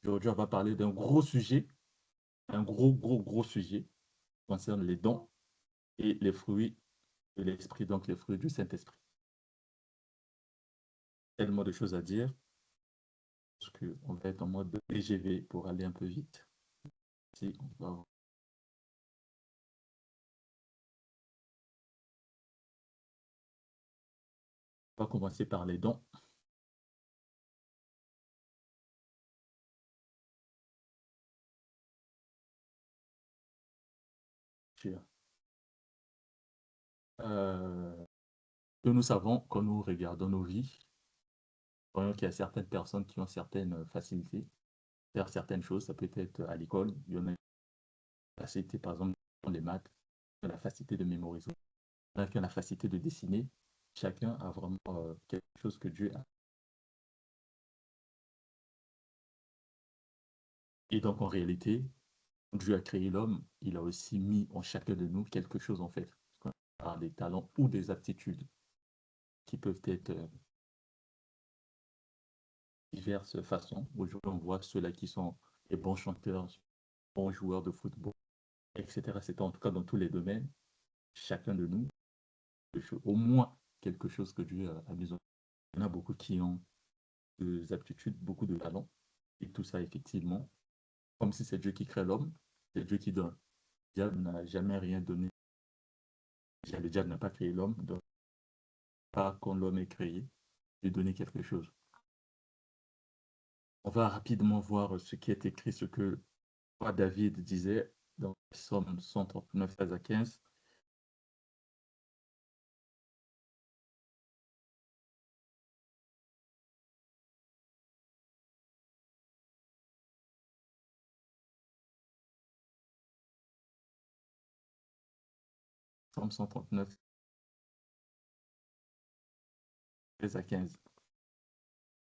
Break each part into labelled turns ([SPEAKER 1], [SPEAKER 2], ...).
[SPEAKER 1] Aujourd'hui, on va parler d'un gros sujet, un gros sujet qui concerne les dons et les fruits de l'esprit, donc les fruits du Saint-Esprit. Tellement de choses à dire, parce qu'on va être en mode TGV pour aller un peu vite. Si on va commencer par les dons. Euh, que nous savons quand nous regardons nos vies, voyons qu'il y a certaines personnes qui ont certaines facilités à faire certaines choses. Ça peut être à l'école, il y en a une facilité, par exemple, dans les maths, la facilité de mémoriser, il y en a qui ont la facilité de dessiner. Chacun a vraiment quelque chose que Dieu a. Et donc, en réalité, quand Dieu a créé l'homme, il a aussi mis en chacun de nous quelque chose, en fait, par des talents ou des aptitudes qui peuvent être diverses façons. Aujourd'hui, on voit ceux-là qui sont des bons chanteurs, bons joueurs de football, etc. C'est en tout cas dans tous les domaines, chacun de nous, au moins quelque chose que Dieu a mis en. Il y en a beaucoup qui ont des aptitudes, beaucoup de talents, et tout ça, effectivement, comme si c'est Dieu qui crée l'homme, c'est Dieu qui donne. Le diable n'a jamais rien donné. Le diable n'a pas créé l'homme, donc pas quand l'homme est créé, lui donner quelque chose. On va rapidement voir ce qui est écrit, ce que David disait dans Psaume 139, 13 à 15. Psaume 139, 13 à 15.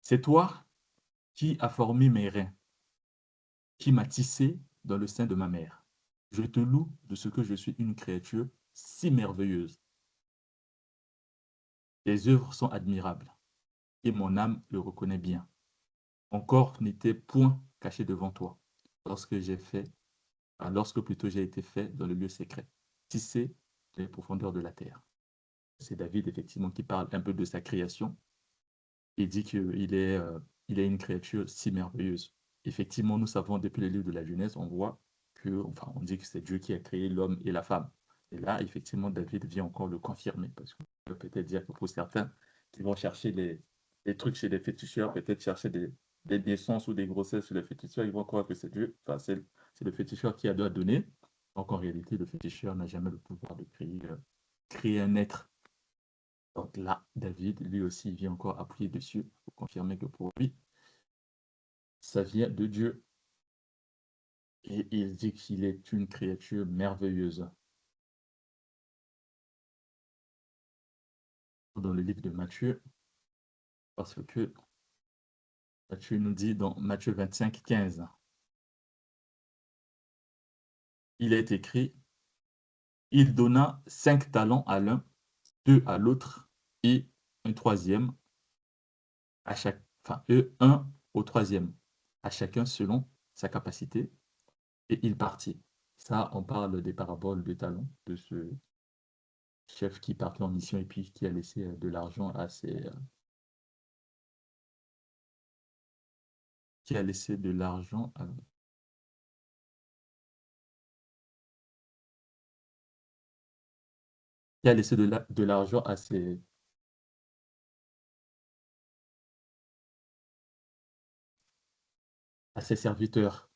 [SPEAKER 1] C'est toi qui as formé mes reins, qui m'as tissé dans le sein de ma mère. Je te loue de ce que je suis une créature si merveilleuse. Tes œuvres sont admirables, et mon âme le reconnaît bien. Mon corps n'était point caché devant toi, lorsque j'ai fait, lorsque plutôt j'ai été fait dans le lieu secret, tissé dans les profondeurs de la terre. C'est David, effectivement, qui parle un peu de sa création. Il dit il est une créature si merveilleuse. Effectivement, nous savons depuis le livre de la Genèse, on voit enfin, on dit que c'est Dieu qui a créé l'homme et la femme. Et là, effectivement, David vient encore le confirmer, parce qu'on peut peut-être dire que pour certains qui vont chercher des trucs chez des féticheurs, peut-être chercher des naissances ou des grossesses chez les féticheurs, ils vont croire que c'est Dieu, enfin, c'est le féticheur qui a doit donner. Donc, en réalité, le féticheur n'a jamais le pouvoir de créer un être. Donc là, David, lui aussi, vient encore appuyer dessus pour confirmer que pour lui, ça vient de Dieu. Et il dit qu'il est une créature merveilleuse. Dans le livre de Matthieu, parce que Matthieu nous dit dans Matthieu 25, 15, il est écrit, il donna 5 talents à l'un, 2 à l'autre et un troisième à chaque, enfin, un au troisième, à chacun selon sa capacité, et il partit. Ça, on parle des paraboles de talents, de ce chef qui partait en mission et puis qui a laissé de l'argent à qui a laissé de l'argent qui a laissé de l'argent à ses serviteurs.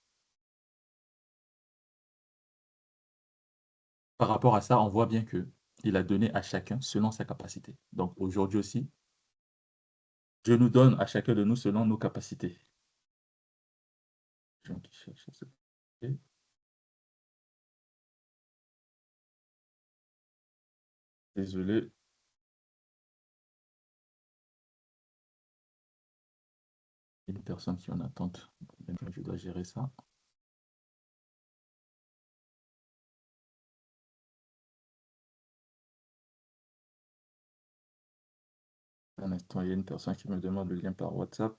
[SPEAKER 1] Par rapport à ça, on voit bien que il a donné à chacun selon sa capacité. Donc aujourd'hui aussi, Dieu nous donne à chacun de nous selon nos capacités. Gens qui cherchent à se- Désolé, il y a une personne qui est en attente. Je dois gérer ça. Un instant, il y a une personne qui me demande le lien par WhatsApp.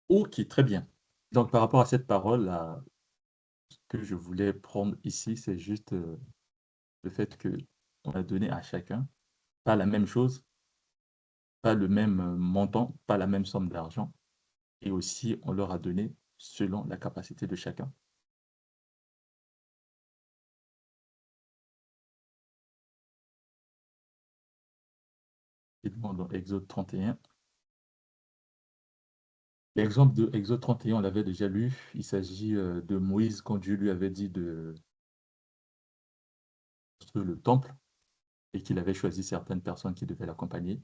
[SPEAKER 1] OK, très bien. Donc par rapport à cette parole-là, ce que je voulais prendre ici, c'est juste, le fait qu'on a donné à chacun, pas la même chose, pas le même, montant, pas la même somme d'argent et aussi on leur a donné selon la capacité de chacun. Et dans Exode 31. L'exemple de Exode 31, on l'avait déjà lu. Il s'agit, de Moïse quand Dieu lui avait dit de construire le temple et qu'il avait choisi certaines personnes qui devaient l'accompagner,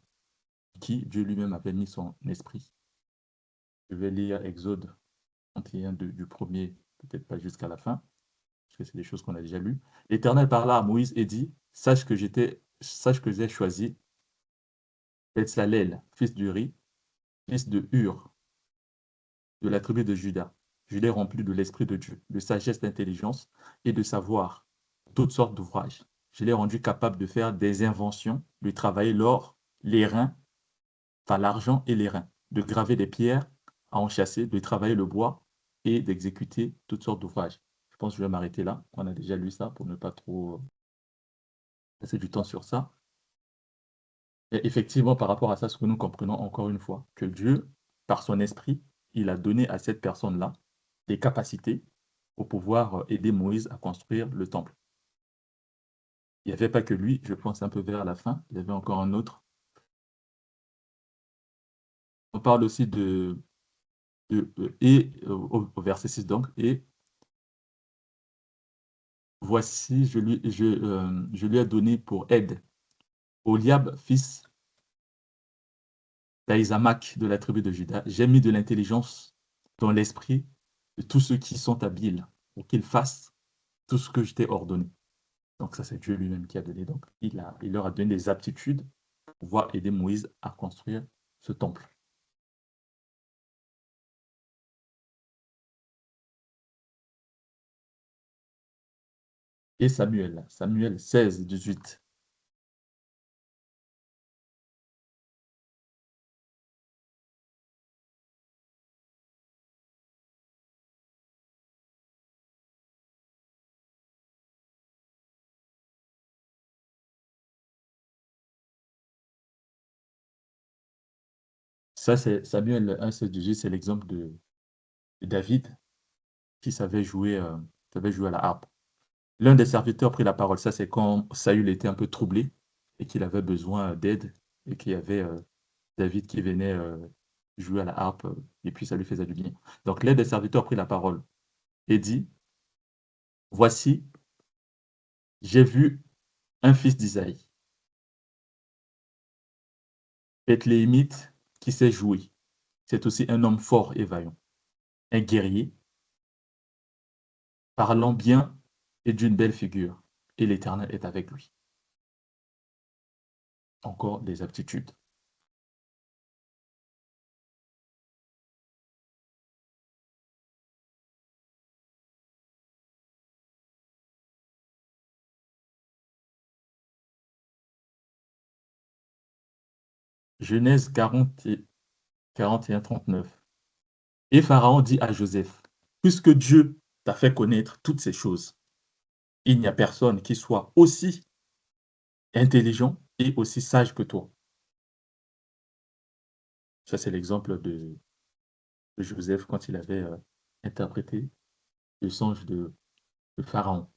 [SPEAKER 1] qui Dieu lui-même avait mis son esprit. Je vais lire Exode 31 du premier, peut-être pas jusqu'à la fin, parce que c'est des choses qu'on a déjà lues. L'Éternel parla à Moïse et dit: sache que j'ai choisi Bezalel, fils d'Uri, fils de Hur, de la tribu de Juda. Je l'ai rempli de l'esprit de Dieu, de sagesse, d'intelligence et de savoir toutes sortes d'ouvrages. Je l'ai rendu capable de faire des inventions, de travailler l'or, les reins, enfin l'argent et les reins, de graver des pierres à enchâsser, de travailler le bois et d'exécuter toutes sortes d'ouvrages. Je pense que je vais m'arrêter là. On a déjà lu ça pour ne pas trop passer du temps sur ça. Et effectivement, par rapport à ça, ce que nous comprenons encore une fois, que Dieu, par son esprit, il a donné à cette personne-là des capacités pour pouvoir aider Moïse à construire le temple. Il n'y avait pas que lui, je pense un peu vers la fin, il y avait encore un autre. On parle aussi au verset 6 donc, et voici, je lui ai donné pour aide Oliab, fils d'Aïsamach de la tribu de Juda. J'ai mis de l'intelligence dans l'esprit de tous ceux qui sont habiles pour qu'ils fassent tout ce que je t'ai ordonné. Donc ça, c'est Dieu lui-même qui a donné. Donc il leur a donné des aptitudes pour pouvoir aider Moïse à construire ce temple. Et Samuel 16, 18. Ça, c'est Samuel 1, 16, 18, c'est l'exemple de David qui savait jouer à la harpe. L'un des serviteurs prit la parole. Ça, c'est quand Saül était un peu troublé et qu'il avait besoin d'aide et qu'il y avait David qui venait jouer à la harpe et puis ça lui faisait du bien. Donc l'un des serviteurs prit la parole et dit, voici, j'ai vu un fils d'Isaïe, Bethléemite, qui sait jouer. C'est aussi un homme fort et vaillant, un guerrier, parlant bien et d'une belle figure. Et l'Éternel est avec lui. Encore des aptitudes. Genèse 41, 39. Et Pharaon dit à Joseph, puisque Dieu t'a fait connaître toutes ces choses, il n'y a personne qui soit aussi intelligent et aussi sage que toi. Ça, c'est l'exemple de Joseph quand il avait interprété le songe de Pharaon.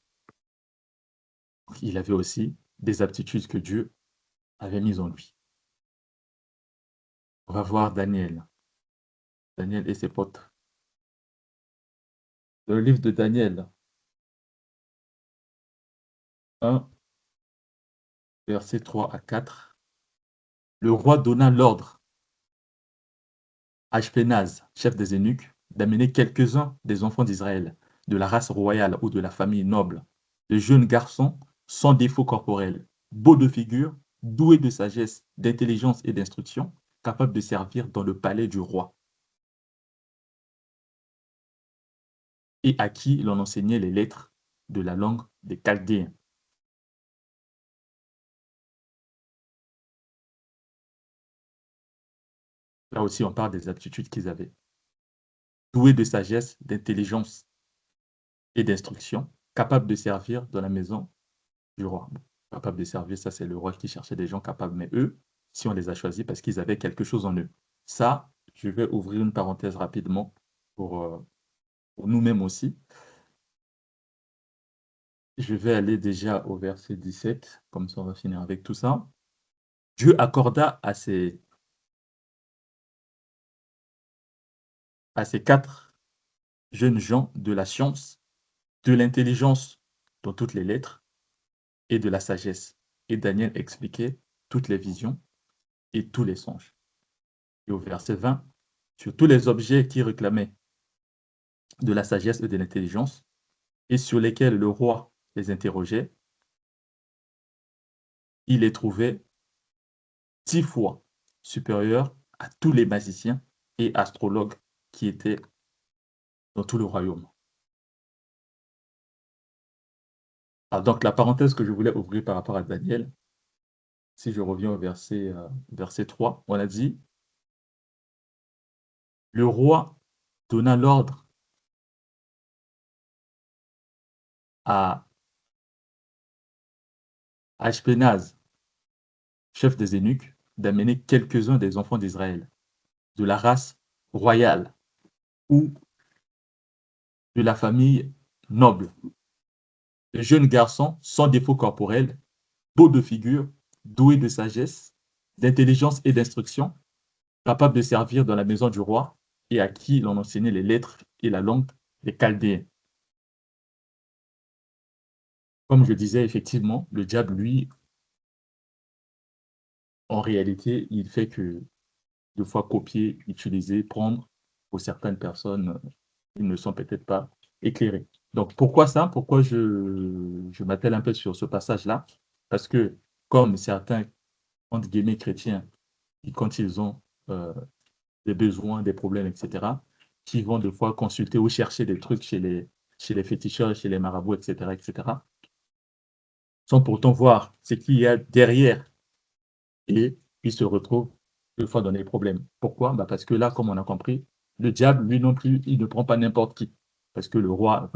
[SPEAKER 1] Il avait aussi des aptitudes que Dieu avait mises en lui. On va voir Daniel. Daniel et ses potes. Dans le livre de Daniel 1, versets 3 à 4, le roi donna l'ordre à Ashpenaz, chef des eunuques, d'amener quelques-uns des enfants d'Israël, de la race royale ou de la famille noble, de jeunes garçons sans défaut corporel, beaux de figure, doués de sagesse, d'intelligence et d'instruction, capables de servir dans le palais du roi, et à qui l'on enseignait les lettres de la langue des Chaldéens. Là aussi, on parle des aptitudes qu'ils avaient. doués de sagesse, d'intelligence et d'instruction, capables de servir dans la maison du roi. Bon, capables de servir, ça c'est le roi qui cherchait des gens capables, mais eux, si on les a choisis parce qu'ils avaient quelque chose en eux. Ça, je vais ouvrir une parenthèse rapidement pour nous-mêmes aussi. Je vais aller déjà au verset 17, comme ça on va finir avec tout ça. Dieu accorda à ces 4 jeunes gens de la science, de l'intelligence dans toutes les lettres et de la sagesse. Et Daniel expliquait toutes les visions et tous les songes. Et au verset 20, sur tous les objets qui réclamaient de la sagesse et de l'intelligence, et sur lesquels le roi les interrogeait, il les trouvait 10 fois supérieurs à tous les magiciens et astrologues qui étaient dans tout le royaume. Ah, donc la parenthèse que je voulais ouvrir par rapport à Daniel, si je reviens au verset 3, on a dit, le roi donna l'ordre à Ashpenaz, chef des eunuques, d'amener quelques-uns des enfants d'Israël, de la race royale ou de la famille noble, de jeunes garçons sans défaut corporel, beaux de figure, doués de sagesse, d'intelligence et d'instruction, capables de servir dans la maison du roi et à qui l'on enseignait les lettres et la langue des Chaldéens. Comme je disais, effectivement, le diable, lui, en réalité, il fait que de fois copier, utiliser, prendre pour certaines personnes, ils ne sont peut-être pas éclairés. Donc pourquoi ça? Pourquoi je m'attelle un peu sur ce passage-là? Parce que comme certains, entre guillemets, chrétiens, quand ils ont des besoins, des problèmes, etc., qui vont des fois consulter ou chercher des trucs chez les féticheurs, chez les marabouts, etc., sans pourtant voir ce qu'il y a derrière et ils se retrouvent des fois dans des problèmes. Pourquoi? Bah parce que là, comme on a compris, le diable, lui non plus, il ne prend pas n'importe qui. Parce que le roi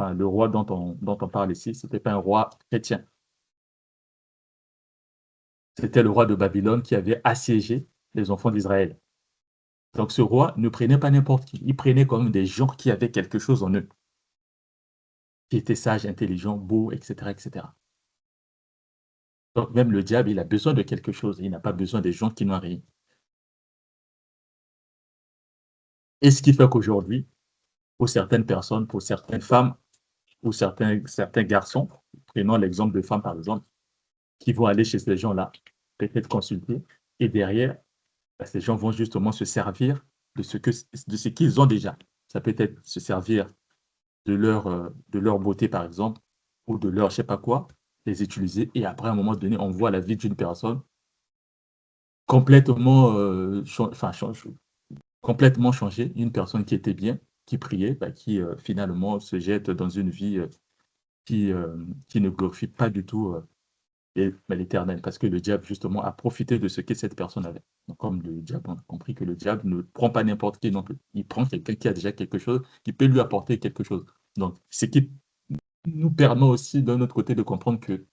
[SPEAKER 1] dont on parle ici, ce n'était pas un roi chrétien. C'était le roi de Babylone qui avait assiégé les enfants d'Israël. Donc ce roi ne prenait pas n'importe qui. Il prenait quand même des gens qui avaient quelque chose en eux, qui étaient sages, intelligents, beaux, etc. Donc même le diable, il a besoin de quelque chose. Il n'a pas besoin des gens qui n'ont rien. Et ce qui fait qu'aujourd'hui, pour certaines personnes, pour certaines femmes, ou certains garçons, prenons l'exemple de femmes par exemple, qui vont aller chez ces gens-là, peut-être consulter, et derrière, bah, ces gens vont justement se servir de ce qu'ils ont déjà. Ça peut être se servir de leur beauté par exemple, ou de leur je sais pas quoi, les utiliser, et après à un moment donné, on voit la vie d'une personne complètement, complètement changée, une personne qui était bien, qui priait, bah, qui finalement se jette dans une vie qui ne glorifie pas du tout l'Éternel, parce que le diable, justement, a profité de ce que cette personne avait. Donc, comme le diable, on a compris que le diable ne prend pas n'importe qui non plus. Il prend quelqu'un qui a déjà quelque chose, qui peut lui apporter quelque chose. Donc, ce qui nous permet aussi, d'un autre côté, de comprendre que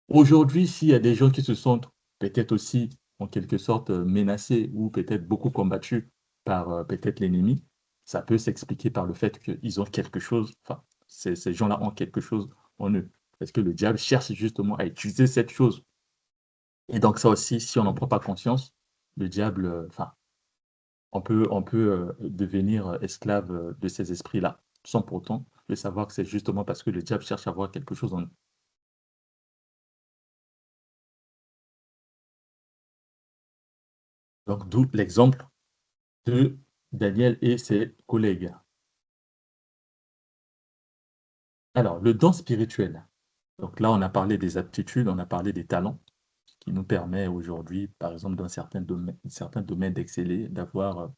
[SPEAKER 1] aujourd'hui, s'il y a des gens qui se sentent peut-être aussi, en quelque sorte, menacés ou peut-être beaucoup combattus par peut-être l'ennemi, ça peut s'expliquer par le fait qu'ils ont quelque chose, enfin, ces gens-là ont quelque chose en eux. Parce que le diable cherche justement à utiliser cette chose. Et donc ça aussi, si on n'en prend pas conscience, le diable, enfin, on peut devenir esclave de ces esprits-là, sans pourtant le savoir que c'est justement parce que le diable cherche à avoir quelque chose en nous. Donc d'où l'exemple de Daniel et ses collègues. Alors, le don spirituel. Donc là, on a parlé des aptitudes, on a parlé des talents, ce qui nous permet aujourd'hui, par exemple, dans certains domaines d'exceller, d'avoir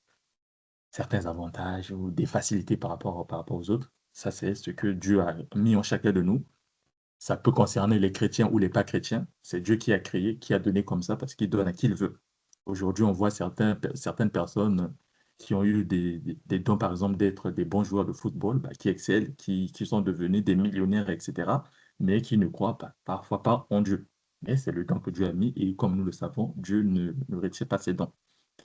[SPEAKER 1] certains avantages ou des facilités par rapport aux autres. Ça, c'est ce que Dieu a mis en chacun de nous. Ça peut concerner les chrétiens ou les pas chrétiens. C'est Dieu qui a créé, qui a donné comme ça parce qu'il donne à qui il veut. Aujourd'hui, on voit certaines personnes qui ont eu des dons, par exemple, d'être des bons joueurs de football, bah, qui excellent, qui sont devenus des millionnaires, etc., mais qui ne croient pas, parfois pas en Dieu. Mais c'est le don que Dieu a mis et comme nous le savons, Dieu ne retire pas ses dons.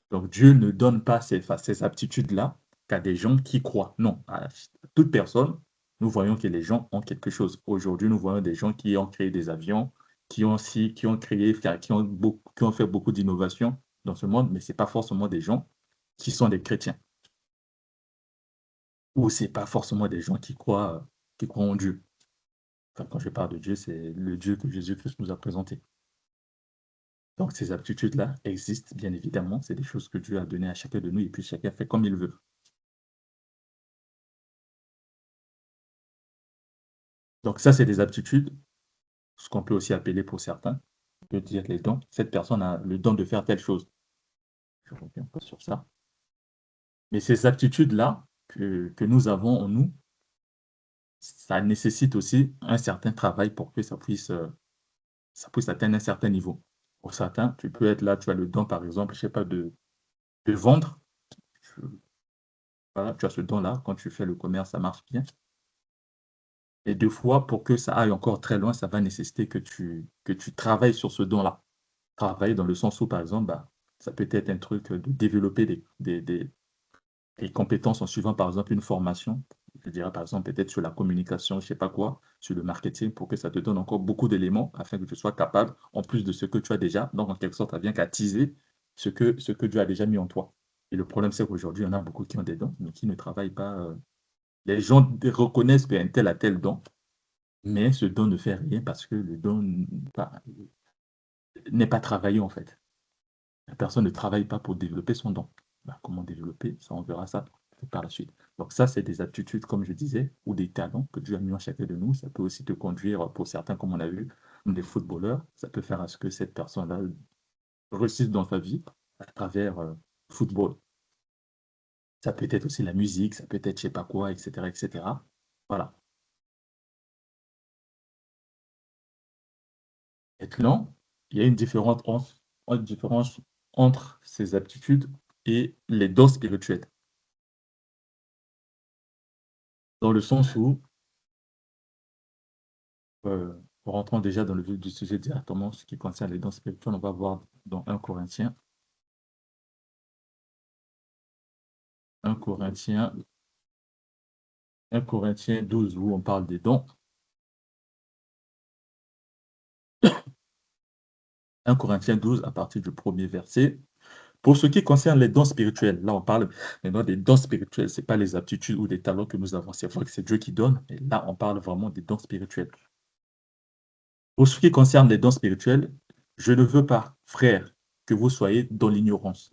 [SPEAKER 1] Donc Dieu ne donne pas ces aptitudes-là qu'à des gens qui croient. Non, à toute personne, nous voyons que les gens ont quelque chose. Aujourd'hui, nous voyons des gens qui ont créé des avions, qui ont créé, qui ont fait beaucoup d'innovations dans ce monde, mais ce n'est pas forcément des gens qui sont des chrétiens. Ou ce n'est pas forcément des gens qui croient en Dieu. Enfin, quand je parle de Dieu, c'est le Dieu que Jésus-Christ nous a présenté. Donc ces aptitudes-là existent, bien évidemment. C'est des choses que Dieu a données à chacun de nous et puis chacun fait comme il veut. Donc ça, c'est des aptitudes, ce qu'on peut aussi appeler pour certains, on peut dire les dons. Cette personne a le don de faire telle chose. Je reviens pas sur ça. Mais ces aptitudes-là que nous avons en nous, ça nécessite aussi un certain travail pour que ça puisse atteindre un certain niveau. Pour certains, tu peux être là, tu as le don, par exemple, je sais pas, de vendre. Je- Voilà, tu as ce don-là, quand tu fais le commerce, ça marche bien. Et deux fois, pour que ça aille encore très loin, ça va nécessiter que tu travailles sur ce don-là. Travailler dans le sens où, par exemple, bah, ça peut être un truc de développer des compétences en suivant, par exemple, une formation. Je dirais, par exemple, peut-être sur la communication, je ne sais pas quoi, sur le marketing, pour que ça te donne encore beaucoup d'éléments afin que tu sois capable, en plus de ce que tu as déjà. Donc, en quelque sorte, ça vient qu'à teaser ce que Dieu a déjà mis en toi. Et le problème, c'est qu'aujourd'hui, il y en a beaucoup qui ont des dons, mais qui ne travaillent pas. Les gens reconnaissent qu'un tel a tel don, mais ce don ne fait rien parce que le don n'est pas travaillé, en fait. La personne ne travaille pas pour développer son don. Bah, comment développer? Ça, on verra ça par la suite. Donc ça, c'est des aptitudes, comme je disais, ou des talents que Dieu a mis en chacun de nous. Ça peut aussi te conduire, pour certains, comme on a vu, des footballeurs. Ça peut faire à ce que cette personne-là réussisse dans sa vie à travers le football. Ça peut être aussi la musique, ça peut être je sais pas quoi, etc., etc. Voilà. Maintenant, il y a une différence entre ces aptitudes et les dons spirituels. Dans le sens où rentrons déjà dans le vif du sujet directement, ce qui concerne les dons spirituels, on va voir dans 1 Corinthiens, 1 Corinthiens 12, où on parle des dons. 1 Corinthiens 12, à partir du premier verset. Pour ce qui concerne les dons spirituels, là on parle maintenant des dons spirituels, ce n'est pas les aptitudes ou les talents que nous avons. C'est vrai que c'est Dieu qui donne, mais là on parle vraiment des dons spirituels. Pour ce qui concerne les dons spirituels, je ne veux pas, frères, que vous soyez dans l'ignorance.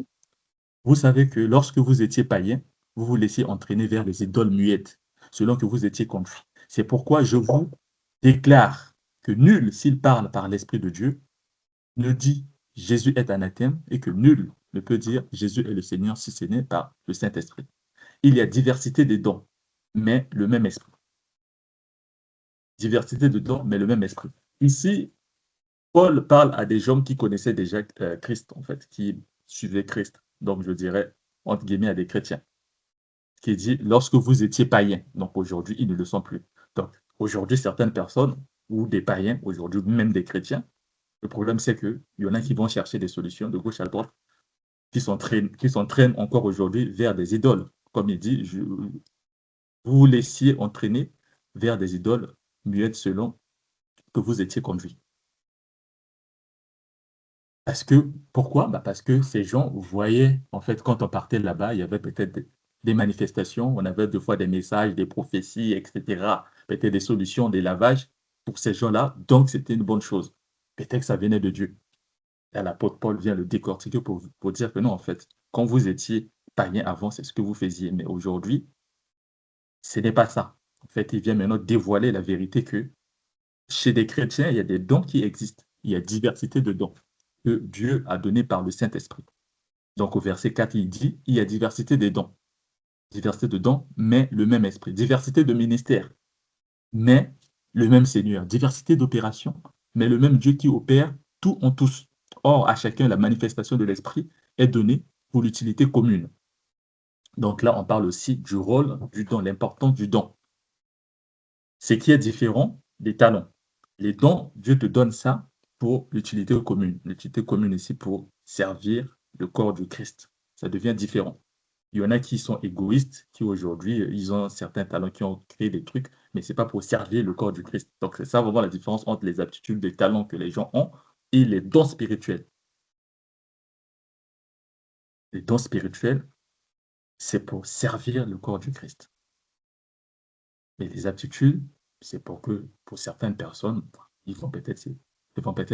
[SPEAKER 1] Vous savez que lorsque vous étiez païen, vous vous laissiez entraîner vers les idoles muettes, selon que vous étiez conduits. C'est pourquoi je vous déclare que nul, s'il parle par l'Esprit de Dieu, ne dit Jésus est anathème et que nul ne peut dire Jésus est le Seigneur si ce n'est par le Saint-Esprit. Il y a diversité des dons, mais le même esprit. Diversité de dons, mais le même esprit. Ici, Paul parle à des gens qui connaissaient déjà Christ, en fait, qui suivaient Christ. Donc, je dirais, entre guillemets, à des chrétiens. Qui dit lorsque vous étiez païens. Donc aujourd'hui, ils ne le sont plus. Donc aujourd'hui, certaines personnes, ou des païens, aujourd'hui même des chrétiens, le problème c'est qu'il y en a qui vont chercher des solutions de gauche à droite, qui s'entraînent encore aujourd'hui vers des idoles. Comme il dit, vous vous laissiez entraîner vers des idoles muettes selon que vous étiez conduits. Parce que, pourquoi? Bah parce que ces gens voyaient, en fait, quand on partait là-bas, il y avait peut-être des manifestations, on avait des fois des messages, des prophéties, etc. Peut-être des solutions, des lavages pour ces gens-là. Donc, c'était une bonne chose. Peut-être que ça venait de Dieu. Et l'apôtre Paul vient le décortiquer pour dire que non, en fait, quand vous étiez païen avant, c'est ce que vous faisiez. Mais aujourd'hui, ce n'est pas ça. En fait, il vient maintenant dévoiler la vérité que chez des chrétiens, il y a des dons qui existent. Il y a diversité de dons que Dieu a donnés par le Saint-Esprit. Donc au verset 4, il dit, il y a diversité des dons. Diversité de dons, mais le même esprit. Diversité de ministères, mais le même Seigneur. Diversité d'opérations, mais le même Dieu qui opère tout en tous. Or, à chacun, la manifestation de l'esprit est donnée pour l'utilité commune. Donc là, on parle aussi du rôle du don, l'importance du don. Ce qui est différent des talents. Les dons, Dieu te donne ça pour l'utilité commune. L'utilité commune ici pour servir le corps du Christ. Ça devient différent. Il y en a qui sont égoïstes, qui aujourd'hui, ils ont certains talents, qui ont créé des trucs, mais c'est pas pour servir le corps du Christ. Donc c'est ça vraiment la différence entre les aptitudes, les talents que les gens ont et les dons spirituels. Les dons spirituels, c'est pour servir le corps du Christ. Mais les aptitudes, c'est pour que, pour certaines personnes, ils vont peut-être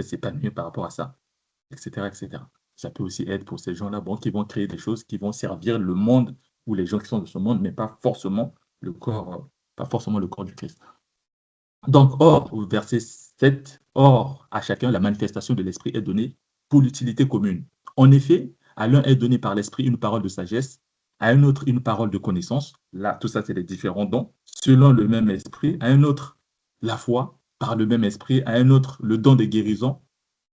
[SPEAKER 1] s'épanouir par rapport à ça, etc., etc. Ça peut aussi être pour ces gens-là, bon, qui vont créer des choses qui vont servir le monde ou les gens qui sont de ce monde, mais pas forcément le corps du Christ. Donc, or, au verset 7, or, à chacun, la manifestation de l'Esprit est donnée pour l'utilité commune. En effet, à l'un est donné par l'Esprit une parole de sagesse, à un autre une parole de connaissance. Là, tout ça, c'est les différents dons, selon le même Esprit, à un autre la foi, par le même Esprit, à un autre le don de guérison,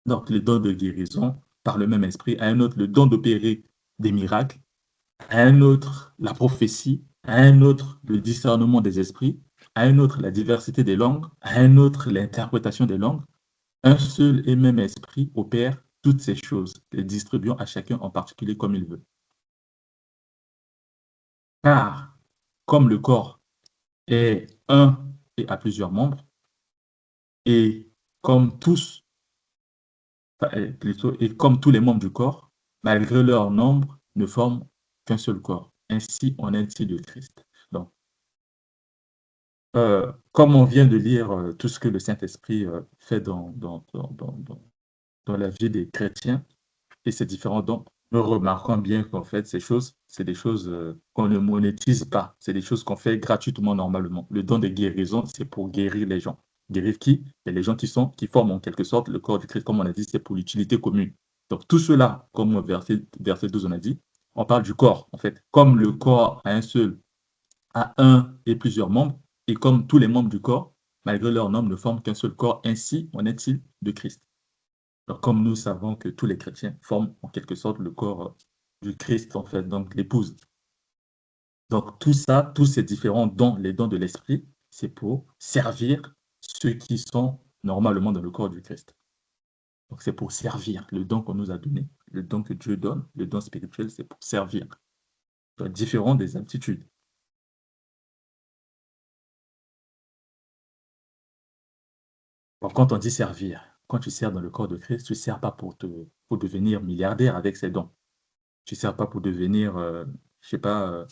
[SPEAKER 1] donc le don de guérison, par le même Esprit, à un autre le don d'opérer des miracles, à un autre la prophétie, à un autre le discernement des esprits, à un autre la diversité des langues, à un autre l'interprétation des langues. Un seul et même esprit opère toutes ces choses, les distribuant à chacun en particulier comme il veut. Car comme le corps est un et a plusieurs membres, et comme tous, plutôt, et comme tous les membres du corps, malgré leur nombre, ne forment qu'un seul corps. Ainsi, on est ainsi de Christ. Donc, comme on vient de lire tout ce que le Saint-Esprit fait dans la vie des chrétiens et ces différents dons, nous remarquons bien qu'en fait, ces choses, c'est des choses qu'on ne monétise pas. C'est des choses qu'on fait gratuitement normalement. Le don de guérison, c'est pour guérir les gens. Guérir qui? Et les gens qui forment en quelque sorte le corps du Christ, comme on a dit, c'est pour l'utilité commune. Donc tout cela, comme au verset 12, on a dit, on parle du corps, en fait. Comme le corps a un et plusieurs membres, et comme tous les membres du corps, malgré leur nombre, ne forment qu'un seul corps, ainsi en est-il de Christ. Alors, comme nous savons que tous les chrétiens forment en quelque sorte le corps du Christ, en fait, donc l'épouse. Donc tout ça, tous ces différents dons, les dons de l'esprit, c'est pour servir ceux qui sont normalement dans le corps du Christ. Donc c'est pour servir le don qu'on nous a donné, le don que Dieu donne, le don spirituel, c'est pour servir. C'est différent des aptitudes. Bon, quand on dit servir, quand tu sers dans le corps de Christ, tu ne sers pas pour devenir milliardaire avec ces dons. Tu ne sers pas pour devenir, je ne sais pas,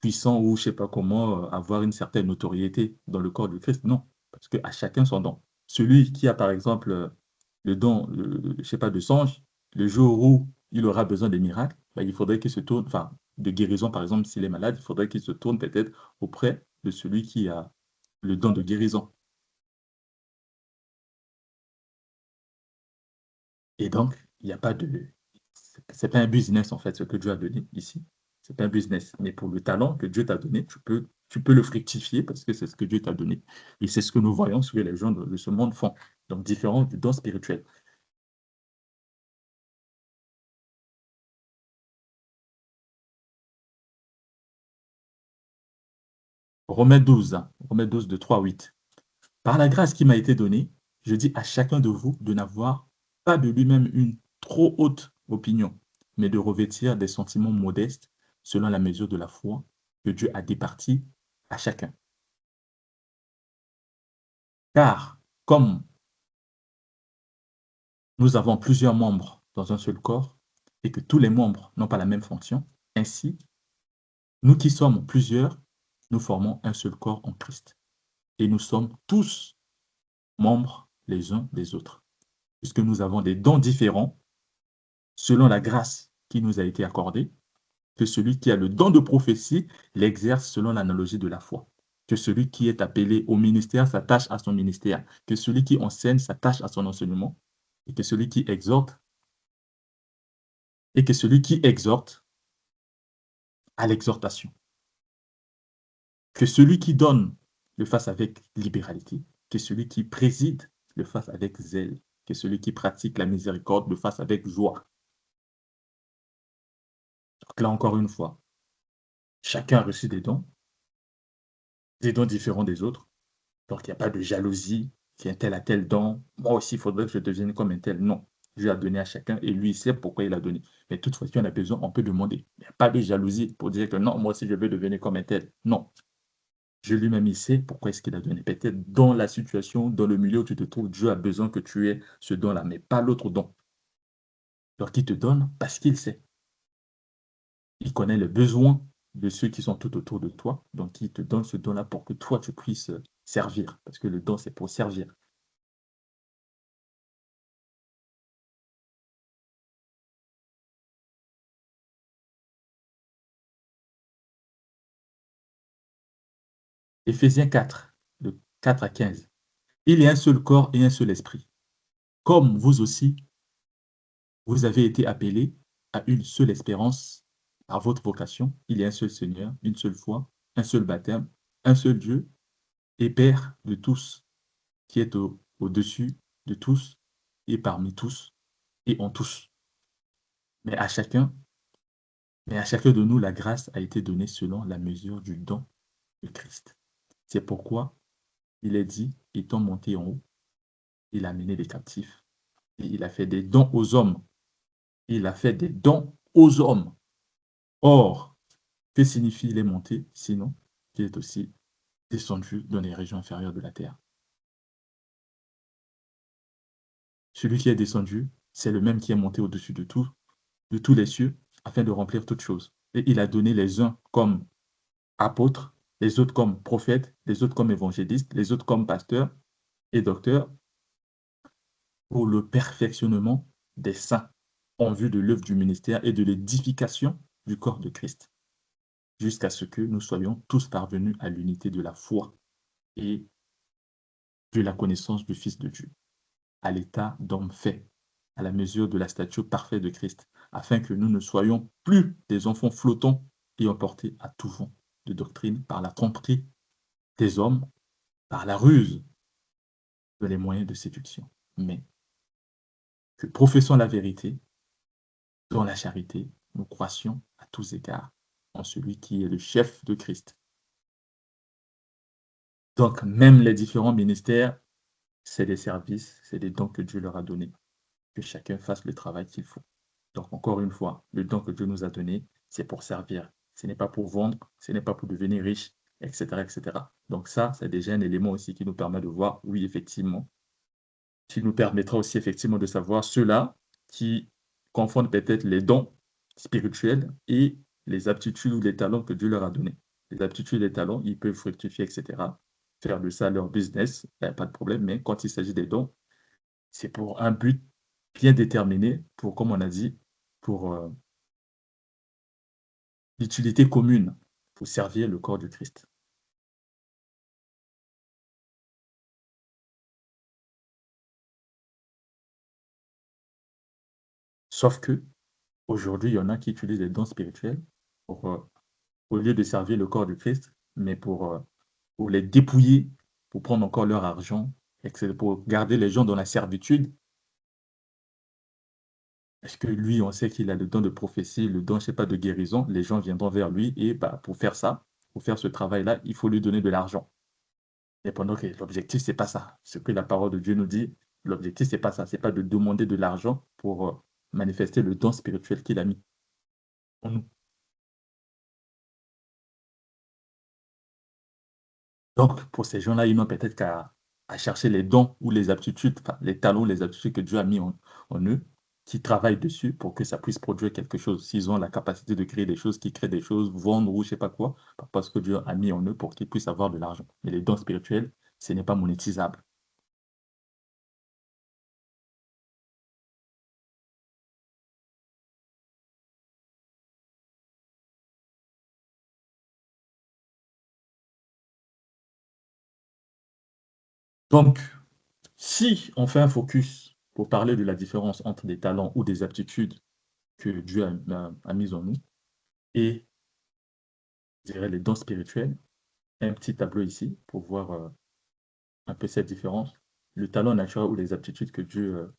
[SPEAKER 1] puissant ou je ne sais pas comment, avoir une certaine notoriété dans le corps du Christ. Non, parce qu'à chacun son don. Celui qui a, par exemple, le don, je ne sais pas, de songe, le jour où il aura besoin de miracles, bah, il faudrait qu'il se tourne, enfin, de guérison, par exemple, s'il est malade, il faudrait qu'il se tourne peut-être auprès de celui qui a le don de guérison. Et donc, il n'y a pas de... C'est pas un business, en fait, ce que Dieu a donné ici. C'est pas un business. Mais pour le talent que Dieu t'a donné, tu peux le fructifier parce que c'est ce que Dieu t'a donné. Et c'est ce que nous voyons, ce que les gens de ce monde font. Donc, différents des dons spirituels. Romains 12 de 3 à 8. Par la grâce qui m'a été donnée, je dis à chacun de vous de n'avoir pas de lui-même une trop haute opinion, mais de revêtir des sentiments modestes selon la mesure de la foi que Dieu a départie à chacun. Car comme nous avons plusieurs membres dans un seul corps et que tous les membres n'ont pas la même fonction, ainsi, nous qui sommes plusieurs, nous formons un seul corps en Christ. Et nous sommes tous membres les uns des autres, puisque nous avons des dons différents selon la grâce qui nous a été accordée, que celui qui a le don de prophétie l'exerce selon l'analogie de la foi, que celui qui est appelé au ministère s'attache à son ministère, que celui qui enseigne s'attache à son enseignement, et que celui qui exhorte, à l'exhortation, que celui qui donne le fasse avec libéralité, que celui qui préside le fasse avec zèle, que celui qui pratique la miséricorde le fasse avec joie. Donc là encore une fois, Chacun a reçu des dons différents des autres. Donc, il n'y a pas de jalousie, qui un tel a tel don. Moi aussi, il faudrait que je devienne comme un tel. Non. Dieu a donné à chacun et lui, il sait pourquoi il a donné. Mais toutefois, si on a besoin, on peut demander. Il n'y a pas de jalousie pour dire que non, moi aussi, je veux devenir comme un tel. Non. Dieu lui-même, il sait pourquoi est-ce qu'il a donné. Peut-être dans la situation, dans le milieu où tu te trouves, Dieu a besoin que tu aies ce don-là, mais pas l'autre don. Donc, il te donne parce qu'il sait. Il connaît les besoins de ceux qui sont tout autour de toi. Donc, il te donne ce don-là pour que toi, tu puisses servir. Parce que le don, c'est pour servir. Éphésiens 4, de 4 à 15. Il y a un seul corps et un seul esprit. Comme vous aussi, vous avez été appelés à une seule espérance par votre vocation. Il y a un seul Seigneur, une seule foi, un seul baptême, un seul Dieu et Père de tous, qui est au-dessus de tous et parmi tous et en tous. Mais à chacun, mais à chacun de nous, la grâce a été donnée selon la mesure du don de Christ. C'est pourquoi il est dit, étant monté en haut, il a mené des captifs et il a fait des dons aux hommes. Il a fait des dons aux hommes. Or, que signifie il est monté, sinon qu'il est aussi descendu dans les régions inférieures de la terre? Celui qui est descendu, c'est le même qui est monté au-dessus de tous les cieux, afin de remplir toutes choses. Et il a donné les uns comme apôtres, les autres comme prophètes, les autres comme évangélistes, les autres comme pasteurs et docteurs, pour le perfectionnement des saints, en vue de l'œuvre du ministère et de l'édification du corps de Christ, jusqu'à ce que nous soyons tous parvenus à l'unité de la foi et de la connaissance du Fils de Dieu, à l'état d'homme fait, à la mesure de la stature parfaite de Christ, afin que nous ne soyons plus des enfants flottants et emportés à tout vent de doctrine par la tromperie des hommes, par la ruse de les moyens de séduction, mais que professant la vérité, dans la charité, nous croissions à tous égards en celui qui est le chef de Christ. Donc, même les différents ministères, c'est des services, c'est des dons que Dieu leur a donnés. Que chacun fasse le travail qu'il faut. Donc, encore une fois, le don que Dieu nous a donné, c'est pour servir. Ce n'est pas pour vendre, ce n'est pas pour devenir riche, etc., etc. Donc ça, c'est déjà un élément aussi qui nous permet de voir, oui, effectivement, qui nous permettra aussi effectivement de savoir ceux-là qui confondent peut-être les dons spirituels et les aptitudes ou les talents que Dieu leur a donnés. Les aptitudes et les talents, ils peuvent fructifier, etc., faire de ça leur business, pas de problème, mais quand il s'agit des dons, c'est pour un but bien déterminé, pour, comme on a dit, pour l'utilité commune, pour servir le corps de Christ. Sauf que aujourd'hui, il y en a qui utilisent les dons spirituels pour, au lieu de servir le corps de Christ, mais pour les dépouiller, pour prendre encore leur argent, et que c'est pour garder les gens dans la servitude. Parce que lui, on sait qu'il a le don de prophétie, le don, je sais pas, de guérison. Les gens viendront vers lui et bah, pour faire ça, pour faire ce travail-là, il faut lui donner de l'argent. Et pendant que l'objectif, c'est pas ça. Ce que la parole de Dieu nous dit, l'objectif, c'est pas ça. C'est pas de demander de l'argent pour manifester le don spirituel qu'il a mis en nous. Donc, pour ces gens-là, ils n'ont peut-être qu'à à chercher les dons ou les aptitudes, enfin, les talents, les aptitudes que Dieu a mis en eux, qui travaillent dessus pour que ça puisse produire quelque chose. S'ils ont la capacité de créer des choses, qui créent des choses, vendre ou je sais pas quoi, parce que Dieu a mis en eux pour qu'ils puissent avoir de l'argent. Mais les dons spirituels, ce n'est pas monétisable. Donc, si on fait un focus pour parler de la différence entre des talents ou des aptitudes que Dieu a mises en nous et, je dirais, les dons spirituels, un petit tableau ici pour voir un peu cette différence. Le talent naturel ou les aptitudes que Dieu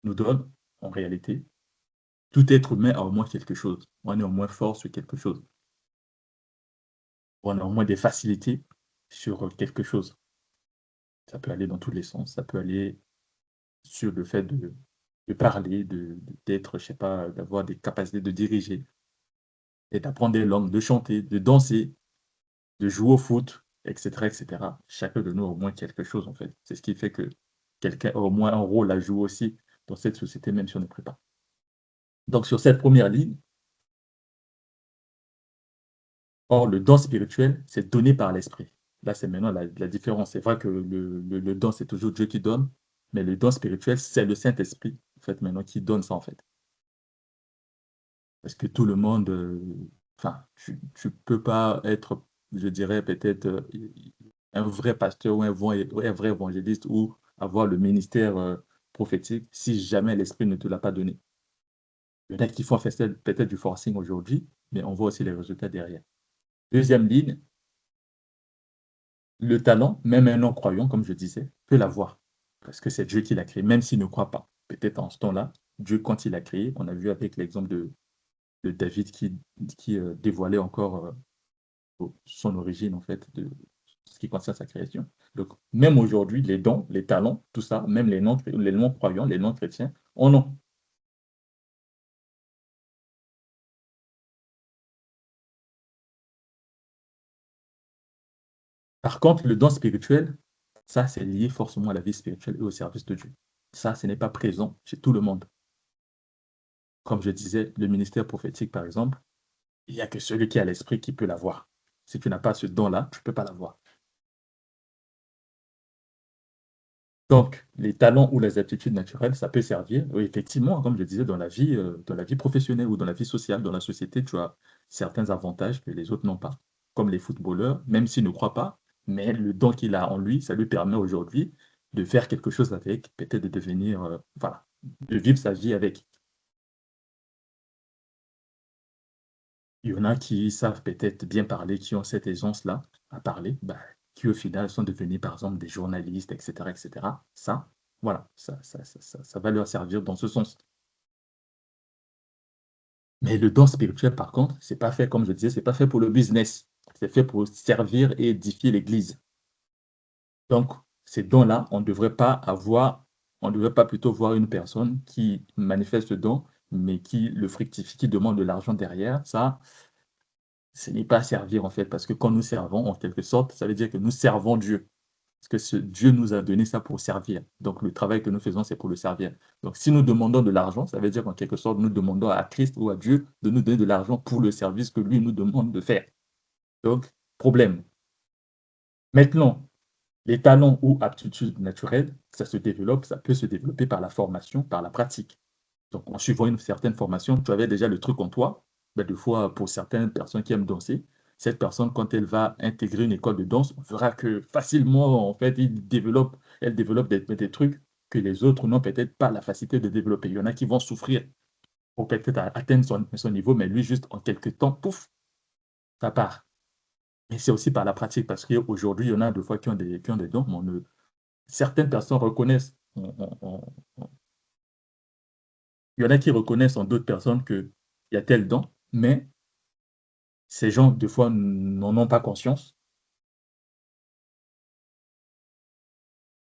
[SPEAKER 1] nous donne, en réalité, tout être humain a au moins quelque chose. On est au moins fort sur quelque chose. on a au moins des facilités sur quelque chose. Ça peut aller dans tous les sens, ça peut aller sur le fait de parler, d'être, je sais pas, d'avoir des capacités de diriger et d'apprendre des langues, de chanter, de danser, de jouer au foot, et cetera. Chacun de nous a au moins quelque chose, en fait. C'est ce qui fait que quelqu'un a au moins un rôle à jouer aussi dans cette société, même si on ne prie pas. Donc sur cette première ligne, or le don spirituel, c'est donné par l'esprit. Là, c'est maintenant la différence. C'est vrai que le don, c'est toujours Dieu qui donne, mais le don spirituel, c'est le Saint-Esprit, en fait, maintenant, qui donne ça, en fait. Parce que tout le monde, enfin, tu peux pas être, je dirais peut-être, un vrai pasteur ou un vrai évangéliste ou avoir le ministère, prophétique si jamais l'Esprit ne te l'a pas donné. Il y en a qui font faire peut-être du forcing aujourd'hui, mais on voit aussi les résultats derrière. Deuxième ligne, le talent, même un non-croyant, comme je disais, peut l'avoir parce que c'est Dieu qui l'a créé, même s'il ne croit pas. Peut-être en ce temps-là, Dieu, quand il l'a créé, on a vu avec l'exemple de David qui dévoilait encore son origine, en fait, de ce qui concerne sa création. Donc, même aujourd'hui, les dons, les talents, tout ça, même les non-croyants, les non-chrétiens, en ont. Par contre, le don spirituel, ça, c'est lié forcément à la vie spirituelle et au service de Dieu. Ça, ce n'est pas présent chez tout le monde. Comme je disais, le ministère prophétique, par exemple, il n'y a que celui qui a l'esprit qui peut l'avoir. Si tu n'as pas ce don-là, tu ne peux pas l'avoir. Donc, les talents ou les aptitudes naturelles, ça peut servir, oui, effectivement, comme je disais, dans la vie professionnelle ou dans la vie sociale, dans la société, tu as certains avantages que les autres n'ont pas. Comme les footballeurs, même s'ils ne croient pas, mais le don qu'il a en lui, ça lui permet aujourd'hui de faire quelque chose avec, peut-être de devenir, voilà, de vivre sa vie avec. Il y en a qui savent peut-être bien parler, qui ont cette aisance-là à parler, bah, qui au final sont devenus, par exemple, des journalistes, et cetera. Ça, voilà, ça va leur servir dans ce sens. Mais le don spirituel, par contre, c'est pas fait, comme je disais, c'est pas fait pour le business. C'est fait pour servir et édifier l'Église. Donc, ces dons-là, on ne devrait pas plutôt voir une personne qui manifeste ce don, mais qui le fructifie, qui demande de l'argent derrière. Ça, ce n'est pas servir, en fait, parce que quand nous servons, en quelque sorte, ça veut dire que nous servons Dieu. Parce que Dieu nous a donné ça pour servir. Donc, le travail que nous faisons, c'est pour le servir. Donc, si nous demandons de l'argent, ça veut dire qu'en quelque sorte, nous demandons à Christ ou à Dieu de nous donner de l'argent pour le service que lui nous demande de faire. Donc, problème. Maintenant, les talents ou aptitudes naturelles, ça se développe, ça peut se développer par la formation, par la pratique. Donc, en suivant une certaine formation, tu avais déjà le truc en toi. Ben, des fois, pour certaines personnes qui aiment danser, cette personne, quand elle va intégrer une école de danse, on verra que facilement, en fait, elle développe des trucs que les autres n'ont peut-être pas la facilité de développer. Il y en a qui vont souffrir pour peut-être atteindre son niveau, mais lui, juste en quelques temps, pouf, ça part. Et c'est aussi par la pratique, parce qu'aujourd'hui, il y en a des fois qui ont des dons, mais certaines personnes reconnaissent, il y en a qui reconnaissent en d'autres personnes qu'il y a tel don, mais ces gens, des fois, n'en ont pas conscience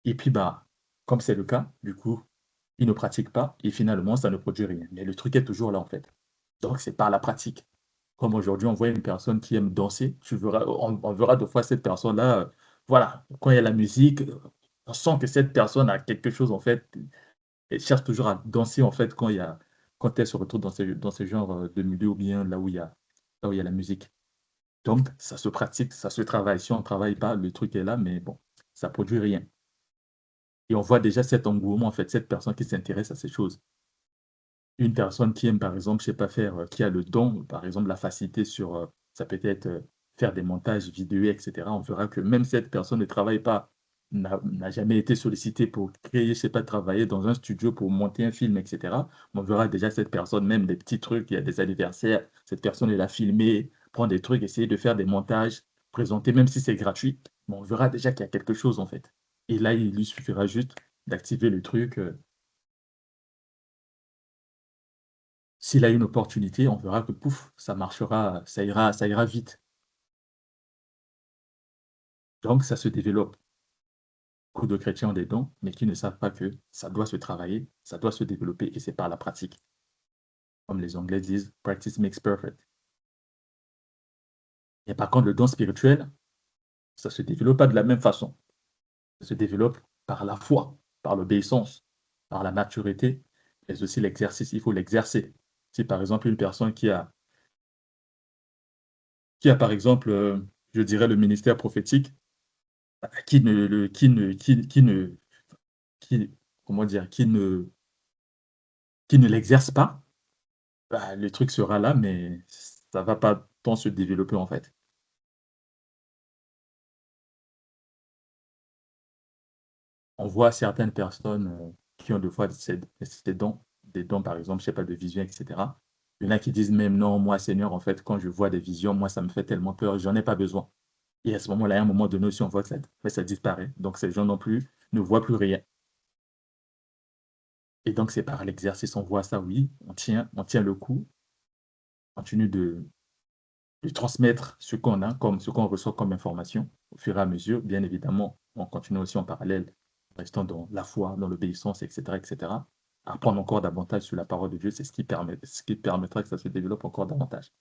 [SPEAKER 1] et puis, bah, comme c'est le cas, du coup, ils ne pratiquent pas et finalement, ça ne produit rien. Mais le truc est toujours là, en fait. Donc c'est par la pratique. Comme aujourd'hui, on voit une personne qui aime danser, tu verras on verra des fois cette personne-là, voilà, quand il y a la musique, on sent que cette personne a quelque chose, en fait, elle cherche toujours à danser, en fait, quand elle se retrouve dans ce genre, de milieu ou bien là où il y a la musique. Donc ça se pratique, ça se travaille. Si on ne travaille pas, le truc est là, mais bon, ça produit rien et on voit déjà cet engouement, en fait, cette personne qui s'intéresse à ces choses. Une personne qui aime, par exemple, je sais pas faire, qui a le don, par exemple, la facilité sur, ça peut être, faire des montages vidéo et cetera. On verra que même cette personne ne travaille pas, n'a jamais été sollicitée pour créer, je sais pas, travailler dans un studio pour monter un film et cetera. On verra déjà cette personne, même des petits trucs, il y a des anniversaires, cette personne, elle a filmé, prend des trucs, essayer de faire des montages, présenter, même si c'est gratuit, mais on verra déjà qu'il y a quelque chose, en fait et là, il lui suffira juste d'activer le truc, s'il a une opportunité, on verra que pouf, ça marchera, ça ira vite. Donc, ça se développe. Beaucoup de chrétiens ont des dons, mais qui ne savent pas que ça doit se travailler, ça doit se développer, et c'est par la pratique. Comme les Anglais disent, practice makes perfect. Et par contre, le don spirituel, ça ne se développe pas de la même façon. Ça se développe par la foi, par l'obéissance, par la maturité, mais aussi l'exercice. Il faut l'exercer. Si par exemple une personne qui a par exemple, je dirais, le ministère prophétique, qui ne, le- qui ne, qui, comment dire, qui ne l'exerce pas, bah, le truc sera là, mais ça va pas tant se développer en fait. On voit certaines personnes qui ont des fois des dons, par exemple, je sais pas, de vision, etc. Il y en a qui disent même non, moi, Seigneur, en fait, quand je vois des visions, moi, ça me fait tellement peur, j'en ai pas besoin. Et à ce moment-là, à un moment donné aussi, on voit que ça disparaît. Donc, ces gens non plus ne voient plus rien. Et donc, c'est par l'exercice, on voit ça, oui, on tient le coup, on continue de transmettre ce qu'on a, comme ce qu'on reçoit comme information au fur et à mesure. Bien évidemment, on continue aussi en parallèle, restant dans la foi, dans l'obéissance, etc., etc. Apprendre encore davantage sur la parole de Dieu, c'est ce qui permettra que ça se développe encore davantage.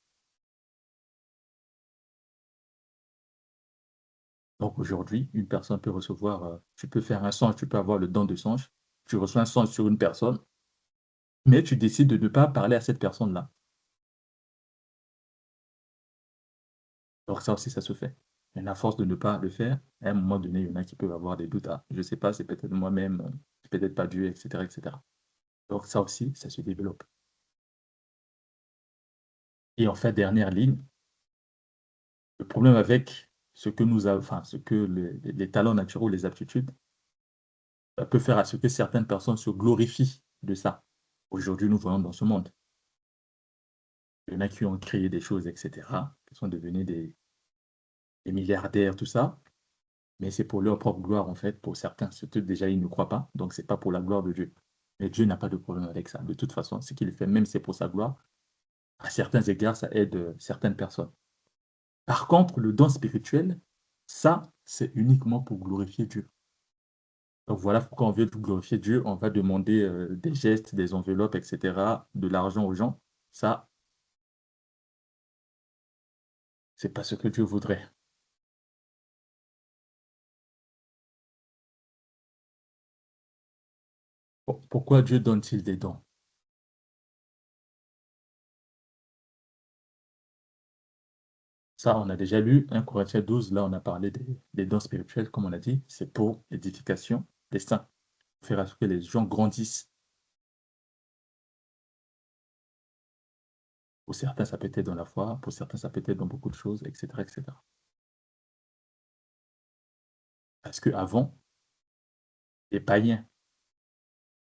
[SPEAKER 1] Donc aujourd'hui, une personne peut recevoir, tu peux faire un songe, tu peux avoir le don de songe, tu reçois un songe sur une personne, mais tu décides de ne pas parler à cette personne-là. Donc ça aussi, ça se fait. Mais à force de ne pas le faire, à un moment donné, il y en a qui peuvent avoir des doutes. Ah, je ne sais pas, c'est peut-être moi-même, c'est peut-être pas Dieu, etc., etc. Donc ça aussi, ça se développe. Et en fait, dernière ligne, le problème avec ce que nous avons, enfin, ce que les talents naturels, les aptitudes, ça peut faire à ce que certaines personnes se glorifient de ça. Aujourd'hui, nous voyons dans ce monde. Il y en a qui ont créé des choses, etc., qui sont devenus des milliardaires, tout ça, mais c'est pour leur propre gloire, en fait, pour certains. Surtout, déjà, ils ne croient pas, donc c'est pas pour la gloire de Dieu. Mais Dieu n'a pas de problème avec ça. De toute façon, ce qu'il fait, même si c'est pour sa gloire, à certains égards, ça aide certaines personnes. Par contre, le don spirituel, ça, c'est uniquement pour glorifier Dieu. Donc voilà pourquoi on veut glorifier Dieu, on va demander des gestes, des enveloppes, etc., de l'argent aux gens. Ça, c'est pas ce que Dieu voudrait. Pourquoi Dieu donne-t-il des dons? Ça, on a déjà lu 1 Corinthiens 12, là on a parlé des dons spirituels, comme on a dit, c'est pour l'édification des saints, pour faire à ce que les gens grandissent. Pour certains, ça peut être dans la foi, pour certains, ça peut être dans beaucoup de choses, etc., etc. Parce qu'avant, les païens,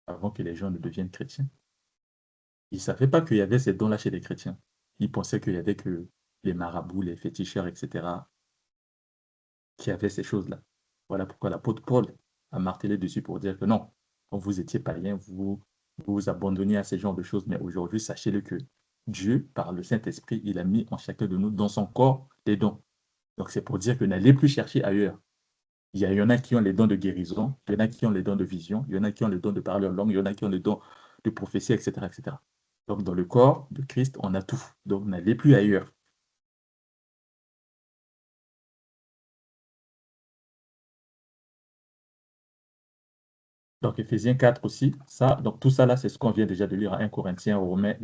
[SPEAKER 1] avant que les gens ne deviennent chrétiens, ils ne savaient pas qu'il y avait ces dons-là chez les chrétiens. Ils pensaient qu'il y avait que les marabouts, les féticheurs, etc., qui avaient ces choses-là. Voilà pourquoi l'apôtre Paul a martelé dessus pour dire que non, quand vous étiez païen, vous vous abandonniez à ce genre de choses. Mais aujourd'hui, sachez-le que Dieu, par le Saint-Esprit, il a mis en chacun de nous, dans son corps, des dons. Donc c'est pour dire que n'allez plus chercher ailleurs. Il y en a qui ont les dons de guérison, il y en a qui ont les dons de vision, il y en a qui ont les dons de parler en langue, il y en a qui ont les dons de prophétie, etc., etc. Donc dans le corps de Christ, on a tout. Donc n'allez plus ailleurs. Donc, Éphésiens 4 aussi, ça, donc tout ça là, c'est ce qu'on vient déjà de lire à 1 Corinthiens, Romains,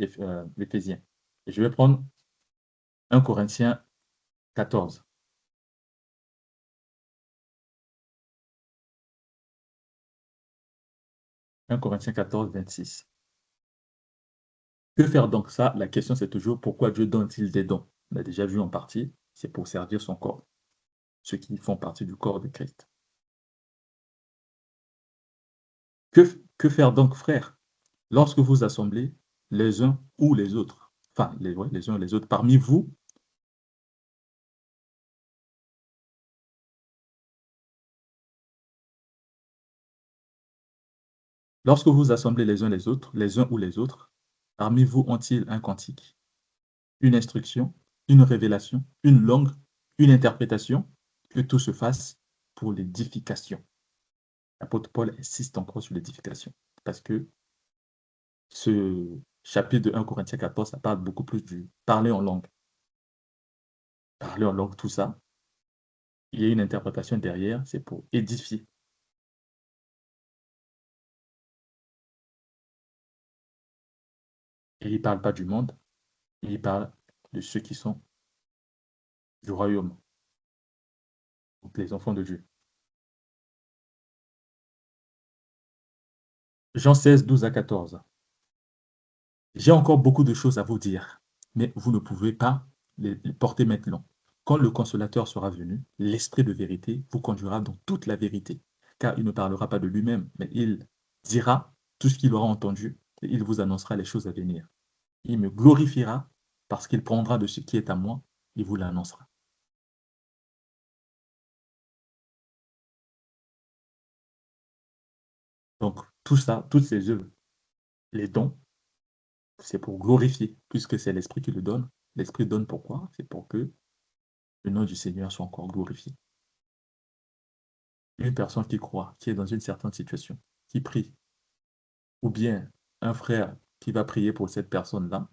[SPEAKER 1] Éphésiens. Et je vais prendre 1 Corinthiens 14. 1 Corinthiens 14, 26. Que faire donc ça? La question, c'est toujours pourquoi Dieu donne-t-il des dons? On a déjà vu en partie, c'est pour servir son corps, ceux qui font partie du corps de Christ. Que faire donc, frères? Lorsque vous assemblez les uns ou les autres, enfin, ouais, les uns ou les autres, parmi vous, lorsque vous assemblez les uns ou les autres, parmi vous ont-ils un cantique, une instruction, une révélation, une langue, une interprétation, que tout se fasse pour l'édification. L'apôtre Paul insiste encore sur l'édification parce que ce chapitre de 1 Corinthiens 14, ça parle beaucoup plus du parler en langue. Parler en langue, tout ça, il y a une interprétation derrière, c'est pour édifier. Et il ne parle pas du monde, il parle de ceux qui sont du royaume, donc les enfants de Dieu. Jean 16, 12 à 14. J'ai encore beaucoup de choses à vous dire, mais vous ne pouvez pas les porter maintenant. Quand le consolateur sera venu, l'Esprit de vérité vous conduira dans toute la vérité, car il ne parlera pas de lui-même, mais il dira tout ce qu'il aura entendu et il vous annoncera les choses à venir. Il me glorifiera parce qu'il prendra de ce qui est à moi et vous l'annoncera. Donc, tout ça, toutes ces œuvres, les dons, c'est pour glorifier, puisque c'est l'Esprit qui le donne. L'Esprit donne pourquoi? C'est pour que le nom du Seigneur soit encore glorifié. Une personne qui croit, qui est dans une certaine situation, qui prie, ou bien un frère qui va prier pour cette personne-là,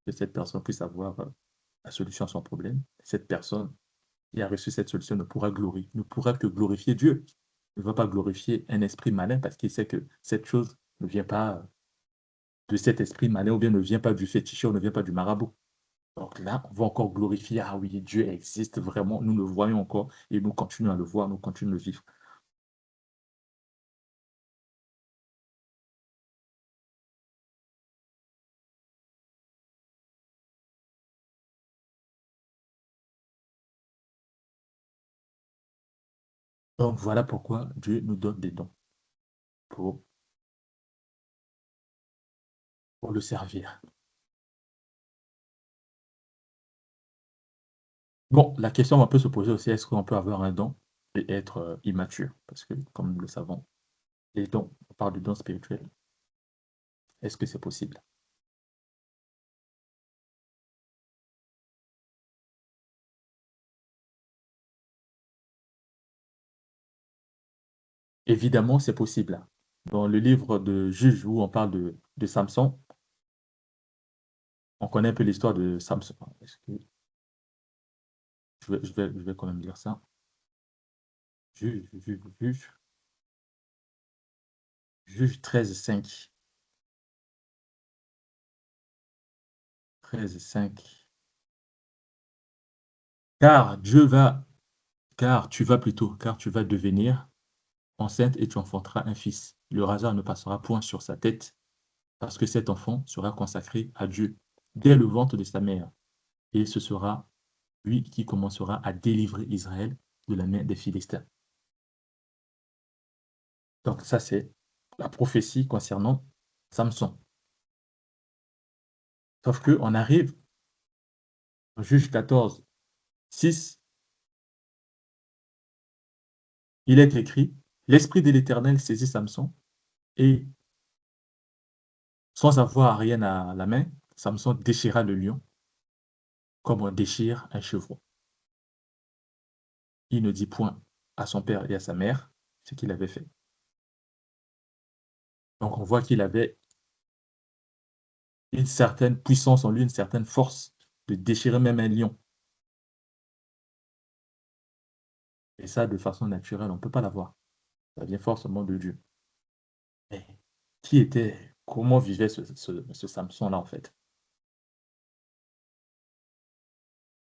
[SPEAKER 1] que cette personne puisse avoir la solution à son problème, cette personne qui a reçu cette solution ne pourra que glorifier Dieu. Il ne va pas glorifier un esprit malin parce qu'il sait que cette chose ne vient pas de cet esprit malin ou bien ne vient pas du féticheur, ne vient pas du marabout. Donc là, on va encore glorifier, ah oui, Dieu existe vraiment, nous le voyons encore et nous continuons à le voir, nous continuons à le vivre. Donc voilà pourquoi Dieu nous donne des dons pour, pour le servir. Bon, la question on peut se poser aussi, est-ce qu'on peut avoir un don et être immature? Parce que, comme nous le savons, les dons, on parle de dons spirituels. Est-ce que c'est possible? Évidemment, c'est possible. Dans le livre de Juges où on parle de Samson, on connaît un peu l'histoire de Samson. Est-ce que je vais quand même lire ça. Juge 13, 5. 13, 5. Car Dieu va, car tu vas devenir enceinte et tu enfanteras un fils. Le hasard ne passera point sur sa tête, parce que cet enfant sera consacré à Dieu dès le ventre de sa mère. Et ce sera lui qui commencera à délivrer Israël de la main des Philistins. Donc ça, c'est la prophétie concernant Samson. Sauf qu'on arrive en Juge 14, 6, il est écrit, l'Esprit de l'Éternel saisit Samson et sans avoir rien à la main, Samson déchira le lion comme on déchire un chevreau. Il ne dit point à son père et à sa mère ce qu'il avait fait. Donc on voit qu'il avait une certaine puissance en lui, une certaine force de déchirer même un lion. Et ça, de façon naturelle, on ne peut pas l'avoir. Ça vient forcément de Dieu. Mais qui était, comment vivait ce Samson-là, en fait?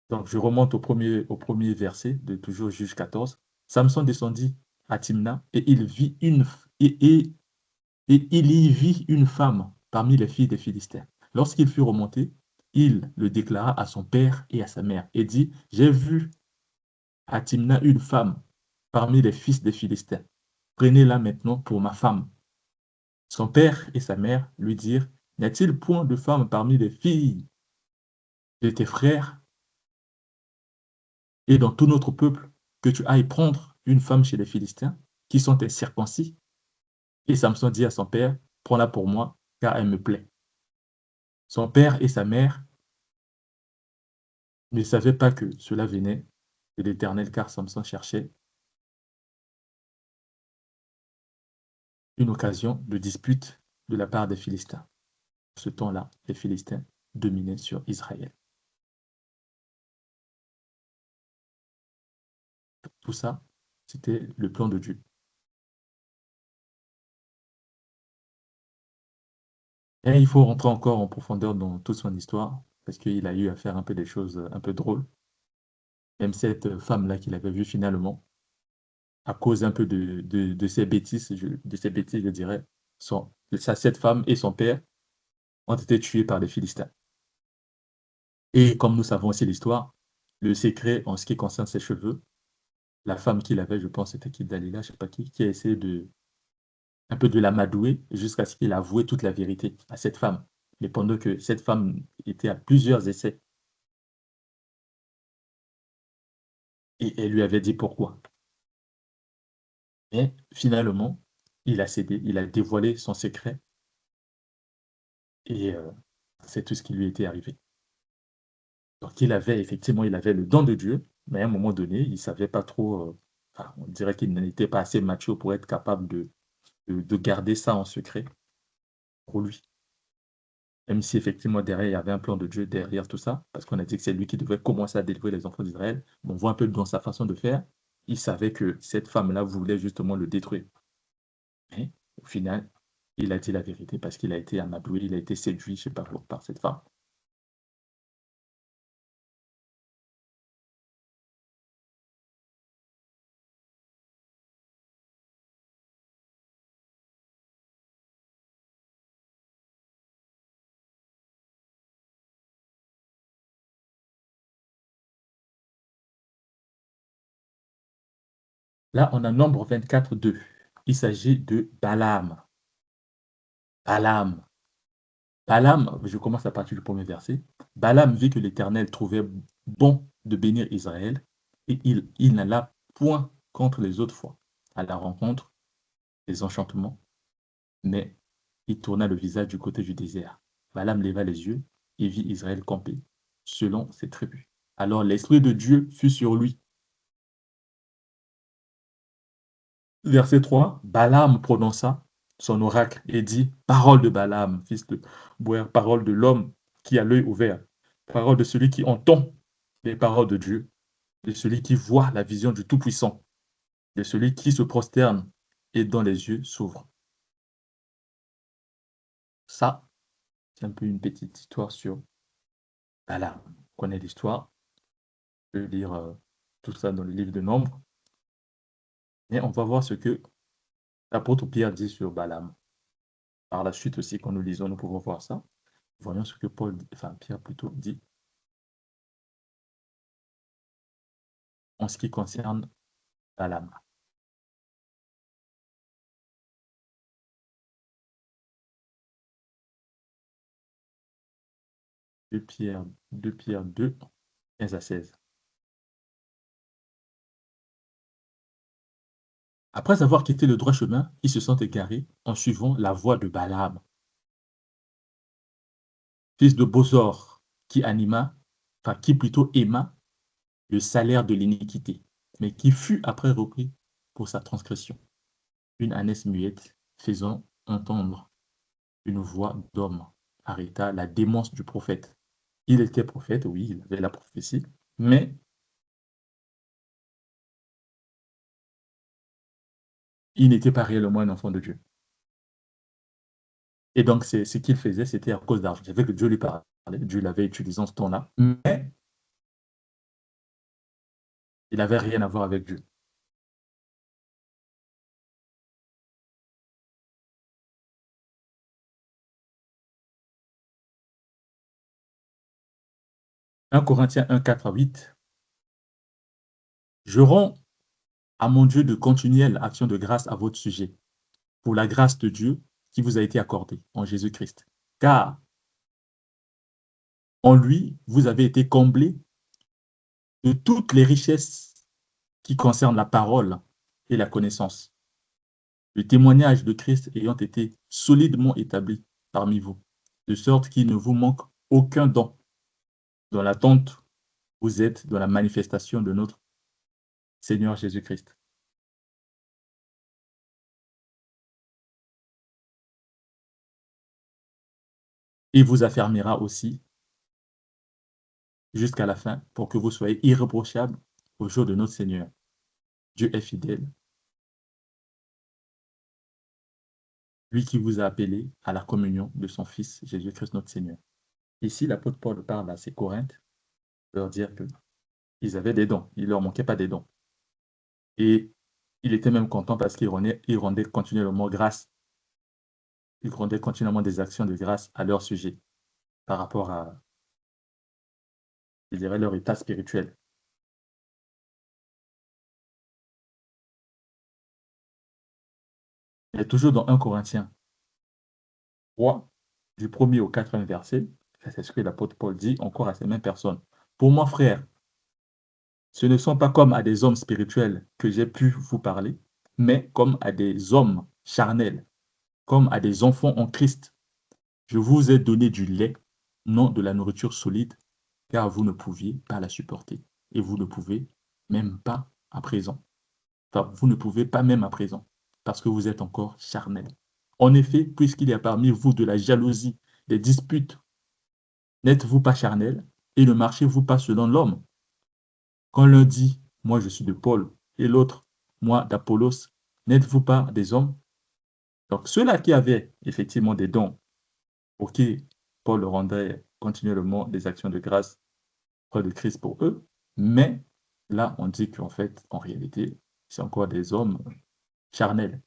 [SPEAKER 1] Donc, je remonte au premier verset de toujours Juge 14. Samson descendit à Timna et il y vit une femme parmi les filles des Philistins. Lorsqu'il fut remonté, il le déclara à son père et à sa mère et dit, j'ai vu à Timna une femme parmi les fils des Philistins. Prenez-la maintenant pour ma femme. Son père et sa mère lui dirent, n'y a-t-il point de femme parmi les filles de tes frères et dans tout notre peuple que tu ailles prendre une femme chez les Philistins qui sont incirconcis? Et Samson dit à son père, prends-la pour moi, car elle me plaît. Son père et sa mère ne savaient pas que cela venait de l'Éternel, car Samson cherchait une occasion de dispute de la part des Philistins. En ce temps-là, les Philistins dominaient sur Israël. Tout ça, c'était le plan de Dieu. Et il faut rentrer encore en profondeur dans toute son histoire, parce qu'il a eu à faire un peu des choses un peu drôles. Même cette femme-là qu'il avait vue finalement, à cause un peu de ses bêtises, je dirais, cette femme et son père ont été tués par les Philistins. Et comme nous savons aussi l'histoire, le secret en ce qui concerne ses cheveux, la femme qu'il avait, je pense, c'était qui, Dalila, je ne sais pas qui a essayé un peu de l'amadouer jusqu'à ce qu'il avoue toute la vérité à cette femme. Mais pendant que cette femme était à plusieurs essais, et elle lui avait dit pourquoi. Mais finalement, il a cédé, il a dévoilé son secret, et c'est tout ce qui lui était arrivé. Donc il avait effectivement, il avait le don de Dieu, mais à un moment donné, il ne savait pas trop, enfin, on dirait qu'il n'était pas assez mature pour être capable de garder ça en secret pour lui. Même si effectivement derrière, il y avait un plan de Dieu derrière tout ça, parce qu'on a dit que c'est lui qui devait commencer à délivrer les enfants d'Israël. On voit un peu dans sa façon de faire, il savait que cette femme-là voulait justement le détruire. Mais au final, il a dit la vérité parce qu'il a été amadoué, il a été séduit, je ne sais pas quoi, par cette femme. Là, on a Nombre 24, 2. Il s'agit de Balaam. Balaam. Balaam, je commence à partir du premier verset. Balaam vit que l'Éternel trouvait bon de bénir Israël, et il n'alla point contre les autres fois à la rencontre des enchantements, mais il tourna le visage du côté du désert. Balaam leva les yeux et vit Israël camper selon ses tribus. Alors l'Esprit de Dieu fut sur lui. Verset 3, Balaam prononça son oracle et dit, parole de Balaam, fils de Bouer, parole de l'homme qui a l'œil ouvert, parole de celui qui entend les paroles de Dieu, de celui qui voit la vision du Tout-Puissant, de celui qui se prosterne et dont les yeux s'ouvrent. Ça, c'est un peu une petite histoire sur Balaam. On connaît l'histoire, on peut lire tout ça dans le livre de Nombres, mais on va voir ce que l'apôtre Pierre dit sur Balaam. Par la suite aussi, quand nous lisons, nous pouvons voir ça. Voyons ce que Pierre plutôt dit en ce qui concerne Balaam. 2 Pierre 2, 15 à 16. Après avoir quitté le droit chemin, ils se sont égarés en suivant la voie de Balaam, fils de Bosor, qui plutôt aima le salaire de l'iniquité, mais qui fut après repris pour sa transgression. Une ânesse muette faisant entendre une voix d'homme arrêta la démence du prophète. Il était prophète, oui, il avait la prophétie, mais il n'était pas réellement un enfant de Dieu. Et donc, ce qu'il faisait, c'était à cause d'argent. C'est vrai que Dieu lui parlait, Dieu l'avait utilisé en ce temps-là, mais il n'avait rien à voir avec Dieu. 1 Corinthiens 1, 4 à 8. Je rends à mon Dieu de continuelles actions de grâce à votre sujet, pour la grâce de Dieu qui vous a été accordée en Jésus-Christ. Car en lui, vous avez été comblés de toutes les richesses qui concernent la parole et la connaissance. Le témoignage de Christ ayant été solidement établi parmi vous, de sorte qu'il ne vous manque aucun don. Dans l'attente, vous êtes dans la manifestation de notre Seigneur Jésus-Christ. Il vous affermira aussi jusqu'à la fin pour que vous soyez irréprochables au jour de notre Seigneur. Dieu est fidèle, lui qui vous a appelé à la communion de son Fils Jésus-Christ notre Seigneur. Ici, l'apôtre Paul parle à ces Corinthes, leur dire qu'ils avaient des dons, il ne leur manquait pas des dons. Et il était même content parce qu'il rendait continuellement grâce, il rendait continuellement des actions de grâce à leur sujet par rapport à, je dirais, leur état spirituel. Et toujours dans 1 Corinthiens 3, du 1er au 4e verset, c'est ce que l'apôtre Paul dit encore à ces mêmes personnes. Pour moi, frère, ce ne sont pas comme à des hommes spirituels que j'ai pu vous parler, mais comme à des hommes charnels, comme à des enfants en Christ. Je vous ai donné du lait, non de la nourriture solide, car vous ne pouviez pas la supporter. Et vous ne pouvez même pas à présent. Enfin, vous ne pouvez pas même à présent, parce que vous êtes encore charnel. En effet, puisqu'il y a parmi vous de la jalousie, des disputes, n'êtes-vous pas charnel et ne marchez-vous pas selon l'homme? Quand l'un dit, moi je suis de Paul, et l'autre, moi d'Apollos, n'êtes-vous pas des hommes? Donc ceux-là qui avaient effectivement des dons, ok, Paul rendait continuellement des actions de grâce auprès de Christ pour eux, mais là on dit qu'en fait, en réalité, c'est encore des hommes charnels.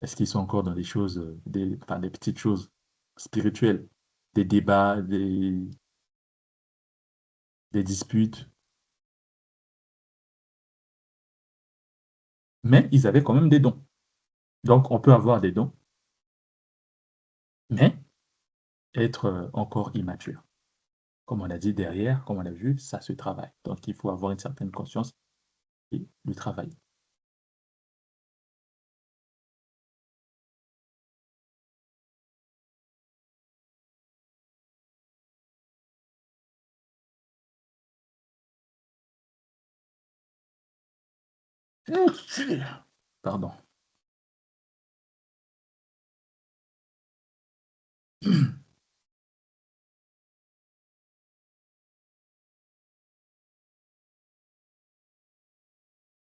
[SPEAKER 1] Est-ce qu'ils sont encore dans des choses, enfin, des petites choses spirituelles, des débats, des disputes, mais ils avaient quand même des dons. Donc on peut avoir des dons, mais être encore immature. Comme on a dit derrière, comme on a vu, ça se travaille. Donc il faut avoir une certaine conscience et le travail. Pardon.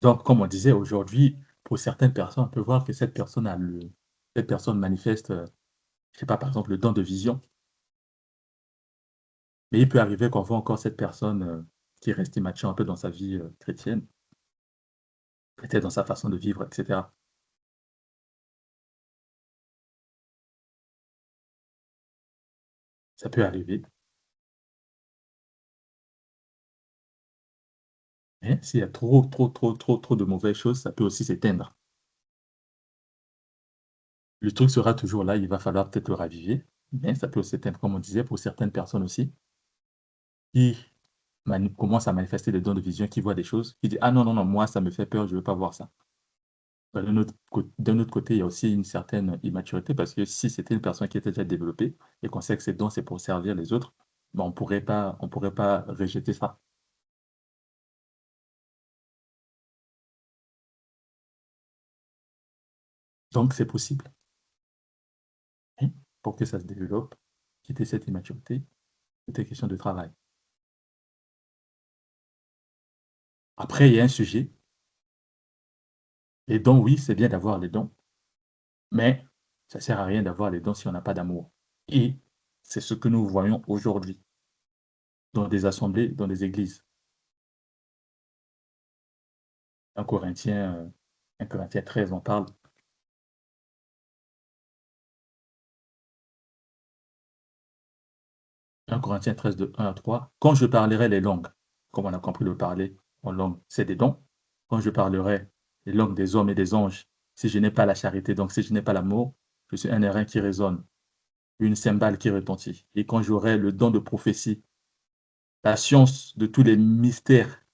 [SPEAKER 1] Donc, comme on disait aujourd'hui, pour certaines personnes, on peut voir que cette personne manifeste, je sais pas, par exemple, le don de vision. Mais il peut arriver qu'on voit encore cette personne qui reste immature un peu dans sa vie chrétienne, peut-être dans sa façon de vivre, etc. Ça peut arriver. Mais s'il y a trop de mauvaises choses, ça peut aussi s'éteindre. Le truc sera toujours là, il va falloir peut-être le raviver, mais ça peut s'éteindre, comme on disait, pour certaines personnes aussi, qui commencent à manifester des dons de vision, qui voient des choses, qui disent: «Ah non, non, non, moi, ça me fait peur, je ne veux pas voir ça». D'un autre côté, il y a aussi une certaine immaturité parce que si c'était une personne qui était déjà développée et qu'on sait que ses dons, c'est pour servir les autres, ben, on pourrait pas rejeter ça. Donc c'est possible, mais pour que ça se développe, quitter cette immaturité, tout est question de travail. Après, il y a un sujet, les dons, oui, c'est bien d'avoir les dons, mais ça sert à rien d'avoir les dons si on n'a pas d'amour. Et c'est ce que nous voyons aujourd'hui dans des assemblées, dans des églises. 1 Corinthiens, 1 Corinthiens 13 en parle. 1 Corinthiens 13 de 1 à 3. Quand je parlerai les langues, comme on a compris le parler en langue, c'est des dons. Quand je parlerai les langues des hommes et des anges, si je n'ai pas la charité, donc si je n'ai pas l'amour, je suis un airain qui résonne, une cymbale qui retentit. Et quand j'aurai le don de prophétie, la science de tous les mystères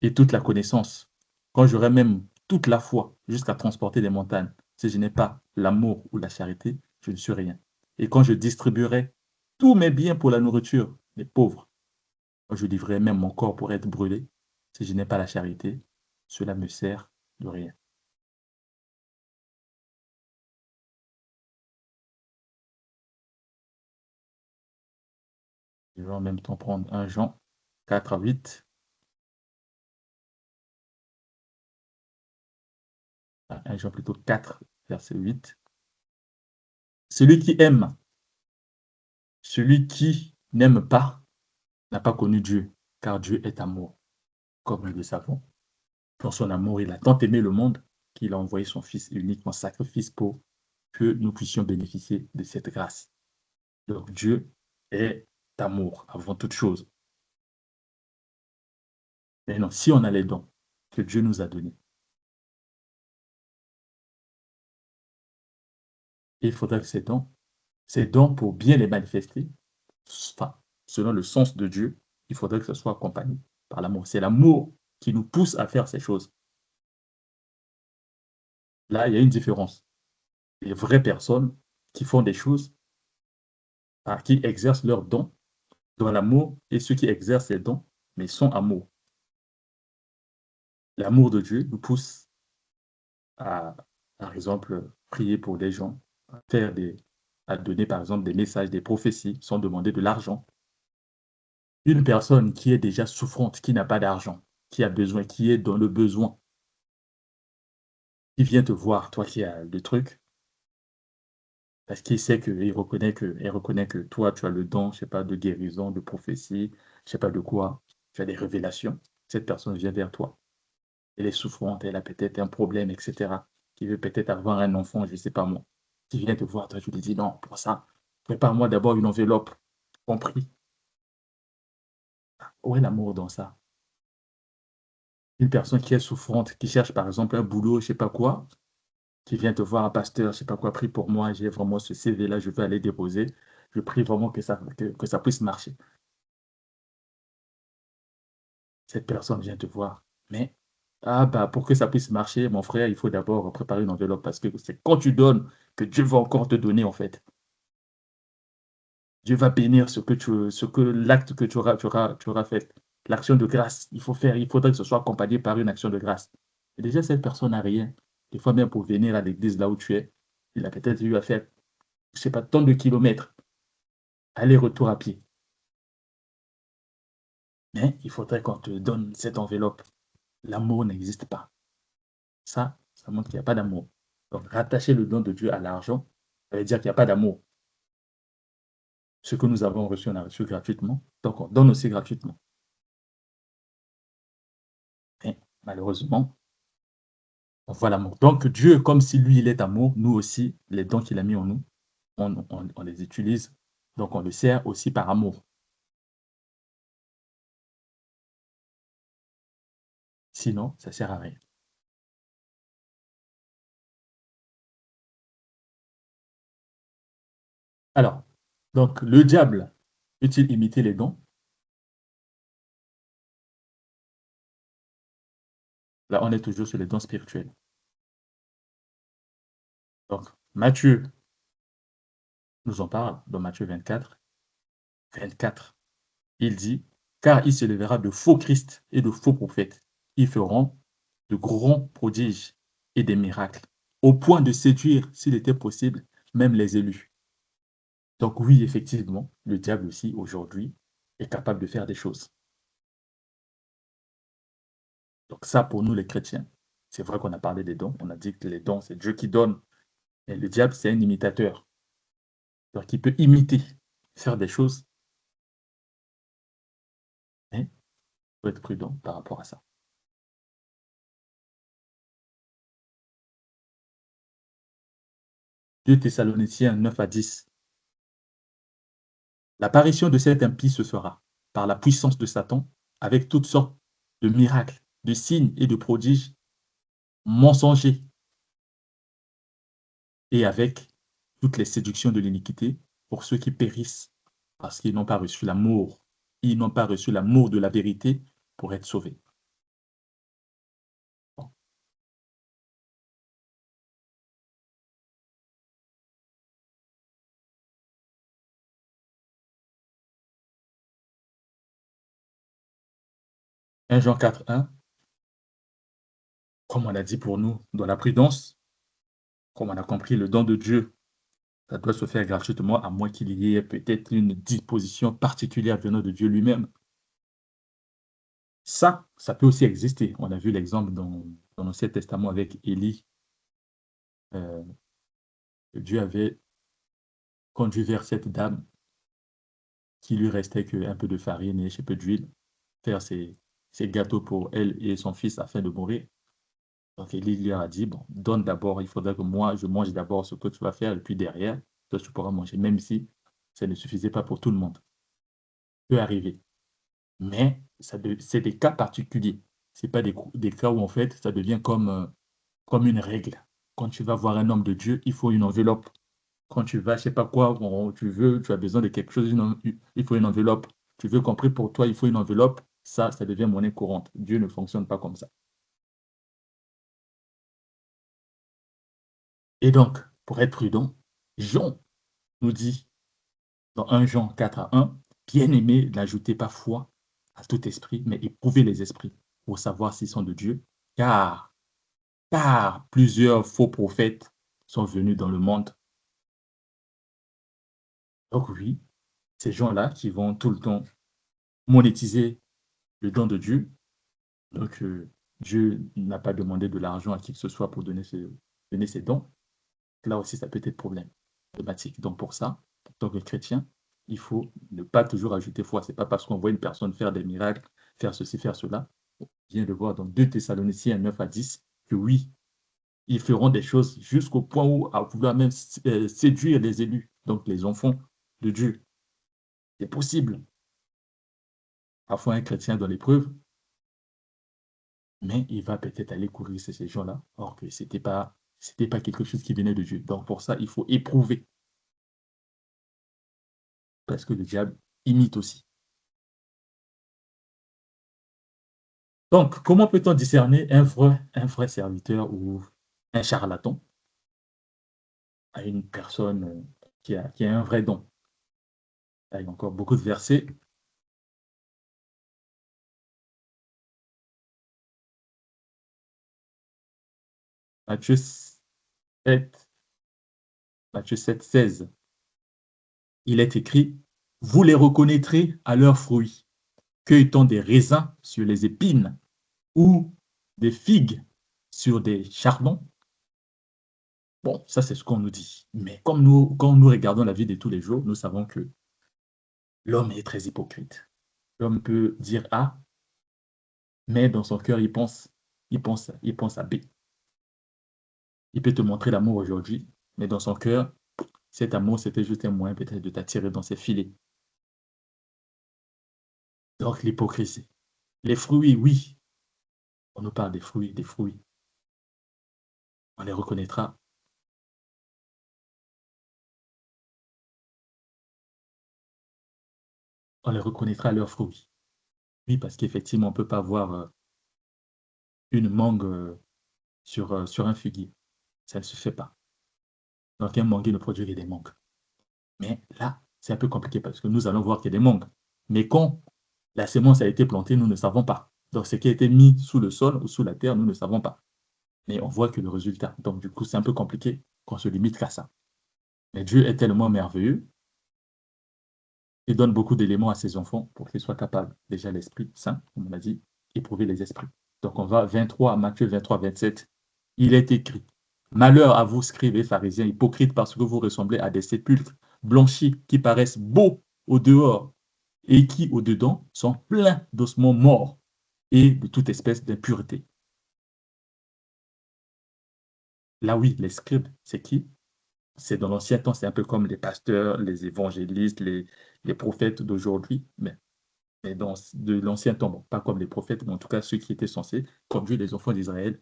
[SPEAKER 1] et toute la connaissance, quand j'aurai même toute la foi jusqu'à transporter des montagnes, si je n'ai pas l'amour ou la charité, je ne suis rien. Et quand je distribuerai tous mes biens pour la nourriture des pauvres, je livrerai même mon corps pour être brûlé. Si je n'ai pas la charité, cela me sert de rien. Je vais en même temps prendre 1 Jean 4 à 8. 1 Jean plutôt 4, verset 8. Celui qui aime, celui qui n'aime pas, n'a pas connu Dieu, car Dieu est amour, comme nous le savons. Dans son amour, il a tant aimé le monde qu'il a envoyé son Fils unique en sacrifice pour que nous puissions bénéficier de cette grâce. Donc Dieu est amour avant toute chose. Maintenant, si on a les dons que Dieu nous a donnés, il faudra que ces dons pour bien les manifester, enfin, selon le sens de Dieu, il faudrait que ce soit accompagné par l'amour. C'est l'amour qui nous pousse à faire ces choses. Là, il y a une différence. Les vraies personnes qui font des choses, qui exercent leurs dons dans l'amour, et ceux qui exercent ces dons, mais sans amour. L'amour de Dieu nous pousse à, par exemple, prier pour des gens, à donner, par exemple, des messages, des prophéties, sans demander de l'argent. Une personne qui est déjà souffrante, qui n'a pas d'argent, qui a besoin, qui est dans le besoin, qui vient te voir, toi qui as le truc, parce qu'il sait que, elle reconnaît que toi, tu as le don, je sais pas, de guérison, de prophétie, je sais pas de quoi, tu as des révélations. Cette personne vient vers toi. Elle est souffrante, elle a peut-être un problème, etc. Qui veut peut-être avoir un enfant, je ne sais pas moi. Qui vient te voir, toi, tu lui dis non, pour ça, prépare-moi d'abord une enveloppe, compris. Où est l'amour dans ça? Une personne qui est souffrante, qui cherche par exemple un boulot, je ne sais pas quoi, qui vient te voir, un pasteur, je ne sais pas quoi, prie pour moi, j'ai vraiment ce CV-là, je veux aller déposer. Je prie vraiment que ça puisse marcher. Cette personne vient te voir. Mais, ah bah, pour que ça puisse marcher, mon frère, il faut d'abord préparer une enveloppe parce que c'est quand tu donnes que Dieu va encore te donner, en fait. Dieu va bénir l'acte que tu auras fait. L'action de grâce, il faudrait que ce soit accompagné par une action de grâce. Et déjà, cette personne n'a rien. Des fois, même pour venir à l'église là où tu es, il a peut-être eu à faire, je ne sais pas, tant de kilomètres, aller-retour à pied. Mais il faudrait qu'on te donne cette enveloppe. L'amour n'existe pas. Ça montre qu'il n'y a pas d'amour. Donc, rattacher le don de Dieu à l'argent, ça veut dire qu'il n'y a pas d'amour. Ce que nous avons reçu, on a reçu gratuitement. Donc, on donne aussi gratuitement. Mais malheureusement, on voit l'amour. Donc, Dieu, comme si lui, il est amour, nous aussi, les dons qu'il a mis en nous, on les utilise. Donc, on le sert aussi par amour. Sinon, ça ne sert à rien. Alors, donc, le diable peut-il imiter les dons? Là, on est toujours sur les dons spirituels. Donc, Matthieu nous en parle dans Matthieu 24. 24, il dit, car il se lèvera de faux Christ et de faux prophètes. Ils feront de grands prodiges et des miracles, au point de séduire, s'il était possible, même les élus. Donc oui, effectivement, le diable aussi, aujourd'hui, est capable de faire des choses. Donc ça, pour nous les chrétiens, c'est vrai qu'on a parlé des dons, on a dit que les dons, c'est Dieu qui donne, et le diable, c'est un imitateur. Donc il peut imiter, faire des choses, mais il faut être prudent par rapport à ça. 2 Thessaloniciens 9 à 10. L'apparition de cet impie se fera par la puissance de Satan, avec toutes sortes de miracles, de signes et de prodiges mensongers, et avec toutes les séductions de l'iniquité pour ceux qui périssent, parce qu'ils n'ont pas reçu l'amour. Ils n'ont pas reçu l'amour de la vérité pour être sauvés. Bon. 1 Jean 4, 1, comme on a dit pour nous, dans la prudence, comme on a compris le don de Dieu Ça doit se faire gratuitement, à moins qu'il y ait peut-être une disposition particulière venant de Dieu lui-même. Ça peut aussi exister. On a vu l'exemple dans l'Ancien Testament avec Élie. Dieu avait conduit vers cette dame qui lui restait qu'un peu de farine et un peu d'huile, faire ses gâteaux pour elle et son fils afin de mourir. Donc Élie lui a dit, bon, donne d'abord, il faudrait que moi, je mange d'abord ce que tu vas faire, et puis derrière, toi, tu pourras manger, même si ça ne suffisait pas pour tout le monde. Ça peut arriver. Mais c'est des cas particuliers. Ce n'est pas des cas où, en fait, ça devient comme une règle. Quand tu vas voir un homme de Dieu, il faut une enveloppe. Quand tu vas, je sais pas quoi, tu as besoin de quelque chose, il faut une enveloppe. Tu veux qu'on prie pour toi, il faut une enveloppe. Ça devient monnaie courante. Dieu ne fonctionne pas comme ça. Et donc, pour être prudent, Jean nous dit dans 1 Jean 4:1, bien-aimés, n'ajoutez pas foi à tout esprit, mais éprouvez les esprits pour savoir s'ils sont de Dieu, car, car plusieurs faux prophètes sont venus dans le monde. Donc oui, ces gens-là qui vont tout le temps monétiser le don de Dieu. Donc, Dieu n'a pas demandé de l'argent à qui que ce soit pour donner ses dons. Là aussi, ça peut être problématique. Donc, pour ça, en tant que chrétien, il faut ne pas toujours ajouter foi. Ce n'est pas parce qu'on voit une personne faire des miracles, faire ceci, faire cela. On vient de voir dans 2 Thessaloniciens 9-10 que oui, ils feront des choses jusqu'au point où à vouloir même séduire les élus, donc les enfants de Dieu. C'est possible. Parfois, un chrétien dans l'épreuve, mais il va peut-être aller courir ces gens-là, or que c'était pas quelque chose qui venait de Dieu. Donc pour ça, il faut éprouver, parce que le diable imite aussi. Donc, comment peut-on discerner un vrai serviteur ou un charlatan à une personne qui a un vrai don? Là, il y a encore beaucoup de versets. Matthieu 7, Matthieu 7, 16. Il est écrit, vous les reconnaîtrez à leurs fruits. Cueille-t-on des raisins sur les épines ou des figues sur des chardons? Bon, ça, c'est ce qu'on nous dit. Mais quand nous regardons la vie de tous les jours, nous savons que l'homme est très hypocrite. L'homme peut dire A, mais dans son cœur, il pense à B. Il peut te montrer l'amour aujourd'hui, mais dans son cœur, cet amour, c'était juste un moyen peut-être de t'attirer dans ses filets. Donc, l'hypocrisie. Les fruits, oui. On nous parle des fruits, des fruits. On les reconnaîtra. On les reconnaîtra à leurs fruits. Oui, parce qu'effectivement, on ne peut pas voir une mangue sur un figuier. Ça ne se fait pas. Donc, un manguier ne produit que des mangues. Mais là, c'est un peu compliqué parce que nous allons voir qu'il y a des mangues. Mais quand la sémence a été plantée, nous ne savons pas. Donc, ce qui a été mis sous le sol ou sous la terre, nous ne savons pas. Mais on voit que le résultat. Donc, du coup, c'est un peu compliqué qu'on se limite qu'à ça. Mais Dieu est tellement merveilleux, il donne beaucoup d'éléments à ses enfants pour qu'ils soient capables, déjà l'Esprit Saint, comme on a dit, éprouver les esprits. Donc, on va 23, Matthieu 23, 27. Il est écrit, malheur à vous, scribes et pharisiens, hypocrites, parce que vous ressemblez à des sépulcres blanchis qui paraissent beaux au dehors et qui, au dedans, sont pleins d'ossements morts et de toute espèce d'impureté. Là, oui, les scribes, c'est qui? C'est dans l'ancien temps, c'est un peu comme les pasteurs, les évangélistes, les prophètes d'aujourd'hui, mais de l'ancien temps, bon, pas comme les prophètes, mais en tout cas ceux qui étaient censés conduire les enfants d'Israël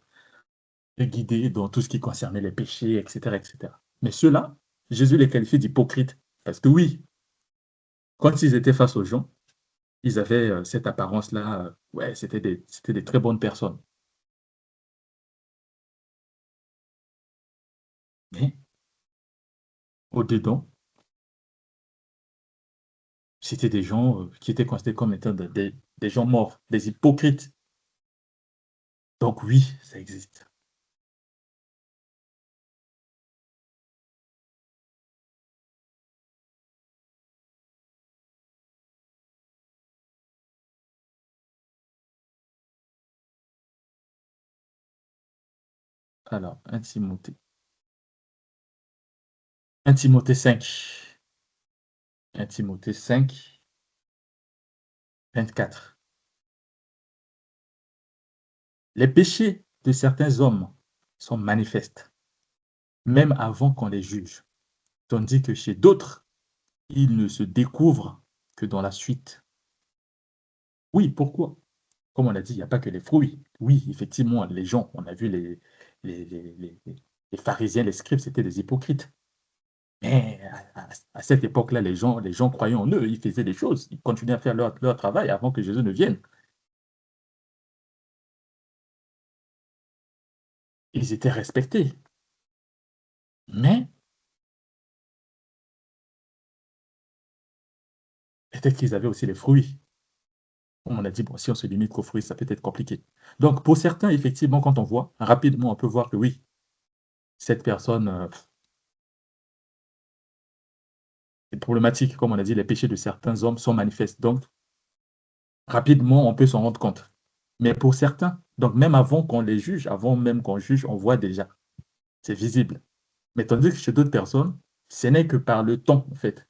[SPEAKER 1] et guider dans tout ce qui concernait les péchés, etc., etc. Mais ceux-là, Jésus les qualifie d'hypocrites, parce que oui, quand ils étaient face aux gens, ils avaient cette apparence-là, ouais, c'était des très bonnes personnes. Mais au-dedans, c'était des gens qui étaient considérés comme étant des gens morts, des hypocrites. Donc oui, ça existe. Alors, 1 Timothée. 1 Timothée 5. 1 Timothée 5, 24. Les péchés de certains hommes sont manifestes, même avant qu'on les juge, tandis que chez d'autres, ils ne se découvrent que dans la suite. Oui, pourquoi? Comme on l'a dit, il n'y a pas que les fruits. Oui, effectivement, les gens, on a vu les pharisiens, les scribes, c'était des hypocrites. Mais à cette époque-là, les gens croyaient en eux, ils faisaient des choses, ils continuaient à faire leur travail avant que Jésus ne vienne. Ils étaient respectés, mais peut-être qu'ils avaient aussi les fruits. Comme on a dit, bon, si on se limite qu'aux fruits, ça peut être compliqué. Donc pour certains, effectivement, quand on voit, rapidement, on peut voir que oui, cette personne, est problématique. Comme on a dit, les péchés de certains hommes sont manifestes. Donc rapidement, on peut s'en rendre compte. Mais pour certains, donc même avant qu'on les juge, avant même qu'on juge, on voit déjà, c'est visible. Mais tandis que chez d'autres personnes, ce n'est que par le temps, en fait.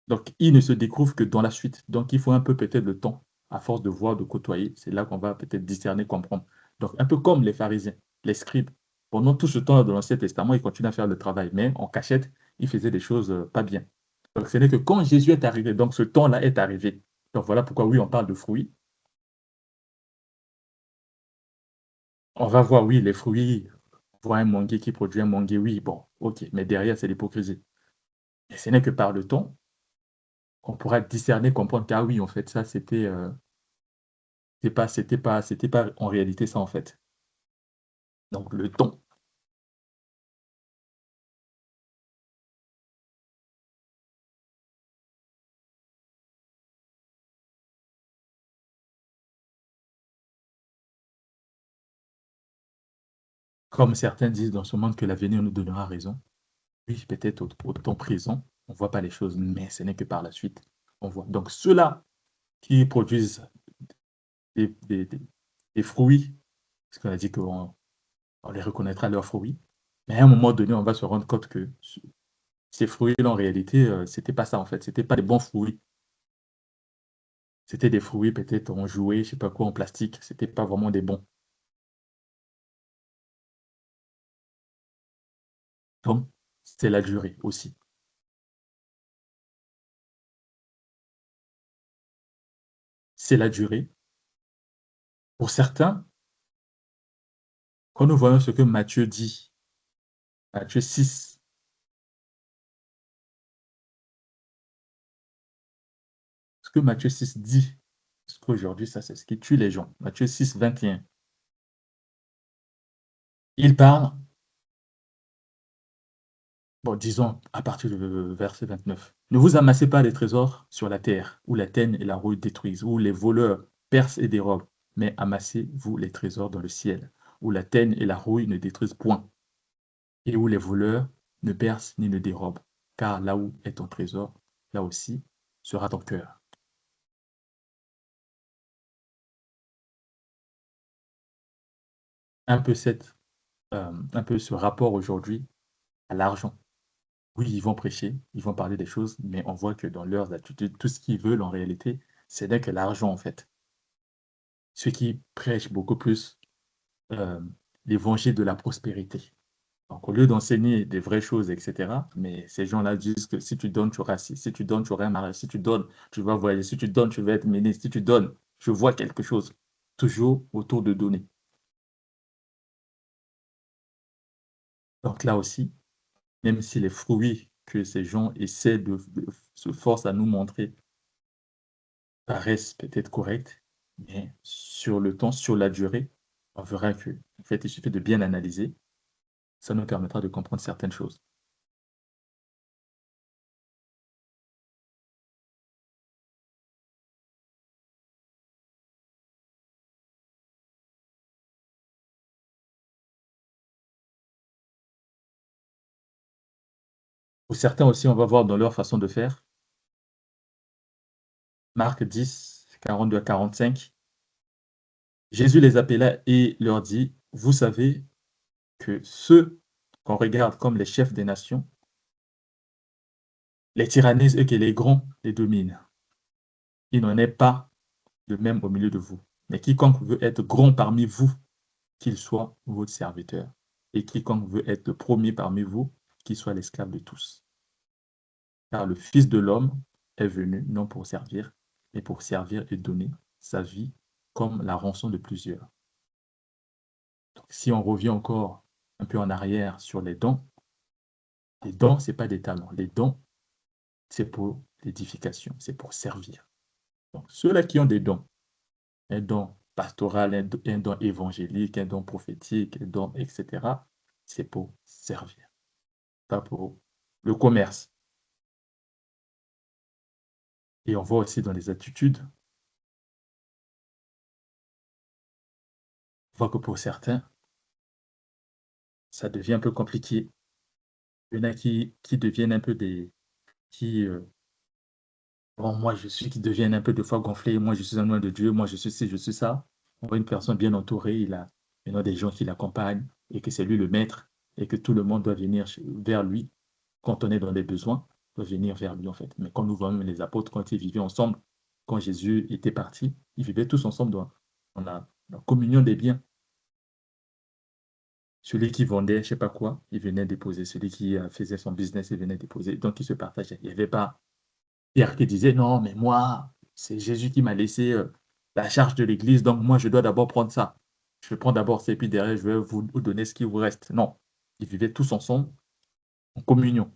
[SPEAKER 1] Donc, ils ne se découvrent que dans la suite. Donc, il faut un peu peut-être le temps, à force de voir, de côtoyer. C'est là qu'on va peut-être discerner, comprendre. Donc, un peu comme les pharisiens, les scribes. Pendant tout ce temps de l'Ancien Testament, ils continuent à faire le travail, mais en cachette, ils faisaient des choses pas bien. Donc, ce n'est que quand Jésus est arrivé, donc ce temps-là est arrivé. Donc, voilà pourquoi, oui, on parle de fruits. On va voir, oui, les fruits, on voit un manguier qui produit un manguier, oui, bon, ok, mais derrière, c'est l'hypocrisie. Et ce n'est que par le temps qu'on pourra discerner, comprendre qu'ah oui, en fait, ça, c'était pas en réalité ça, en fait. Donc le temps, comme certains disent dans ce monde que l'avenir nous donnera raison. Oui, peut-être au temps présent, on ne voit pas les choses, mais ce n'est que par la suite, on voit. Donc ceux-là qui produisent des fruits, parce qu'on a dit qu'on les reconnaîtra leurs fruits, mais à un moment donné, on va se rendre compte que ces fruits-là, en réalité, c'était pas ça, en fait. C'était pas des bons fruits. C'était des fruits peut-être en jouet, je sais pas quoi, en plastique. C'était pas vraiment des bons. Donc, c'est la durée aussi. C'est la durée. Pour certains, quand nous voyons ce que Matthieu dit, Matthieu 6, ce que Matthieu 6 dit, parce qu'aujourd'hui, ça, c'est ce qui tue les gens. Matthieu 6, 21. Il parle, bon, disons, à partir du verset 29. Ne vous amassez pas des trésors sur la terre, où la teigne et la rouille détruisent, où les voleurs percent et dérobent, mais amassez-vous les trésors dans le ciel, où la teigne et la rouille ne détruisent point, et où les voleurs ne percent ni ne dérobent. Car là où est ton trésor, là aussi sera ton cœur. Un peu un peu ce rapport aujourd'hui à l'argent. Oui, ils vont prêcher, ils vont parler des choses, mais on voit que dans leurs attitudes, tout ce qu'ils veulent en réalité, ce n'est que l'argent en fait. Ceux qui prêchent beaucoup plus euh, l'évangile de la prospérité. Donc, au lieu d'enseigner des vraies choses, etc., mais ces gens-là disent que si tu donnes, tu auras ci, si tu donnes, tu auras un mariage, si tu donnes, tu vas voyager, si tu donnes, tu vas être ministre, si tu donnes, je vois quelque chose. Toujours autour de donner. Donc là aussi, même si les fruits que ces gens essaient se forcent à nous montrer paraissent peut-être corrects, mais sur le temps, sur la durée, on verra que, en fait, il suffit de bien analyser, ça nous permettra de comprendre certaines choses. Pour certains aussi, on va voir dans leur façon de faire, Marc 10, 42 à 45, Jésus les appela et leur dit, vous savez que ceux qu'on regarde comme les chefs des nations, les tyrannisent et que les grands les dominent. Il n'en est pas de même au milieu de vous. Mais quiconque veut être grand parmi vous, qu'il soit votre serviteur. Et quiconque veut être le premier parmi vous, qu'il soit l'esclave de tous. Car le Fils de l'homme est venu non pour servir, mais pour servir et donner sa vie comme la rançon de plusieurs. Donc, si on revient encore un peu en arrière sur les dons, ce n'est pas des talents. Les dons, c'est pour l'édification, c'est pour servir. Donc, ceux-là qui ont des dons, un don pastoral, un don évangélique, un don prophétique, un don, etc., c'est pour servir, pas pour le commerce. Et on voit aussi dans les attitudes, on voit que pour certains, ça devient un peu compliqué. Il y en a qui deviennent un peu des... Qui, bon, moi, qui deviennent un peu de fois gonflés. Moi, je suis un loin de Dieu. Moi, je suis ci, je suis ça. On voit une personne bien entourée. Il a des gens qui l'accompagnent et que c'est lui le maître et que tout le monde doit venir vers lui quand on est dans les besoins, doit venir vers lui, en fait. Mais quand nous voyons les apôtres, quand ils vivaient ensemble, quand Jésus était parti, ils vivaient tous ensemble dans la communion des biens. Celui qui vendait, je ne sais pas quoi, il venait déposer. Celui qui faisait son business, il venait déposer. Donc, ils se partageaient. Il n'y avait pas Pierre qui disait, non, mais moi, c'est Jésus qui m'a laissé la charge de l'Église, donc moi, je dois d'abord prendre ça. Je prends d'abord ça, et puis derrière, je vais vous donner ce qui vous reste. Non, ils vivaient tous ensemble, en communion.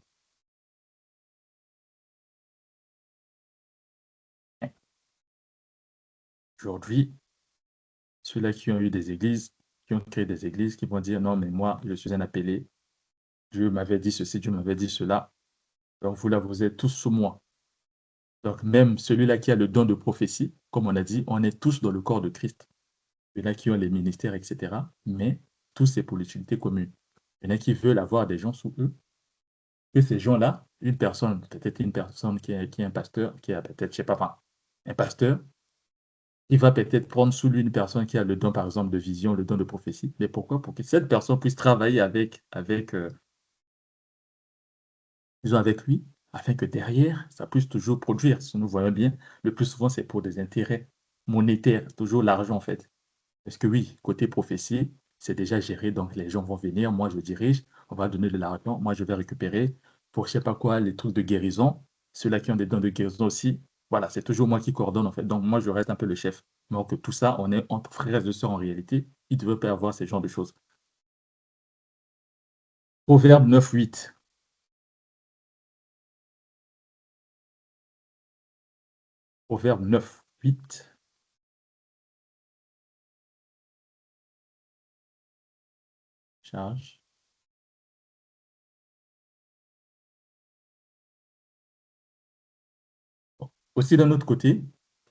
[SPEAKER 1] Aujourd'hui, ceux-là qui ont eu des églises, qui ont créé des églises, qui vont dire, non, mais moi, je suis un appelé. Dieu m'avait dit ceci, Dieu m'avait dit cela. Donc, vous là, vous êtes tous sous moi. Donc, même celui-là qui a le don de prophétie, comme on a dit, on est tous dans le corps de Christ. Il y en a qui ont les ministères, etc. Mais tout, c'est pour l'utilité commune. Il y en a qui veulent avoir des gens sous eux. Et ces gens-là, une personne, peut-être une personne qui est un pasteur, qui a peut-être, je sais pas, enfin, un pasteur, il va peut-être prendre sous lui une personne qui a le don, par exemple, de vision, le don de prophétie. Mais pourquoi? Pour que cette personne puisse travailler disons avec lui, afin que derrière, ça puisse toujours produire. Si nous voyons bien, le plus souvent, c'est pour des intérêts monétaires, toujours l'argent, en fait. Parce que oui, côté prophétie, c'est déjà géré, donc les gens vont venir, moi je dirige, on va donner de l'argent, moi je vais récupérer pour je sais pas quoi, les trucs de guérison, ceux-là qui ont des dons de guérison aussi, voilà, c'est toujours moi qui coordonne en fait, donc moi je reste un peu le chef. Donc tout ça, on est entre frères et sœurs en réalité, il ne devrait pas y avoir ce genre de choses. Proverbe 9, 8. Proverbe 9, 8. Charge. Bon. Aussi d'un autre côté,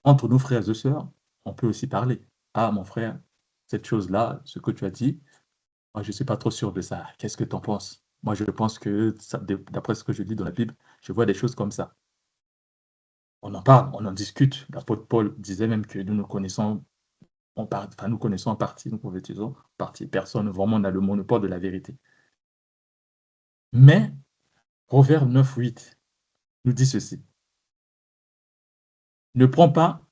[SPEAKER 1] entre nous frères et sœurs, on peut aussi parler. Ah mon frère, cette chose-là, ce que tu as dit, moi, je ne suis pas trop sûr de ça. Qu'est-ce que tu en penses? Moi, je pense que, d'après ce que je lis dans la Bible, je vois des choses comme ça. On en parle, on en discute. L'apôtre Paul disait même que nous nous connaissons enfin, nous connaissons en partie, nous prophétisons en partie. Personne vraiment n'a le monopole de la vérité. Mais, Proverbe 9, 8 nous dit ceci. Ne prends pas,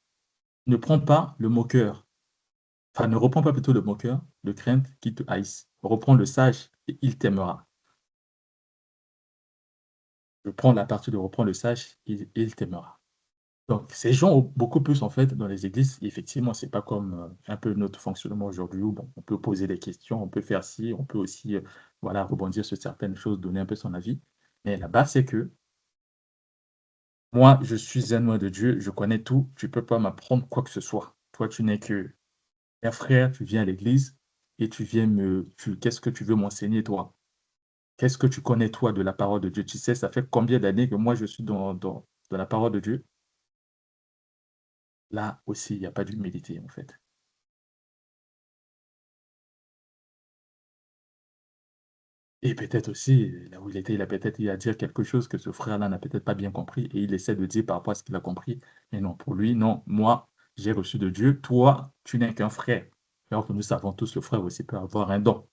[SPEAKER 1] ne prends pas le moqueur. Enfin, ne reprends pas plutôt le moqueur de crainte qu'il te haïsse. Reprends le sage et il t'aimera. Je prends la partie de reprends le sage et il t'aimera. Donc, ces gens ont beaucoup plus, en fait, dans les églises, effectivement, c'est pas comme un peu notre fonctionnement aujourd'hui où bon, on peut poser des questions, on peut faire ci, on peut aussi voilà, rebondir sur certaines choses, donner un peu son avis. Mais là-bas, c'est que moi, je suis un loin de Dieu, je connais tout, tu peux pas m'apprendre quoi que ce soit. Toi, tu n'es que un frère, tu viens à l'église et tu viens qu'est-ce que tu veux m'enseigner, toi? Qu'est-ce que tu connais, toi, de la parole de Dieu? Tu sais, ça fait combien d'années que moi, je suis dans la parole de Dieu? Là aussi, il n'y a pas d'humilité, en fait. Et peut-être aussi, là où il était, il a peut-être eu à dire quelque chose que ce frère-là n'a peut-être pas bien compris et il essaie de dire par rapport à ce qu'il a compris. Mais non, pour lui, non, moi, j'ai reçu de Dieu, toi, tu n'es qu'un frère. Alors que nous savons tous, le frère aussi peut avoir un don.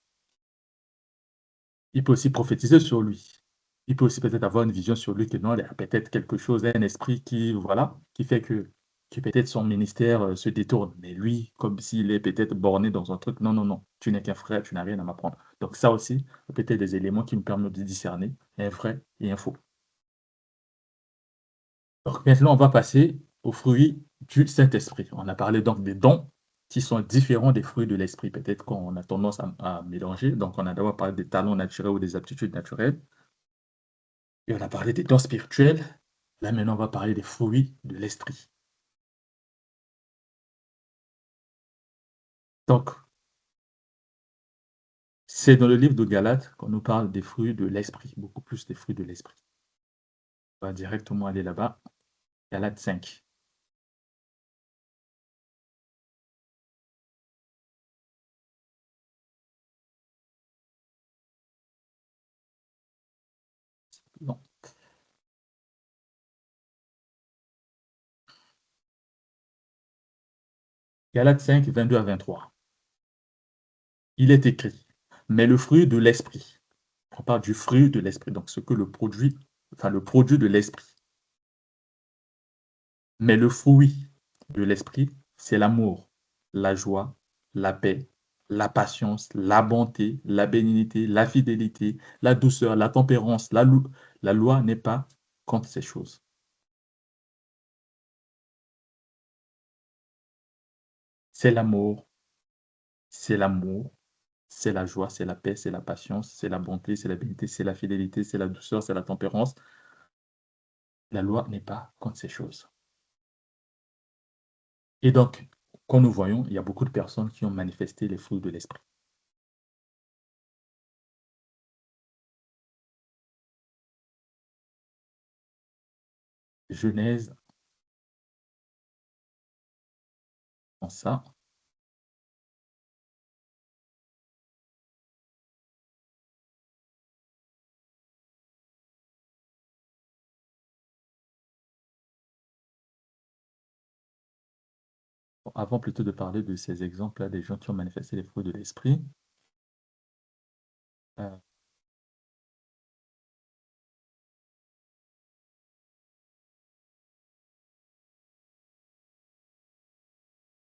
[SPEAKER 1] Il peut aussi prophétiser sur lui. Il peut aussi peut-être avoir une vision sur lui que non, il y a peut-être quelque chose, un esprit qui, voilà, qui fait que peut-être son ministère se détourne. Mais lui, comme s'il est peut-être borné dans un truc, non, non, non, tu n'es qu'un frère, tu n'as rien à m'apprendre. Donc ça aussi, peut-être des éléments qui me permettent de discerner un vrai et un faux. Donc maintenant, on va passer aux fruits du Saint-Esprit. On a parlé donc des dons qui sont différents des fruits de l'esprit. Peut-être qu'on a tendance à mélanger. Donc, on a d'abord parlé des talents naturels ou des aptitudes naturelles. Et on a parlé des dons spirituels. Là, maintenant, on va parler des fruits de l'esprit. Donc, c'est dans le livre de Galates qu'on nous parle des fruits de l'esprit, beaucoup plus des fruits de l'esprit. On va directement aller là-bas. Galates 5. Non. Galates 5, 22 à 23. Il est écrit, mais le fruit de l'esprit. On parle du fruit de l'esprit, donc ce que le produit, enfin le produit de l'esprit. Mais le fruit de l'esprit, c'est l'amour, la joie, la paix, la patience, la bonté, la bénignité, la fidélité, la douceur, la tempérance. La loi n'est pas contre ces choses. C'est l'amour, c'est l'amour, c'est la joie, c'est la paix, c'est la patience, c'est la bonté, c'est la bénignité, c'est la fidélité, c'est la douceur, c'est la tempérance. La loi n'est pas contre ces choses. Et donc, comme nous voyons, il y a beaucoup de personnes qui ont manifesté les fruits de l'esprit. Genèse en ça. Avant plutôt de parler de ces exemples-là, des gens qui ont manifesté les fruits de l'esprit, euh,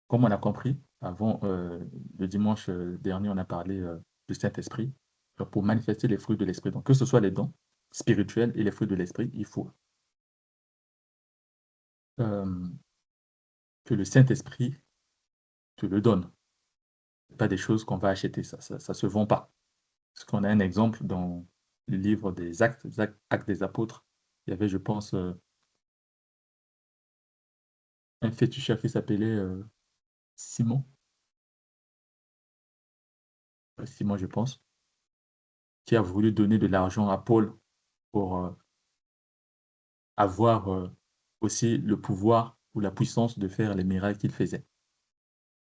[SPEAKER 1] comme on a compris, avant le dimanche dernier, on a parlé du Saint-Esprit. Donc, pour manifester les fruits de l'esprit, donc que ce soit les dons spirituels et les fruits de l'esprit, il faut euh, que le Saint-Esprit te le donne. Pas des choses qu'on va acheter, ça se vend pas. Parce qu'on a un exemple dans le livre des Actes, Actes des Apôtres. Il y avait, je pense, un féticheur qui s'appelait Simon. Simon, je pense, qui a voulu donner de l'argent à Paul pour avoir aussi le pouvoir ou la puissance de faire les miracles qu'il faisait.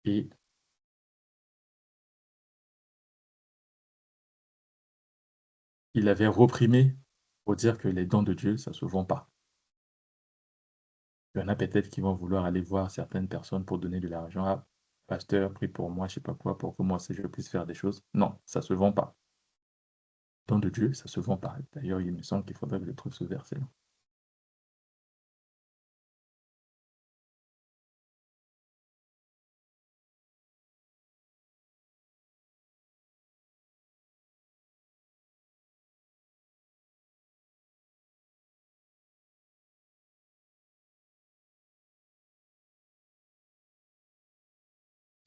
[SPEAKER 1] Et il avait reprimé pour dire que les dons de Dieu, ça ne se vend pas. Il y en a peut-être qui vont vouloir aller voir certaines personnes pour donner de l'argent. Ah, pasteur, prie pour moi, je ne sais pas quoi, pour que moi aussi je puisse faire des choses. Non, ça ne se vend pas. Don de Dieu, ça ne se vend pas. D'ailleurs, il me semble qu'il faudrait que je trouve ce verset-là.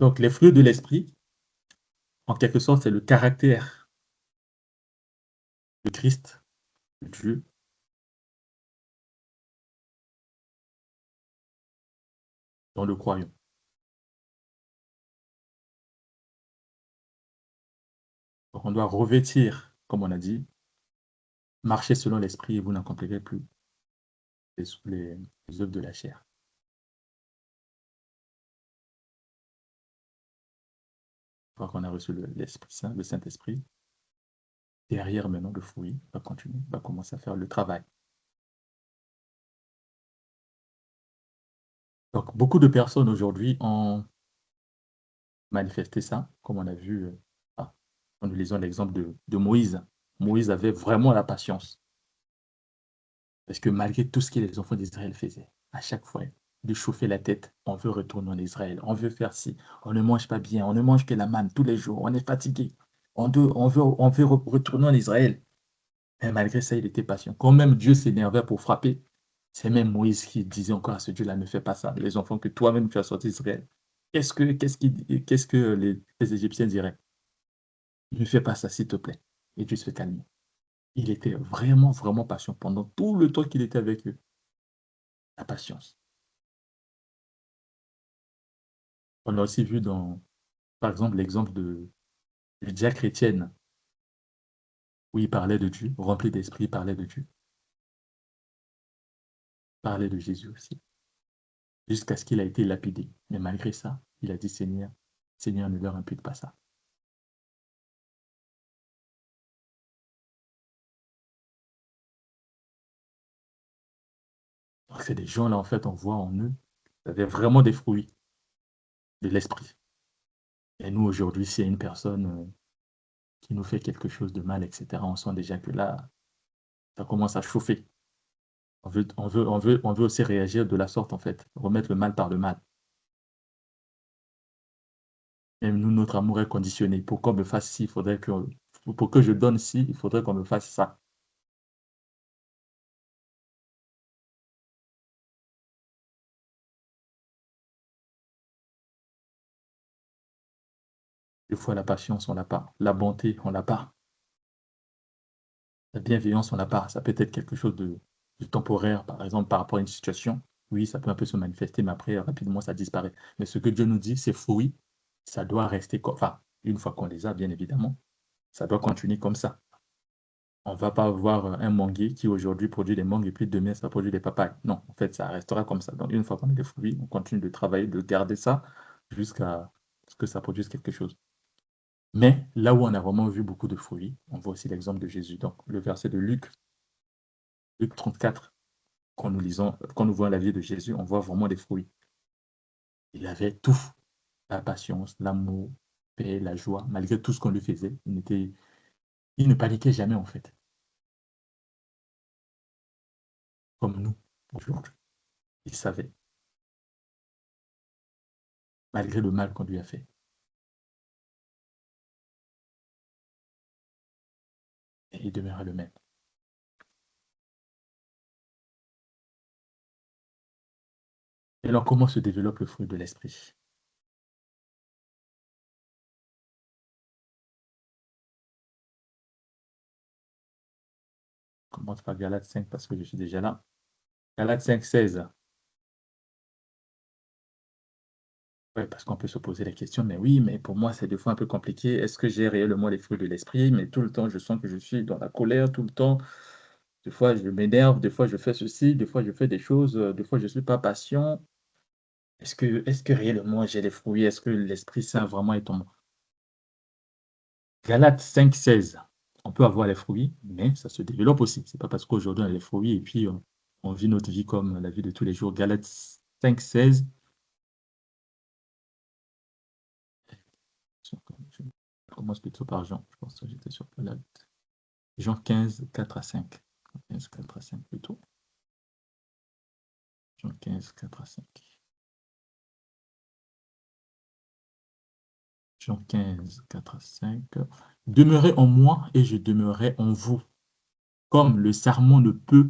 [SPEAKER 1] Donc, les fruits de l'esprit, en quelque sorte, c'est le caractère de Christ, de Dieu, dans le croyant. Donc, on doit revêtir, comme on a dit, marcher selon l'esprit et vous n'accomplirez plus les œuvres de la chair. Une fois qu'on a reçu l'Esprit Saint, le Saint-Esprit, derrière maintenant le fruit va continuer, va commencer à faire le travail. Donc beaucoup de personnes aujourd'hui ont manifester ça, comme on a vu quand nous lisons l'exemple de Moïse. Moïse avait vraiment la patience. Parce que malgré tout ce que les enfants d'Israël faisaient, à chaque fois, de chauffer la tête, on veut retourner en Israël, on veut faire ci, on ne mange pas bien, on ne mange que la manne tous les jours, on est fatigué, on veut retourner en Israël. Mais malgré ça, il était patient. Quand même Dieu s'énervait pour frapper, c'est même Moïse qui disait encore à ce Dieu-là, ne fais pas ça, les enfants que toi-même tu as sortis d'Israël. Qu'est-ce que les Égyptiens diraient? Ne fais pas ça, s'il te plaît. Et Dieu se calmait. Il était vraiment, vraiment patient pendant tout le temps qu'il était avec eux. La patience. On a aussi vu par exemple, l'exemple du diacre chrétienne, où il parlait de Dieu, rempli d'esprit, il parlait de Dieu, il parlait de Jésus aussi, jusqu'à ce qu'il a été lapidé. Mais malgré ça, il a dit, Seigneur, Seigneur, ne leur impute pas ça. Donc, c'est des gens-là, en fait, on voit en eux, ils avaient vraiment des fruits de l'esprit. Et nous, aujourd'hui, s'il y a une personne qui nous fait quelque chose de mal, etc., on sent déjà que là, ça commence à chauffer. On veut aussi réagir de la sorte, en fait, remettre le mal par le mal. Même nous, notre amour est conditionné. Pour qu'on me fasse ci, pour que je donne ci, il faudrait qu'on me fasse ça. Des fois, la patience, on l'a pas. La bonté, on l'a pas. La bienveillance, on l'a pas. Ça peut être quelque chose de temporaire, par exemple, par rapport à une situation. Oui, ça peut un peu se manifester, mais après, rapidement, ça disparaît. Mais ce que Dieu nous dit, c'est fruits, ça doit rester comme, enfin, une fois qu'on les a, bien évidemment, ça doit continuer comme ça. On ne va pas avoir un manguier qui aujourd'hui produit des mangues et puis demain, ça produit des papayes. Non, en fait, ça restera comme ça. Donc, une fois qu'on a des fruits, on continue de travailler, de garder ça jusqu'à ce que ça produise quelque chose. Mais là où on a vraiment vu beaucoup de fruits, on voit aussi l'exemple de Jésus. Donc, le verset de Luc 34, quand nous voyons la vie de Jésus, on voit vraiment des fruits. Il avait tout, la patience, l'amour, la paix, la joie, malgré tout ce qu'on lui faisait. Il ne paniquait jamais, en fait, comme nous, aujourd'hui. Il savait, malgré le mal qu'on lui a fait. Et il demeurait le même. Et alors, comment se développe le fruit de l'esprit? On commence par Galates 5 parce que je suis déjà là. Galates 5, 16. Oui, parce qu'on peut se poser la question, mais oui, mais pour moi, c'est des fois un peu compliqué. Est-ce que j'ai réellement les fruits de l'esprit? Mais tout le temps, je sens que je suis dans la colère, tout le temps. Des fois, je m'énerve, des fois, je fais ceci, des fois, je fais des choses, des fois, je ne suis pas patient. Est-ce que réellement j'ai les fruits? Est-ce que l'Esprit Saint vraiment est en moi? Galates 5, 16. On peut avoir les fruits, mais ça se développe aussi. C'est pas parce qu'aujourd'hui on a les fruits et puis on vit notre vie comme la vie de tous les jours. Galates 5, 16. Je commence plutôt par Jean. Je pense que j'étais sur Galates. Jean 15, 4 à 5. 15, 4 à 5 plutôt. Jean 15, 4 à 5. Jean 15, 4 à 5. Demeurez en moi et je demeurerai en vous. Comme le sarment ne peut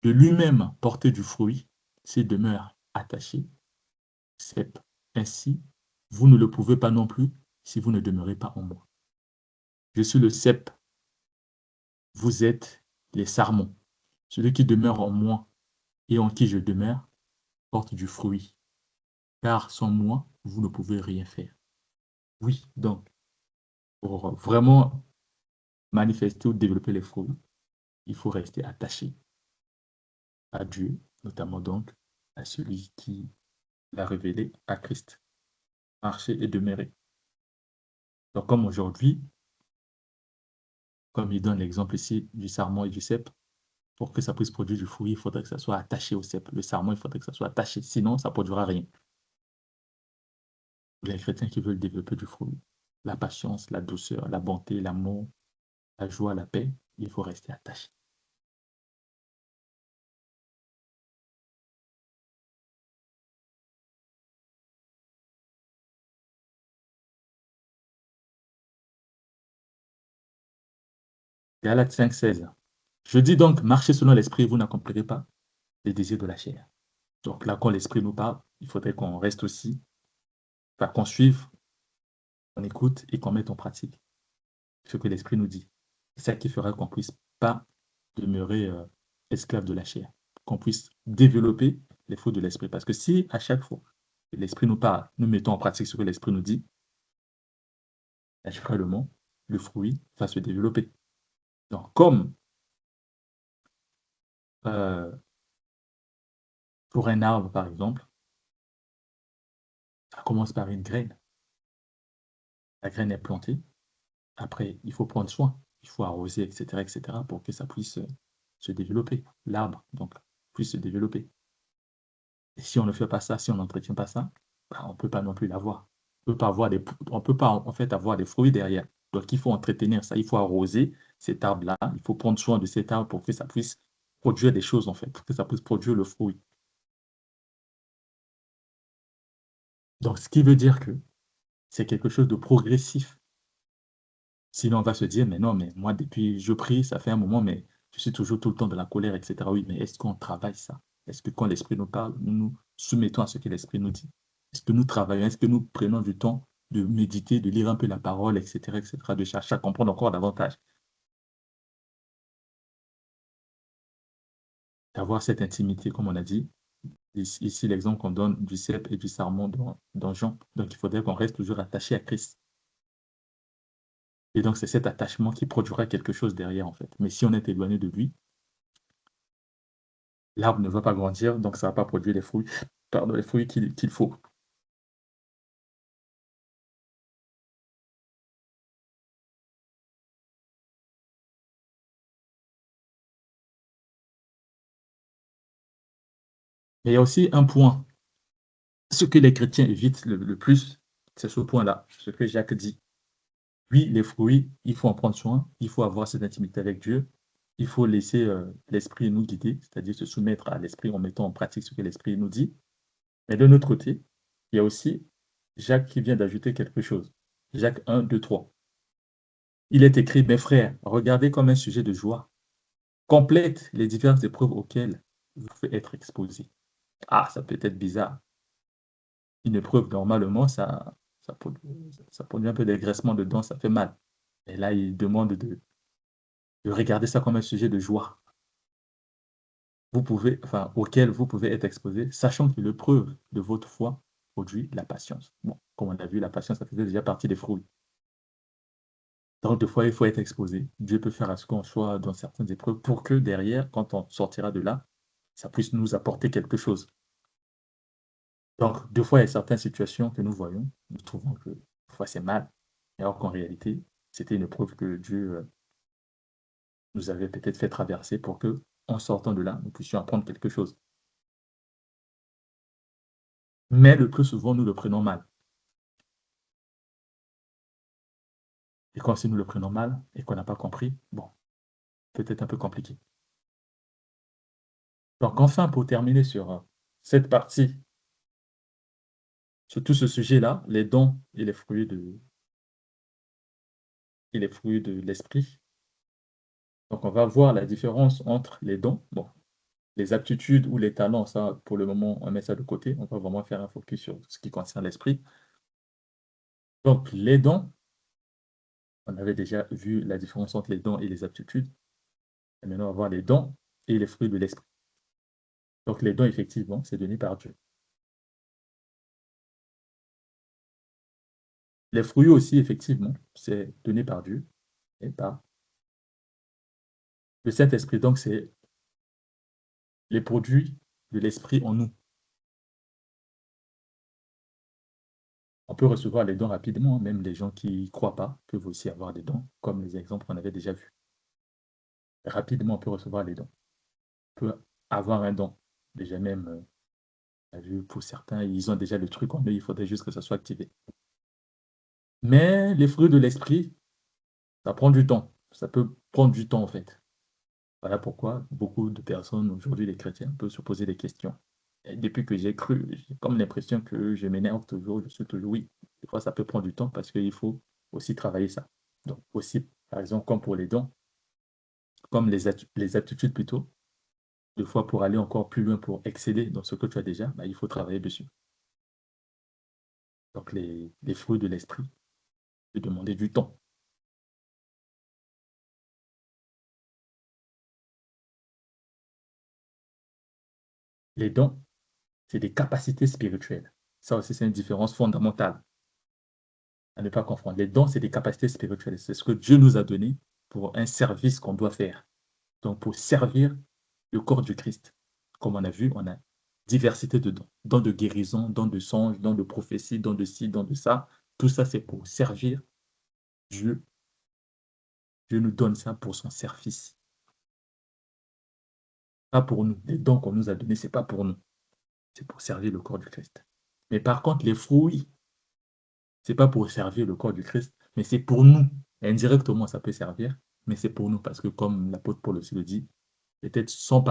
[SPEAKER 1] de lui-même porter du fruit s'il demeure attaché, cep. Ainsi, vous ne le pouvez pas non plus si vous ne demeurez pas en moi. Je suis le cep, vous êtes les sarments. Celui qui demeure en moi et en qui je demeure porte du fruit, car sans moi, vous ne pouvez rien faire. Oui, donc, pour vraiment manifester ou développer les fruits, il faut rester attaché à Dieu, notamment donc à celui qui l'a révélé, à Christ. Marcher et demeurer. Donc, comme aujourd'hui, comme il donne l'exemple ici du sarment et du cep, pour que ça puisse produire du fruit, il faudrait que ça soit attaché au cep. Le sarment, il faudrait que ça soit attaché, sinon ça ne produira rien. Les chrétiens qui veulent développer du fruit, la patience, la douceur, la bonté, l'amour, la joie, la paix, il faut rester attaché. Galates 5,16. Je dis donc, marchez selon l'esprit, vous n'accomplirez pas les désirs de la chair. Donc là, quand l'esprit nous parle, il faudrait qu'on reste aussi, enfin, qu'on suive, qu'on écoute et qu'on mette en pratique ce que l'esprit nous dit. C'est ça qui fera qu'on puisse pas demeurer esclave de la chair, qu'on puisse développer les fruits de l'esprit. Parce que si à chaque fois que l'esprit nous parle, nous mettons en pratique ce que l'esprit nous dit, naturellement, le fruit va se développer. Donc, comme euh, pour un arbre, par exemple, ça commence par une graine. La graine est plantée. Après, il faut prendre soin. Il faut arroser, etc., pour que ça puisse se développer. L'arbre, donc, puisse se développer. Et si on ne fait pas ça, si on n'entretient pas ça, bah, on ne peut pas non plus l'avoir. On peut pas en fait avoir des fruits derrière. Donc, il faut entretenir ça. Il faut arroser cet arbre-là. Il faut prendre soin de cet arbre pour que ça puisse produire des choses, en fait, pour que ça puisse produire le fruit. Donc, ce qui veut dire que c'est quelque chose de progressif. Sinon, on va se dire, mais non, mais moi, depuis je prie, ça fait un moment, mais je suis toujours tout le temps de la colère, etc. Oui, mais est-ce qu'on travaille ça? Est-ce que quand l'Esprit nous parle, nous nous soumettons à ce que l'Esprit nous dit? Est-ce que nous travaillons? Est-ce que nous prenons du temps de méditer, de lire un peu la parole, etc., de chercher à comprendre encore davantage, d'avoir cette intimité, comme on a dit. Ici, l'exemple qu'on donne du cep et du sarment dans Jean. Donc, il faudrait qu'on reste toujours attaché à Christ. Et donc, c'est cet attachement qui produira quelque chose derrière, en fait. Mais si on est éloigné de lui, l'arbre ne va pas grandir, donc ça ne va pas produire les fruits, pardon, les fruits qu'il faut. Mais il y a aussi un point. Ce que les chrétiens évitent le plus, c'est ce point-là, ce que Jacques dit. Oui, les fruits, il faut en prendre soin, il faut avoir cette intimité avec Dieu, il faut laisser l'esprit nous guider, c'est-à-dire se soumettre à l'esprit en mettant en pratique ce que l'esprit nous dit. Mais de notre côté, il y a aussi Jacques qui vient d'ajouter quelque chose. Jacques 1, 2, 3. Il est écrit, mes frères, regardez comme un sujet de joie complète les diverses épreuves auxquelles vous pouvez être exposé. Ah, ça peut être bizarre. Une épreuve, normalement, ça produit un peu d'agressement dedans, ça fait mal. Et là, il demande de regarder ça comme un sujet de joie. Auquel vous pouvez être exposé, sachant que l'épreuve de votre foi produit la patience. Bon, comme on a vu, la patience, ça faisait déjà partie des fruits. Donc, des fois, il faut être exposé. Dieu peut faire à ce qu'on soit dans certaines épreuves pour que derrière, quand on sortira de là, ça puisse nous apporter quelque chose. Donc, des fois, il y a certaines situations que nous voyons, nous trouvons que des fois c'est mal, alors qu'en réalité, c'était une épreuve que Dieu nous avait peut-être fait traverser pour que, en sortant de là, nous puissions apprendre quelque chose. Mais le plus souvent, nous le prenons mal. Et quand si nous le prenons mal et qu'on n'a pas compris, bon, peut-être un peu compliqué. Donc, enfin, pour terminer sur cette partie, sur tout ce sujet-là, les dons et les fruits de l'esprit. Donc, on va voir la différence entre les dons. Bon, les aptitudes ou les talents, ça, pour le moment, on met ça de côté. On va vraiment faire un focus sur ce qui concerne l'esprit. Donc, les dons, on avait déjà vu la différence entre les dons et les aptitudes. Et maintenant, on va voir les dons et les fruits de l'esprit. Donc, les dons, effectivement, c'est donné par Dieu. Les fruits aussi, effectivement, c'est donné par Dieu et par le Saint-Esprit. Donc, c'est les produits de l'esprit en nous. On peut recevoir les dons rapidement, même les gens qui ne croient pas peuvent aussi avoir des dons, comme les exemples qu'on avait déjà vus. Rapidement, on peut recevoir les dons. On peut avoir un don, déjà même On a vu pour certains, ils ont déjà le truc en eux, il faudrait juste que ça soit activé. Mais les fruits de l'esprit, ça prend du temps. Ça peut prendre du temps, en fait. Voilà pourquoi beaucoup de personnes, aujourd'hui, les chrétiens, peuvent se poser des questions. Et depuis que j'ai cru, j'ai comme l'impression que je m'énerve toujours, je suis toujours oui. Des fois, ça peut prendre du temps parce qu'il faut aussi travailler ça. Donc, aussi, par exemple, comme pour les dons, comme les aptitudes plutôt, des fois, pour aller encore plus loin, pour excéder dans ce que tu as déjà, bah, il faut travailler dessus. Donc, les fruits de l'esprit, de demander du temps. Les dons, c'est des capacités spirituelles. Ça aussi, c'est une différence fondamentale à ne pas confondre. Les dons, c'est des capacités spirituelles. C'est ce que Dieu nous a donné pour un service qu'on doit faire. Donc, pour servir le corps du Christ. Comme on a vu, on a diversité de dons. Dons de guérison, dons de songe, dons de prophétie, dons de ci, dons de ça. Tout ça, c'est pour servir Dieu. Dieu nous donne ça pour son service. Pas pour nous. Les dons qu'on nous a donnés, ce n'est pas pour nous. C'est pour servir le corps du Christ. Mais par contre, les fruits, c'est pas pour servir le corps du Christ, mais c'est pour nous. Indirectement, ça peut servir, mais c'est pour nous, parce que comme l'apôtre Paul aussi le dit, peut-être sans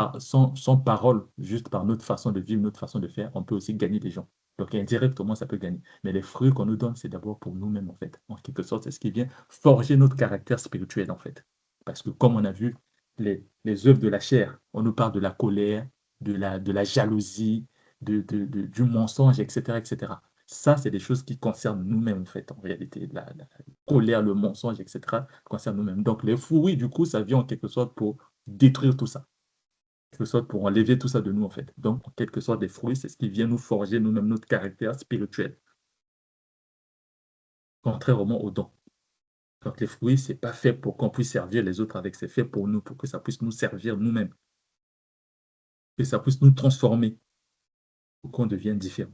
[SPEAKER 1] parole, juste par notre façon de vivre, notre façon de faire, on peut aussi gagner des gens. Donc indirectement, ça peut gagner. Mais les fruits qu'on nous donne, c'est d'abord pour nous-mêmes, en fait. En quelque sorte, c'est ce qui vient forger notre caractère spirituel, en fait. Parce que comme on a vu, les œuvres de la chair, on nous parle de la colère, de la jalousie, du mensonge, etc., etc. Ça, c'est des choses qui concernent nous-mêmes, en fait, en réalité. La colère, le mensonge, etc., concernent nous-mêmes. Donc, les fruits, du coup, ça vient en quelque sorte pour détruire tout ça. En quelque sorte, pour enlever tout ça de nous, en fait. Donc, en quelque sorte, les fruits, c'est ce qui vient nous forger nous-mêmes notre caractère spirituel, contrairement aux dons. Donc, les fruits, c'est pas fait pour qu'on puisse servir les autres avec, c'est fait pour nous, pour que ça puisse nous servir nous-mêmes, que ça puisse nous transformer, pour qu'on devienne différent.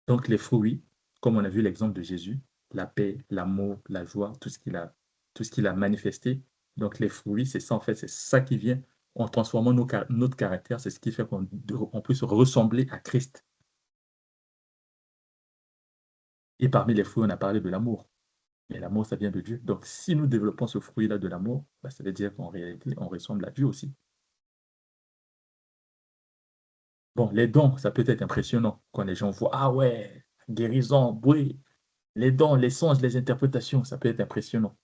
[SPEAKER 1] Donc, les fruits, comme on a vu l'exemple de Jésus, la paix, l'amour, la joie, tout ce qu'il a manifesté. Donc, les fruits, c'est ça, en fait, c'est ça qui vient en transformant notre caractère, c'est ce qui fait qu'on puisse ressembler à Christ. Et parmi les fruits, on a parlé de l'amour. Mais l'amour, ça vient de Dieu. Donc, si nous développons ce fruit-là de l'amour, bah, ça veut dire qu'en réalité, on ressemble à Dieu aussi. Bon, les dons, ça peut être impressionnant quand les gens voient, ah ouais, guérison, oui, les dons, les songes, les interprétations, ça peut être impressionnant.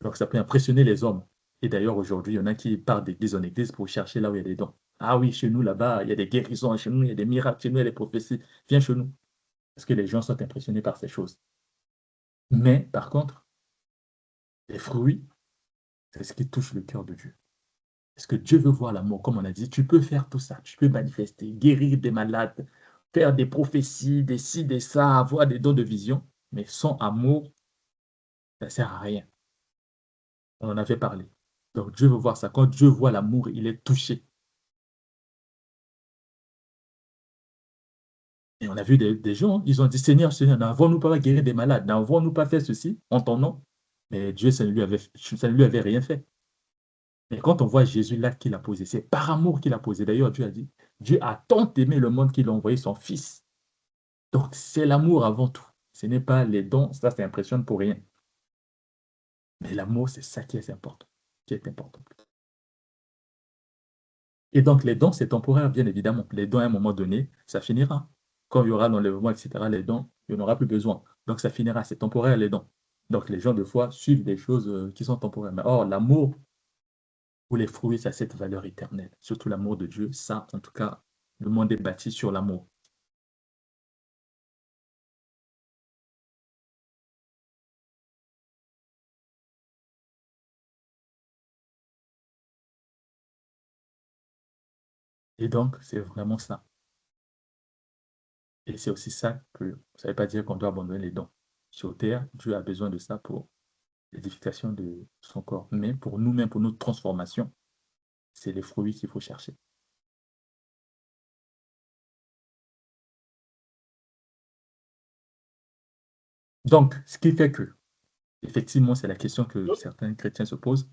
[SPEAKER 1] Donc, ça peut impressionner les hommes. Et d'ailleurs, aujourd'hui, il y en a qui partent d'église en église pour chercher là où il y a des dons. Ah oui, chez nous, là-bas, il y a des guérisons, chez nous, il y a des miracles, chez nous, il y a des prophéties. Viens chez nous. Parce que les gens sont impressionnés par ces choses. Mais, par contre, les fruits, c'est ce qui touche le cœur de Dieu. Parce que Dieu veut voir l'amour, comme on a dit, tu peux faire tout ça, tu peux manifester, guérir des malades, faire des prophéties, des ci, des ça, avoir des dons de vision, mais sans amour, ça ne sert à rien. On en avait parlé. Donc Dieu veut voir ça. Quand Dieu voit l'amour, il est touché. Et on a vu des gens, ils ont dit, Seigneur, Seigneur, n'avons-nous pas guéri des malades? N'avons-nous pas fait ceci en ton nom? Mais Dieu, ça ne lui avait rien fait. Mais quand on voit Jésus là qu'il a posé, c'est par amour qu'il a posé. D'ailleurs, Dieu a dit, Dieu a tant aimé le monde qu'il a envoyé son Fils. Donc, c'est l'amour avant tout. Ce n'est pas les dons, ça, ça impressionne pour rien. Mais l'amour, c'est ça qui est important. Qui est important. Et donc, les dons, c'est temporaire, bien évidemment. Les dons, à un moment donné, ça finira. Quand il y aura l'enlèvement, etc., les dons, il n'y en aura plus besoin. Donc, ça finira. C'est temporaire, les dons. Donc, les gens, de fois, suivent des choses qui sont temporaires. Mais or, l'amour ou les fruits, ça a cette valeur éternelle. Surtout l'amour de Dieu. Ça, en tout cas, le monde est bâti sur l'amour. Et donc, c'est vraiment ça. Et c'est aussi ça que ça ne veut pas dire qu'on doit abandonner les dons. Sur terre, Dieu a besoin de ça pour l'édification de son corps. Mais pour nous-mêmes, pour notre transformation, c'est les fruits qu'il faut chercher. Donc, ce qui fait que, effectivement, c'est la question que certains chrétiens se posent.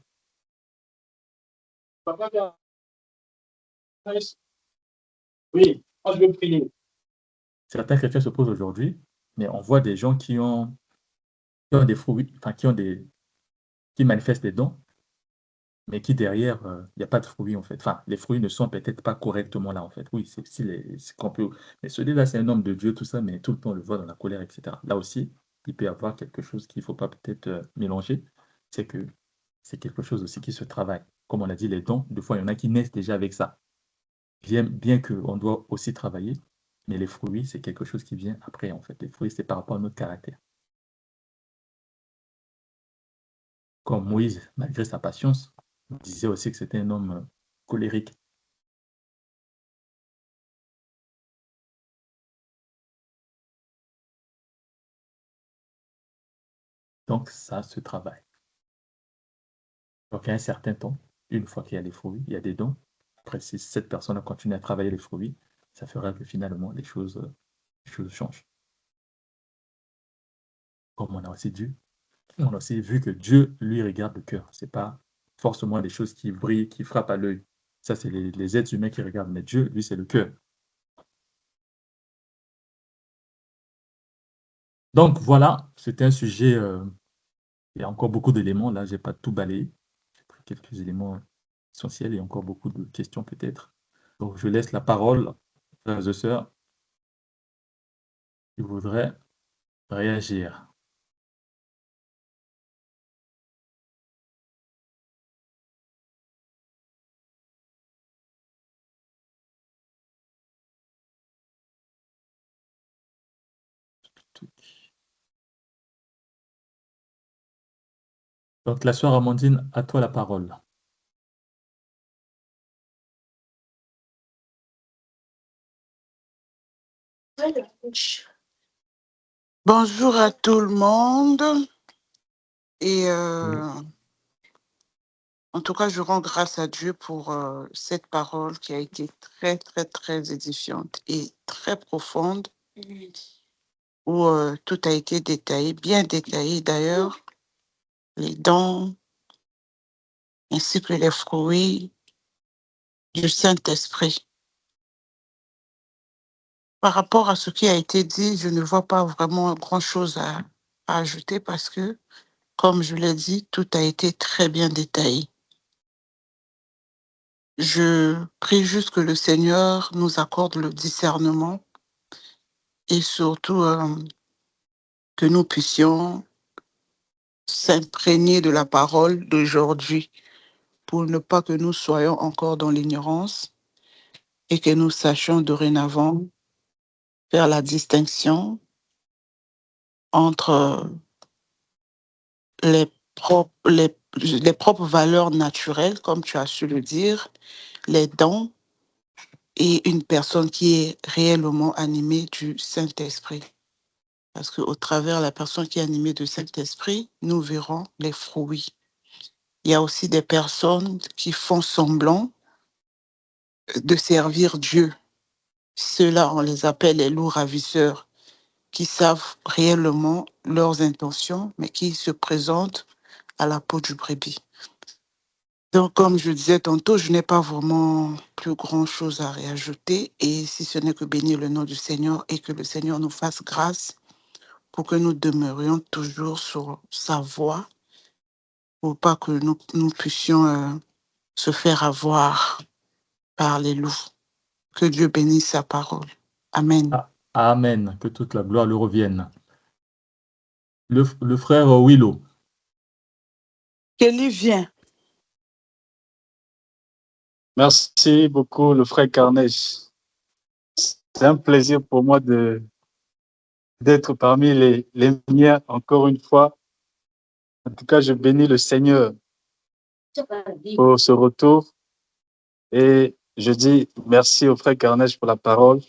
[SPEAKER 2] Oui, moi je vais prier.
[SPEAKER 1] Certains chrétiens se posent aujourd'hui, mais on voit des gens qui ont des fruits, enfin qui manifestent des dons, mais qui derrière, il n'y a pas de fruits en fait. Enfin, les fruits ne sont peut-être pas correctement là en fait. Oui, c'est qu'on peut. Mais celui-là, c'est un homme de Dieu, tout ça, mais tout le temps on le voit dans la colère, etc. Là aussi, il peut y avoir quelque chose qu'il ne faut pas peut-être mélanger. C'est que c'est quelque chose aussi qui se travaille. Comme on a dit, les dons, des fois, il y en a qui naissent déjà avec ça. Bien qu'on doit aussi travailler, mais les fruits, c'est quelque chose qui vient après en fait. Les fruits, c'est par rapport à notre caractère. Comme Moïse, malgré sa patience, on disait aussi que c'était un homme colérique. Donc, ça se travaille. Donc, à un certain temps, une fois qu'il y a les fruits, il y a des dons. Après, si cette personne a continué à travailler les fruits, ça fera que finalement, les choses changent. Comme on a aussi vu que Dieu, lui, regarde le cœur. Ce n'est pas forcément des choses qui brillent, qui frappent à l'œil. Ça, c'est les êtres humains qui regardent. Mais Dieu, lui, c'est le cœur. Donc, voilà, c'était un sujet. Il y a encore beaucoup d'éléments. Là, je n'ai pas tout balayé. J'ai pris quelques éléments essentiels et encore beaucoup de questions peut-être. Donc, je laisse la parole, frères et sœurs, qui voudraient réagir. Donc, la sœur Amandine, à toi la parole.
[SPEAKER 3] Bonjour à tout le monde. Et en tout cas, je rends grâce à Dieu pour cette parole qui a été très, très, très édifiante et très profonde, où tout a été détaillé, bien détaillé d'ailleurs, les dons ainsi que les fruits du Saint-Esprit. Par rapport à ce qui a été dit, je ne vois pas vraiment grand-chose à ajouter parce que, comme je l'ai dit, tout a été très bien détaillé. Je prie juste que le Seigneur nous accorde le discernement et surtout que nous puissions s'imprégner de la parole d'aujourd'hui pour ne pas que nous soyons encore dans l'ignorance et que nous sachions dorénavant faire la distinction entre les propres valeurs naturelles, comme tu as su le dire, les dons et une personne qui est réellement animée du Saint-Esprit. Parce qu'au travers de la personne qui est animée de Saint-Esprit, nous verrons les fruits. Il y a aussi des personnes qui font semblant de servir Dieu. Ceux-là, on les appelle les loups ravisseurs, qui savent réellement leurs intentions, mais qui se présentent à la peau du brebis. Donc, comme je disais tantôt, je n'ai pas vraiment plus grand-chose à réajouter, et si ce n'est que bénir le nom du Seigneur et que le Seigneur nous fasse grâce pour que nous demeurions toujours sur sa voie, pour pas que nous puissions se faire avoir par les loups. Que Dieu bénisse sa parole. Amen.
[SPEAKER 1] Ah, amen. Que toute la gloire lui revienne. Le frère Willow.
[SPEAKER 3] Kelly vient.
[SPEAKER 2] Merci beaucoup, le frère Carnège. C'est un plaisir pour moi d'être parmi les miens encore une fois. En tout cas, je bénis le Seigneur pour ce retour et je dis merci au frère Carnège pour la parole.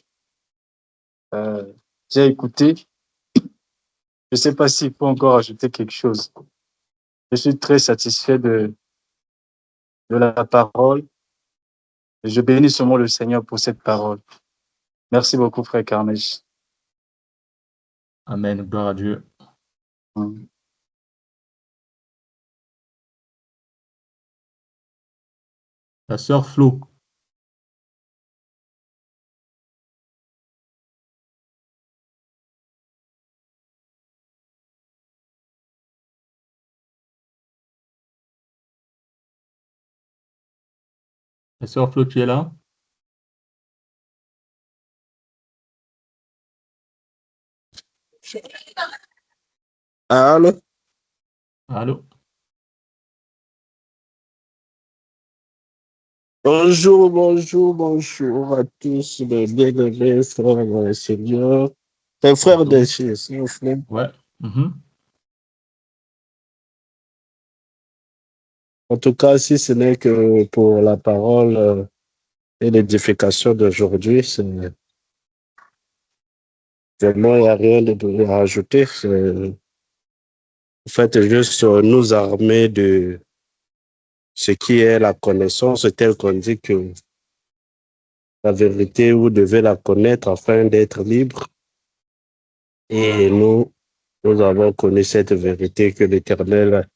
[SPEAKER 2] J'ai écouté. Je ne sais pas s'il faut encore ajouter quelque chose. Je suis très satisfait de la parole et je bénis seulement le Seigneur pour cette parole. Merci beaucoup, frère Carnège.
[SPEAKER 1] Amen. Gloire à Dieu. La sœur Flo. La sœur Flo, tu es là?
[SPEAKER 4] Allô?
[SPEAKER 1] Allô?
[SPEAKER 4] Bonjour, bonjour, bonjour à tous les bien-aimés frères dans le Seigneur. Tes frères
[SPEAKER 1] Bonjour.
[SPEAKER 4] de chez frère.
[SPEAKER 1] Ouais. Mhm.
[SPEAKER 4] En tout cas, si ce n'est que pour la parole et l'édification d'aujourd'hui, vraiment, il n'y a rien de à rajouter. En fait, juste nous armer de ce qui est la connaissance, telle qu'on dit que la vérité, vous devez la connaître afin d'être libre. Et nous avons connu cette vérité que l'Éternel a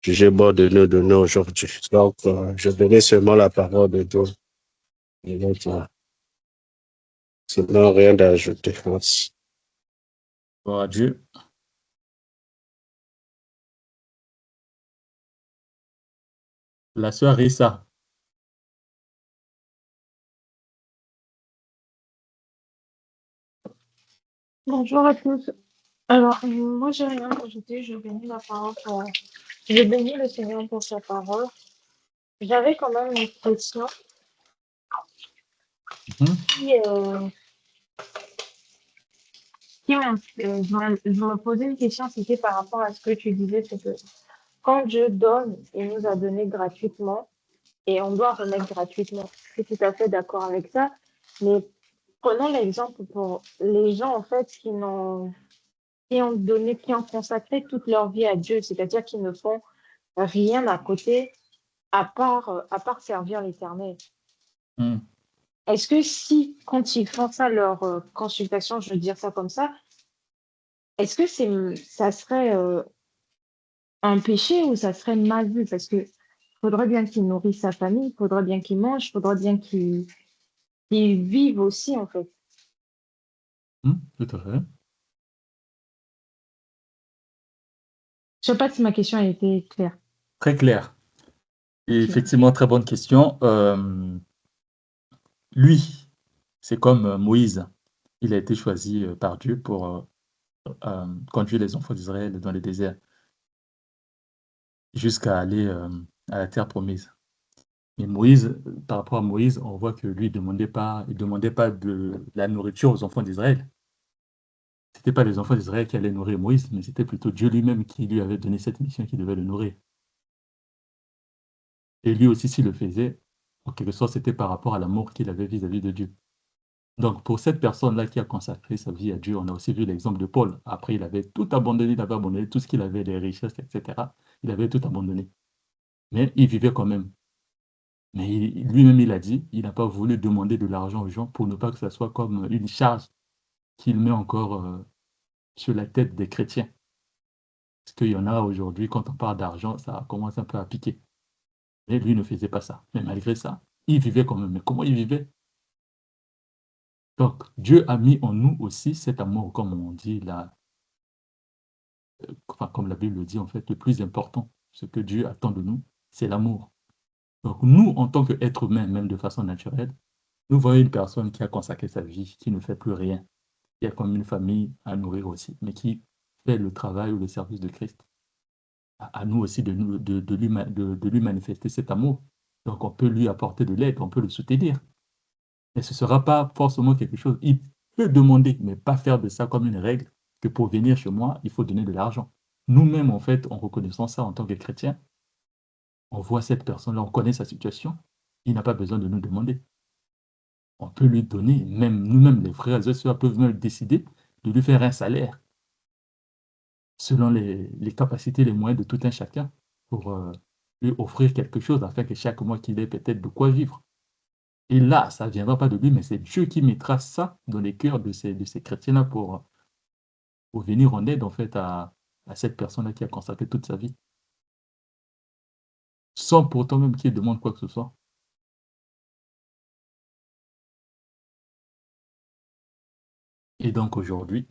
[SPEAKER 4] jugé bon de nous donner aujourd'hui. Donc, je donnais seulement la parole de Dieu. Et donc, sinon, rien d'ajouter. Merci.
[SPEAKER 1] Gloire à Dieu. La sœur Rissa.
[SPEAKER 5] Bonjour à tous. Alors, moi, j'ai rien à ajouter. Je bénis la parole je bénis le Seigneur pour sa parole. J'avais quand même une question
[SPEAKER 1] Mhm.
[SPEAKER 5] je me posais une question, c'était par rapport à ce que tu disais, c'est que quand Dieu donne, il nous a donné gratuitement et on doit remettre gratuitement. Je suis tout à fait d'accord avec ça. Mais prenons l'exemple pour les gens, en fait, qui ont consacré toute leur vie à Dieu, c'est-à-dire qui ne font rien à côté à part servir l'Éternel.
[SPEAKER 1] Mhm.
[SPEAKER 5] Est-ce que si, quand ils font ça, leur consultation, je veux dire ça comme ça, est-ce que ça serait un péché ou ça serait mal vu? Parce que faudrait bien qu'il nourrisse sa famille, il faudrait bien qu'il mange, faudrait bien qu'il vive aussi, en fait.
[SPEAKER 1] Tout à fait.
[SPEAKER 5] Je sais pas si ma question a été claire.
[SPEAKER 1] Très clair. Et
[SPEAKER 5] Ok.
[SPEAKER 1] effectivement, très bonne question. Lui, c'est comme Moïse. Il a été choisi par Dieu pour conduire les enfants d'Israël dans le désert jusqu'à aller à la terre promise. Mais Moïse, par rapport à Moïse, on voit que lui, il demandait pas de la nourriture aux enfants d'Israël. C'était pas les enfants d'Israël qui allaient nourrir Moïse, mais c'était plutôt Dieu lui-même qui lui avait donné cette mission qui devait le nourrir. Et lui aussi, s'il le faisait, en quelque sorte, c'était par rapport à l'amour qu'il avait vis-à-vis de Dieu. Donc, pour cette personne-là qui a consacré sa vie à Dieu, on a aussi vu l'exemple de Paul. Après, il avait tout abandonné, il avait abandonné tout ce qu'il avait, les richesses, etc. Il avait tout abandonné. Mais il vivait quand même. Mais lui-même, il a dit, il n'a pas voulu demander de l'argent aux gens pour ne pas que ça soit comme une charge qu'il met encore sur la tête des chrétiens. Parce qu'il y en a aujourd'hui, quand on parle d'argent, ça commence un peu à piquer. Mais lui ne faisait pas ça. Mais malgré ça, il vivait quand même. Mais comment il vivait? Donc, Dieu a mis en nous aussi cet amour, comme on dit là, enfin, comme la Bible le dit, en fait, le plus important, ce que Dieu attend de nous, c'est l'amour. Donc, nous, en tant qu'êtres humains, même de façon naturelle, nous voyons une personne qui a consacré sa vie, qui ne fait plus rien, qui a comme une famille à nourrir aussi, mais qui fait le travail ou le service de Christ. À nous aussi de lui manifester cet amour. Donc, on peut lui apporter de l'aide, on peut le soutenir. Mais ce ne sera pas forcément quelque chose. Il peut demander, mais pas faire de ça comme une règle, que pour venir chez moi, il faut donner de l'argent. Nous-mêmes, en fait, en reconnaissant ça en tant que chrétiens, on voit cette personne-là, on connaît sa situation, il n'a pas besoin de nous demander. On peut lui donner, même nous-mêmes, les frères et sœurs peuvent même décider de lui faire un salaire selon les capacités, les moyens de tout un chacun pour lui offrir quelque chose afin que chaque mois qu'il ait peut-être de quoi vivre. Et là, ça ne viendra pas de lui, mais c'est Dieu qui mettra ça dans les cœurs de ces chrétiens-là pour venir en aide en fait à cette personne-là qui a consacré toute sa vie. Sans pourtant même qu'il demande quoi que ce soit. Et donc aujourd'hui,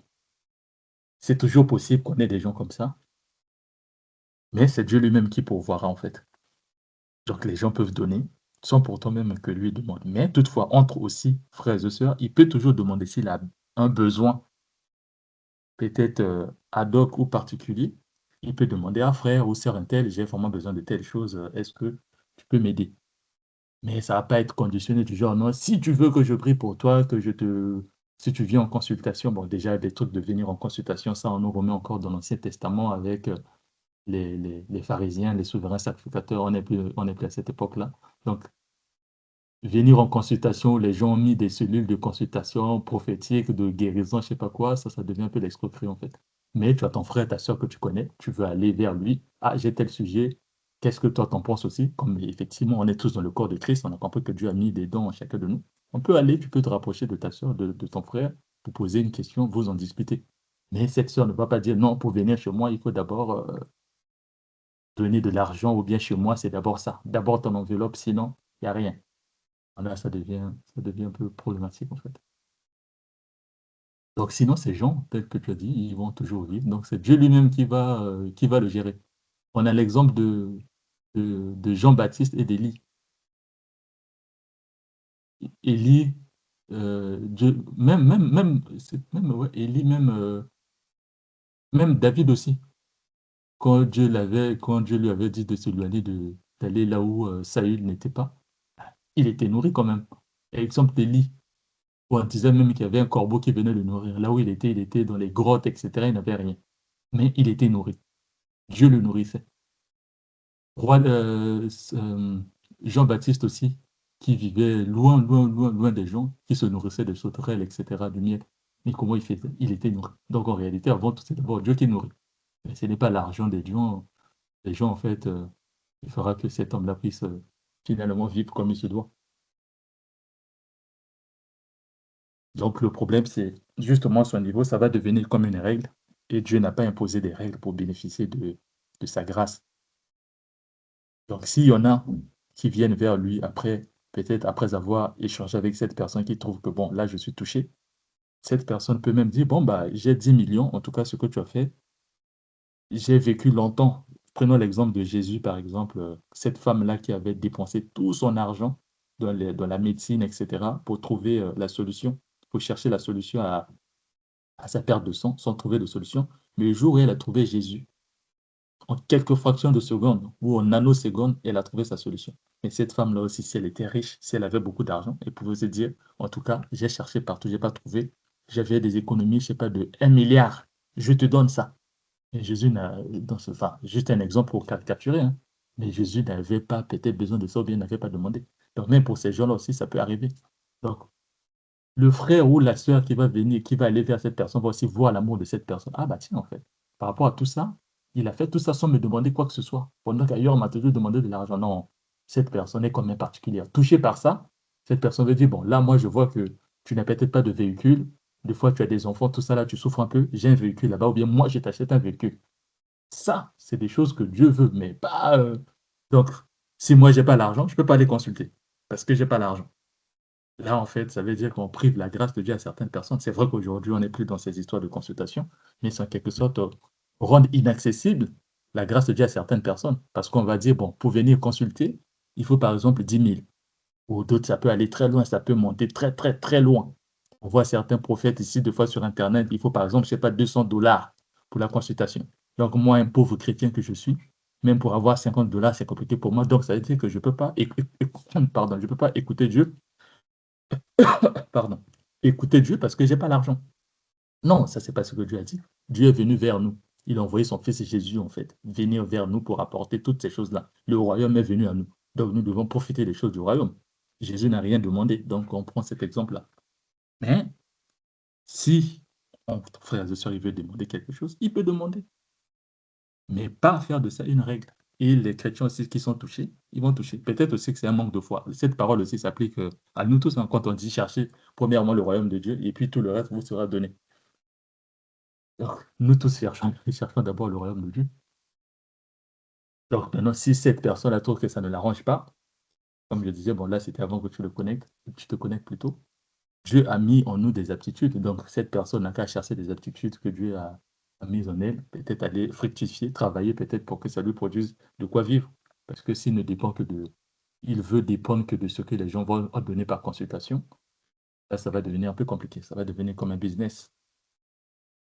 [SPEAKER 1] c'est toujours possible qu'on ait des gens comme ça, mais c'est Dieu lui-même qui pourvoira en fait. Donc les gens peuvent donner sans pourtant même que lui demande. Mais toutefois, entre aussi frères et sœurs, il peut toujours demander s'il a un besoin, peut-être ad hoc ou particulier. Il peut demander à frère ou sœur un tel, j'ai vraiment besoin de telle chose, est-ce que tu peux m'aider? Mais ça va pas être conditionné du genre, non, si tu veux que je prie pour toi, si tu viens en consultation, bon, déjà, des trucs de venir en consultation, ça, on nous remet encore dans l'Ancien Testament avec les pharisiens, les souverains sacrificateurs, on n'est plus à cette époque-là. Donc, venir en consultation, les gens ont mis des cellules de consultation prophétique, de guérison, je sais pas quoi, ça devient un peu l'escroquerie en fait. Mais tu as ton frère, ta soeur que tu connais, tu veux aller vers lui. Ah, j'ai tel sujet, qu'est-ce que toi t'en penses aussi? Comme effectivement, on est tous dans le corps de Christ, on a compris que Dieu a mis des dons en chacun de nous. On peut aller, tu peux te rapprocher de ta soeur, de ton frère, pour poser une question, vous en discuter. Mais cette soeur ne va pas dire non, pour venir chez moi, il faut d'abord donner de l'argent ou bien chez moi, c'est d'abord ça. D'abord ton enveloppe, sinon, il n'y a rien. Là, ça devient un peu problématique, en fait. Donc, sinon, ces gens, tel que tu as dit, ils vont toujours vivre. Donc, c'est Dieu lui-même qui va le gérer. On a l'exemple de Jean-Baptiste et d'Élie. Élie, Dieu, ouais, Élie, même David aussi. Quand Dieu lui avait dit de s'éloigner, d'aller là où Saül n'était pas, il était nourri quand même. Exemple d'Élie. On disait même qu'il y avait un corbeau qui venait le nourrir. Là où il était dans les grottes, etc. Il n'avait rien. Mais il était nourri. Dieu le nourrissait. Jean-Baptiste aussi, qui vivait loin, loin, loin, loin des gens, qui se nourrissait de sauterelles, etc., du miel. Mais comment il faisait? Il était nourri. Donc en réalité, avant tout, c'est d'abord Dieu qui nourrit. Mais ce n'est pas l'argent des gens. Les gens, en fait, il fera que cet homme-là puisse finalement vivre comme il se doit. Donc le problème, c'est justement à son niveau, ça va devenir comme une règle. Et Dieu n'a pas imposé des règles pour bénéficier de sa grâce. Donc s'il y en a qui viennent vers lui après, peut-être après avoir échangé avec cette personne qui trouve que, bon, là, je suis touché, cette personne peut même dire, bon, bah, j'ai 10 millions, en tout cas, ce que tu as fait, j'ai vécu longtemps. Prenons l'exemple de Jésus, par exemple, cette femme-là qui avait dépensé tout son argent dans la médecine, etc., pour trouver la solution, pour chercher la solution à sa perte de sang sans trouver de solution. Mais le jour où elle a trouvé Jésus, en quelques fractions de secondes ou en nanosecondes, elle a trouvé sa solution. Et cette femme-là aussi, si elle était riche, si elle avait beaucoup d'argent, elle pouvait se dire, en tout cas, j'ai cherché partout, je n'ai pas trouvé. J'avais des économies, je ne sais pas, de 1 milliard. Je te donne ça. Et Jésus enfin, juste un exemple pour caricaturer, hein. Mais Jésus n'avait pas peut-être besoin de ça ou bien n'avait pas demandé. Donc même pour ces gens-là aussi, ça peut arriver. Donc le frère ou la sœur qui va venir, qui va aller vers cette personne, va aussi voir l'amour de cette personne. Ah bah tiens, en fait, par rapport à tout ça, il a fait tout ça sans me demander quoi que ce soit. Pendant qu'ailleurs, on m'a toujours demandé de l'argent. Non, cette personne est quand même particulière. Touchée par ça, cette personne veut dire, bon, là, moi, je vois que tu n'as peut-être pas de véhicule. Des fois, tu as des enfants, tout ça, là, tu souffres un peu. J'ai un véhicule là-bas, ou bien moi, je t'achète un véhicule. Ça, c'est des choses que Dieu veut, mais pas... Donc, si moi, j'ai pas l'argent, je peux pas les consulter parce que j'ai pas l'argent. Là, en fait, ça veut dire qu'on prive la grâce de Dieu à certaines personnes. C'est vrai qu'aujourd'hui, on n'est plus dans ces histoires de consultation, mais c'est en quelque sorte rendre inaccessible la grâce de Dieu à certaines personnes. Parce qu'on va dire, bon, pour venir consulter, il faut par exemple 10 000. Ou d'autres, ça peut aller très loin, ça peut monter très, très, très loin. On voit certains prophètes ici, des fois sur Internet, il faut par exemple, je sais pas, 200 $ pour la consultation. Donc, moi, un pauvre chrétien que je suis, même pour avoir 50 $, c'est compliqué pour moi. Donc, ça veut dire que je ne peux pas, pardon, je peux pas écouter Dieu pardon, écouter Dieu parce que j'ai pas l'argent. Non, ça c'est pas ce que Dieu a dit. Dieu est venu vers nous. Il a envoyé son fils Jésus en fait, venir vers nous pour apporter toutes ces choses-là. Le royaume est venu à nous. Donc nous devons profiter des choses du royaume. Jésus n'a rien demandé, donc on prend cet exemple-là. Mais si mon frère et soeur il veut demander quelque chose, il peut demander. Mais pas faire de ça une règle. Et les chrétiens aussi qui sont touchés, ils vont toucher. Peut-être aussi que c'est un manque de foi. Cette parole aussi s'applique à nous tous, hein, quand on dit chercher premièrement le royaume de Dieu et puis tout le reste vous sera donné. Donc, nous tous cherchons d'abord le royaume de Dieu. Donc maintenant, si cette personne trouve que ça ne l'arrange pas, comme je disais, bon là c'était avant que tu te connectes plutôt, Dieu a mis en nous des aptitudes. Donc, cette personne n'a qu'à chercher des aptitudes que Dieu a mises en elle, peut-être aller fructifier, travailler peut-être pour que ça lui produise de quoi vivre. Parce que s'il ne dépend que de... Il veut dépendre que de ce que les gens vont donner par consultation, là, ça va devenir un peu compliqué. Ça va devenir comme un business.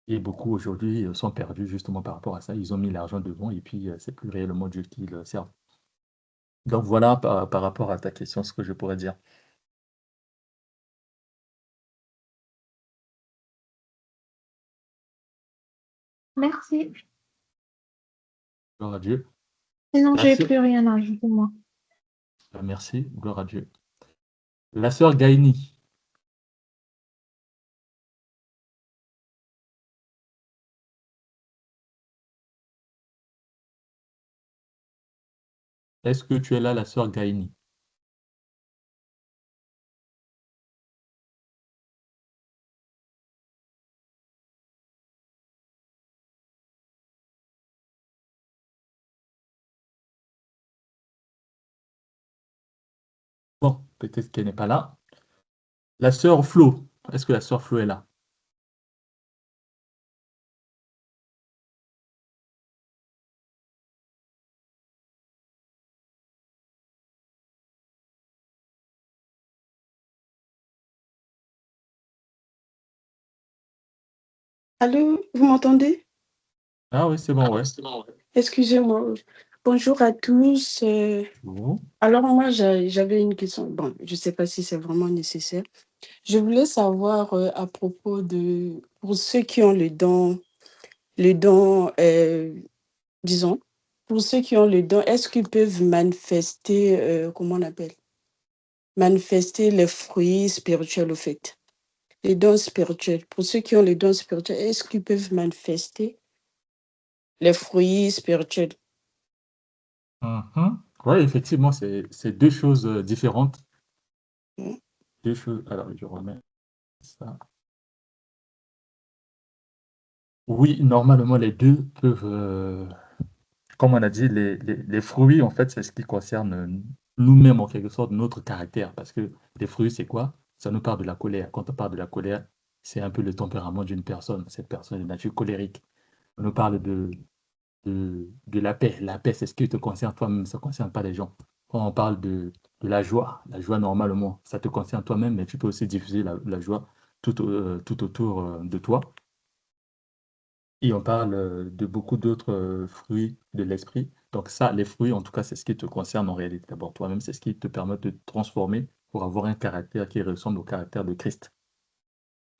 [SPEAKER 1] Et beaucoup aujourd'hui sont perdus justement par rapport à ça. Ils ont mis l'argent devant et puis c'est plus réellement Dieu qui le servent. Donc voilà par rapport à ta question ce que je pourrais dire.
[SPEAKER 5] Merci.
[SPEAKER 1] Gloire à Dieu.
[SPEAKER 5] Sinon,
[SPEAKER 1] La
[SPEAKER 5] j'ai
[SPEAKER 1] sœur-
[SPEAKER 5] plus rien à ajouter, moi.
[SPEAKER 1] Merci, gloire à Dieu. La sœur Gaïni, est-ce que tu es là, la sœur Gaïni? Bon, peut-être qu'elle n'est pas là. La sœur Flo, est-ce que la sœur Flo est là?
[SPEAKER 3] Allô, vous m'entendez?
[SPEAKER 1] Ah oui, c'est bon, ouais.
[SPEAKER 3] Excusez-moi. Bonjour à tous.
[SPEAKER 1] Bon.
[SPEAKER 3] Alors moi, j'avais une question. Bon, je ne sais pas si c'est vraiment nécessaire. Je voulais savoir à propos de, pour ceux qui ont le don, disons, pour ceux qui ont le don, est-ce qu'ils peuvent manifester, comment on appelle? Manifester les fruits spirituels, au fait. Les dons spirituels. Pour ceux qui ont les dons spirituels, est-ce qu'ils peuvent manifester les fruits spirituels?
[SPEAKER 1] Mhm. Oui, effectivement, c'est deux choses différentes.
[SPEAKER 3] Mm.
[SPEAKER 1] Deux choses. Alors, je remets ça. Oui, normalement, les deux peuvent, comme on a dit, les fruits, en fait, c'est ce qui concerne nous-mêmes, en quelque sorte, notre caractère. Parce que les fruits, c'est quoi? Ça nous parle de la colère. Quand on parle de la colère, c'est un peu le tempérament d'une personne. Cette personne est de nature colérique. On nous parle de la paix. La paix, c'est ce qui te concerne toi-même, ça ne concerne pas les gens. Quand on parle de la joie, normalement, ça te concerne toi-même, mais tu peux aussi diffuser la joie tout autour de toi. Et on parle de beaucoup d'autres fruits de l'esprit. Donc ça, les fruits, en tout cas, c'est ce qui te concerne en réalité. D'abord, toi-même, c'est ce qui te permet de te transformer pour avoir un caractère qui ressemble au caractère de Christ.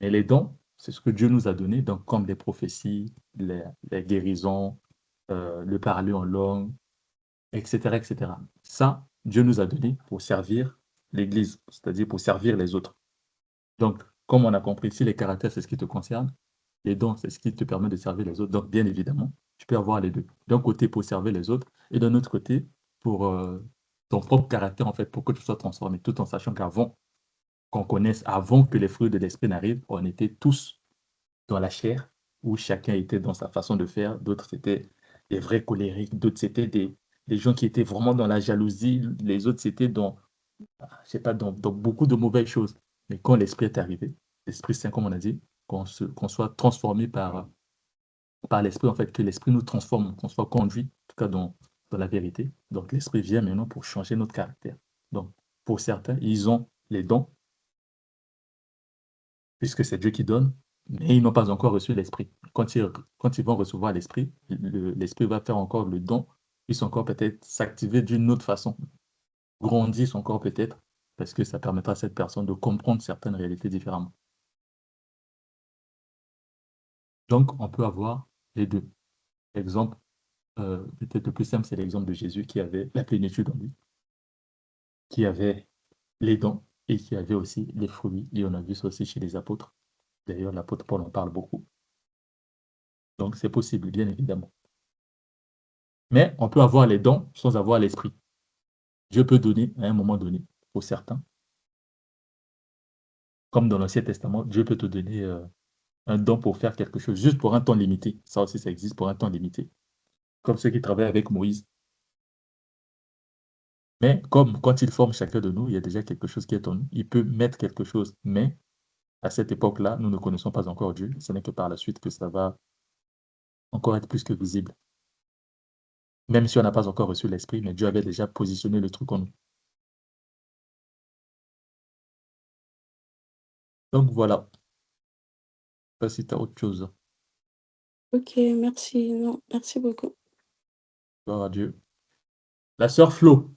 [SPEAKER 1] Et les dons, c'est ce que Dieu nous a donné, donc comme les prophéties, les guérisons, le parler en langue, etc., etc. Ça, Dieu nous a donné pour servir l'Église, c'est-à-dire pour servir les autres. Donc, comme on a compris, si les caractères, c'est ce qui te concerne, les dons, c'est ce qui te permet de servir les autres. Donc, bien évidemment, tu peux avoir les deux. D'un côté, pour servir les autres, et d'un autre côté, pour ton propre caractère, en fait, pour que tu sois transformé, tout en sachant qu'avant qu'on connaisse, avant que les fruits de l'esprit n'arrivent, on était tous dans la chair, où chacun était dans sa façon de faire. D'autres, c'était des vrais colériques, d'autres, c'était des gens qui étaient vraiment dans la jalousie, les autres, c'était dans, je sais pas, dans beaucoup de mauvaises choses. Mais quand l'esprit est arrivé, l'Esprit Saint, comme on a dit, qu'on soit transformé par l'esprit, en fait, que l'esprit nous transforme, qu'on soit conduit, en tout cas dans la vérité. Donc, l'esprit vient maintenant pour changer notre caractère. Donc, pour certains, ils ont les dons, puisque c'est Dieu qui donne, mais ils n'ont pas encore reçu l'esprit. Quand ils vont recevoir l'esprit, l'esprit va faire encore le don, puisse encore peut-être s'activer d'une autre façon, grandir encore peut-être, parce que ça permettra à cette personne de comprendre certaines réalités différemment. Donc, on peut avoir les deux. Exemple, peut-être le plus simple, c'est l'exemple de Jésus qui avait la plénitude en lui, qui avait les dons et qui avait aussi les fruits. Et on a vu ça aussi chez les apôtres. D'ailleurs, l'apôtre Paul en parle beaucoup. Donc, c'est possible, bien évidemment. Mais on peut avoir les dons sans avoir l'esprit. Dieu peut donner à un moment donné, pour certains. Comme dans l'Ancien Testament, Dieu peut te donner un don pour faire quelque chose, juste pour un temps limité. Ça aussi, ça existe pour un temps limité. Comme ceux qui travaillent avec Moïse. Mais comme quand il forme chacun de nous, il y a déjà quelque chose qui est en nous. Il peut mettre quelque chose, mais À cette époque-là, nous ne connaissons pas encore Dieu. Ce n'est que par la suite que ça va encore être plus que visible. Même si on n'a pas encore reçu l'Esprit, mais Dieu avait déjà positionné le truc en nous. Donc voilà. Je ne sais pas si tu as autre chose.
[SPEAKER 6] Ok, merci. Non, merci beaucoup.
[SPEAKER 1] Gloire à Dieu. La sœur Flo,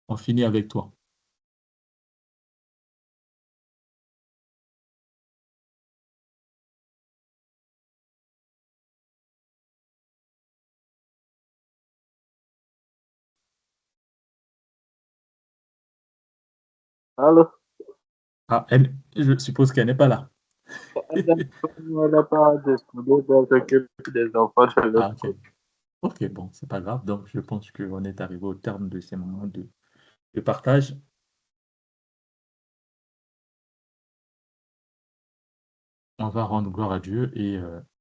[SPEAKER 1] on finit avec toi.
[SPEAKER 2] Allô?
[SPEAKER 1] Ah, je suppose qu'elle n'est pas là.
[SPEAKER 2] On n'a pas décidé de s'occuper des enfants de
[SPEAKER 1] Ah,
[SPEAKER 2] l'autre
[SPEAKER 1] ok.
[SPEAKER 2] côté.
[SPEAKER 1] Ok, bon, c'est pas grave. Donc, je pense qu'on est arrivé au terme de ces moments de partage. On va rendre gloire à Dieu et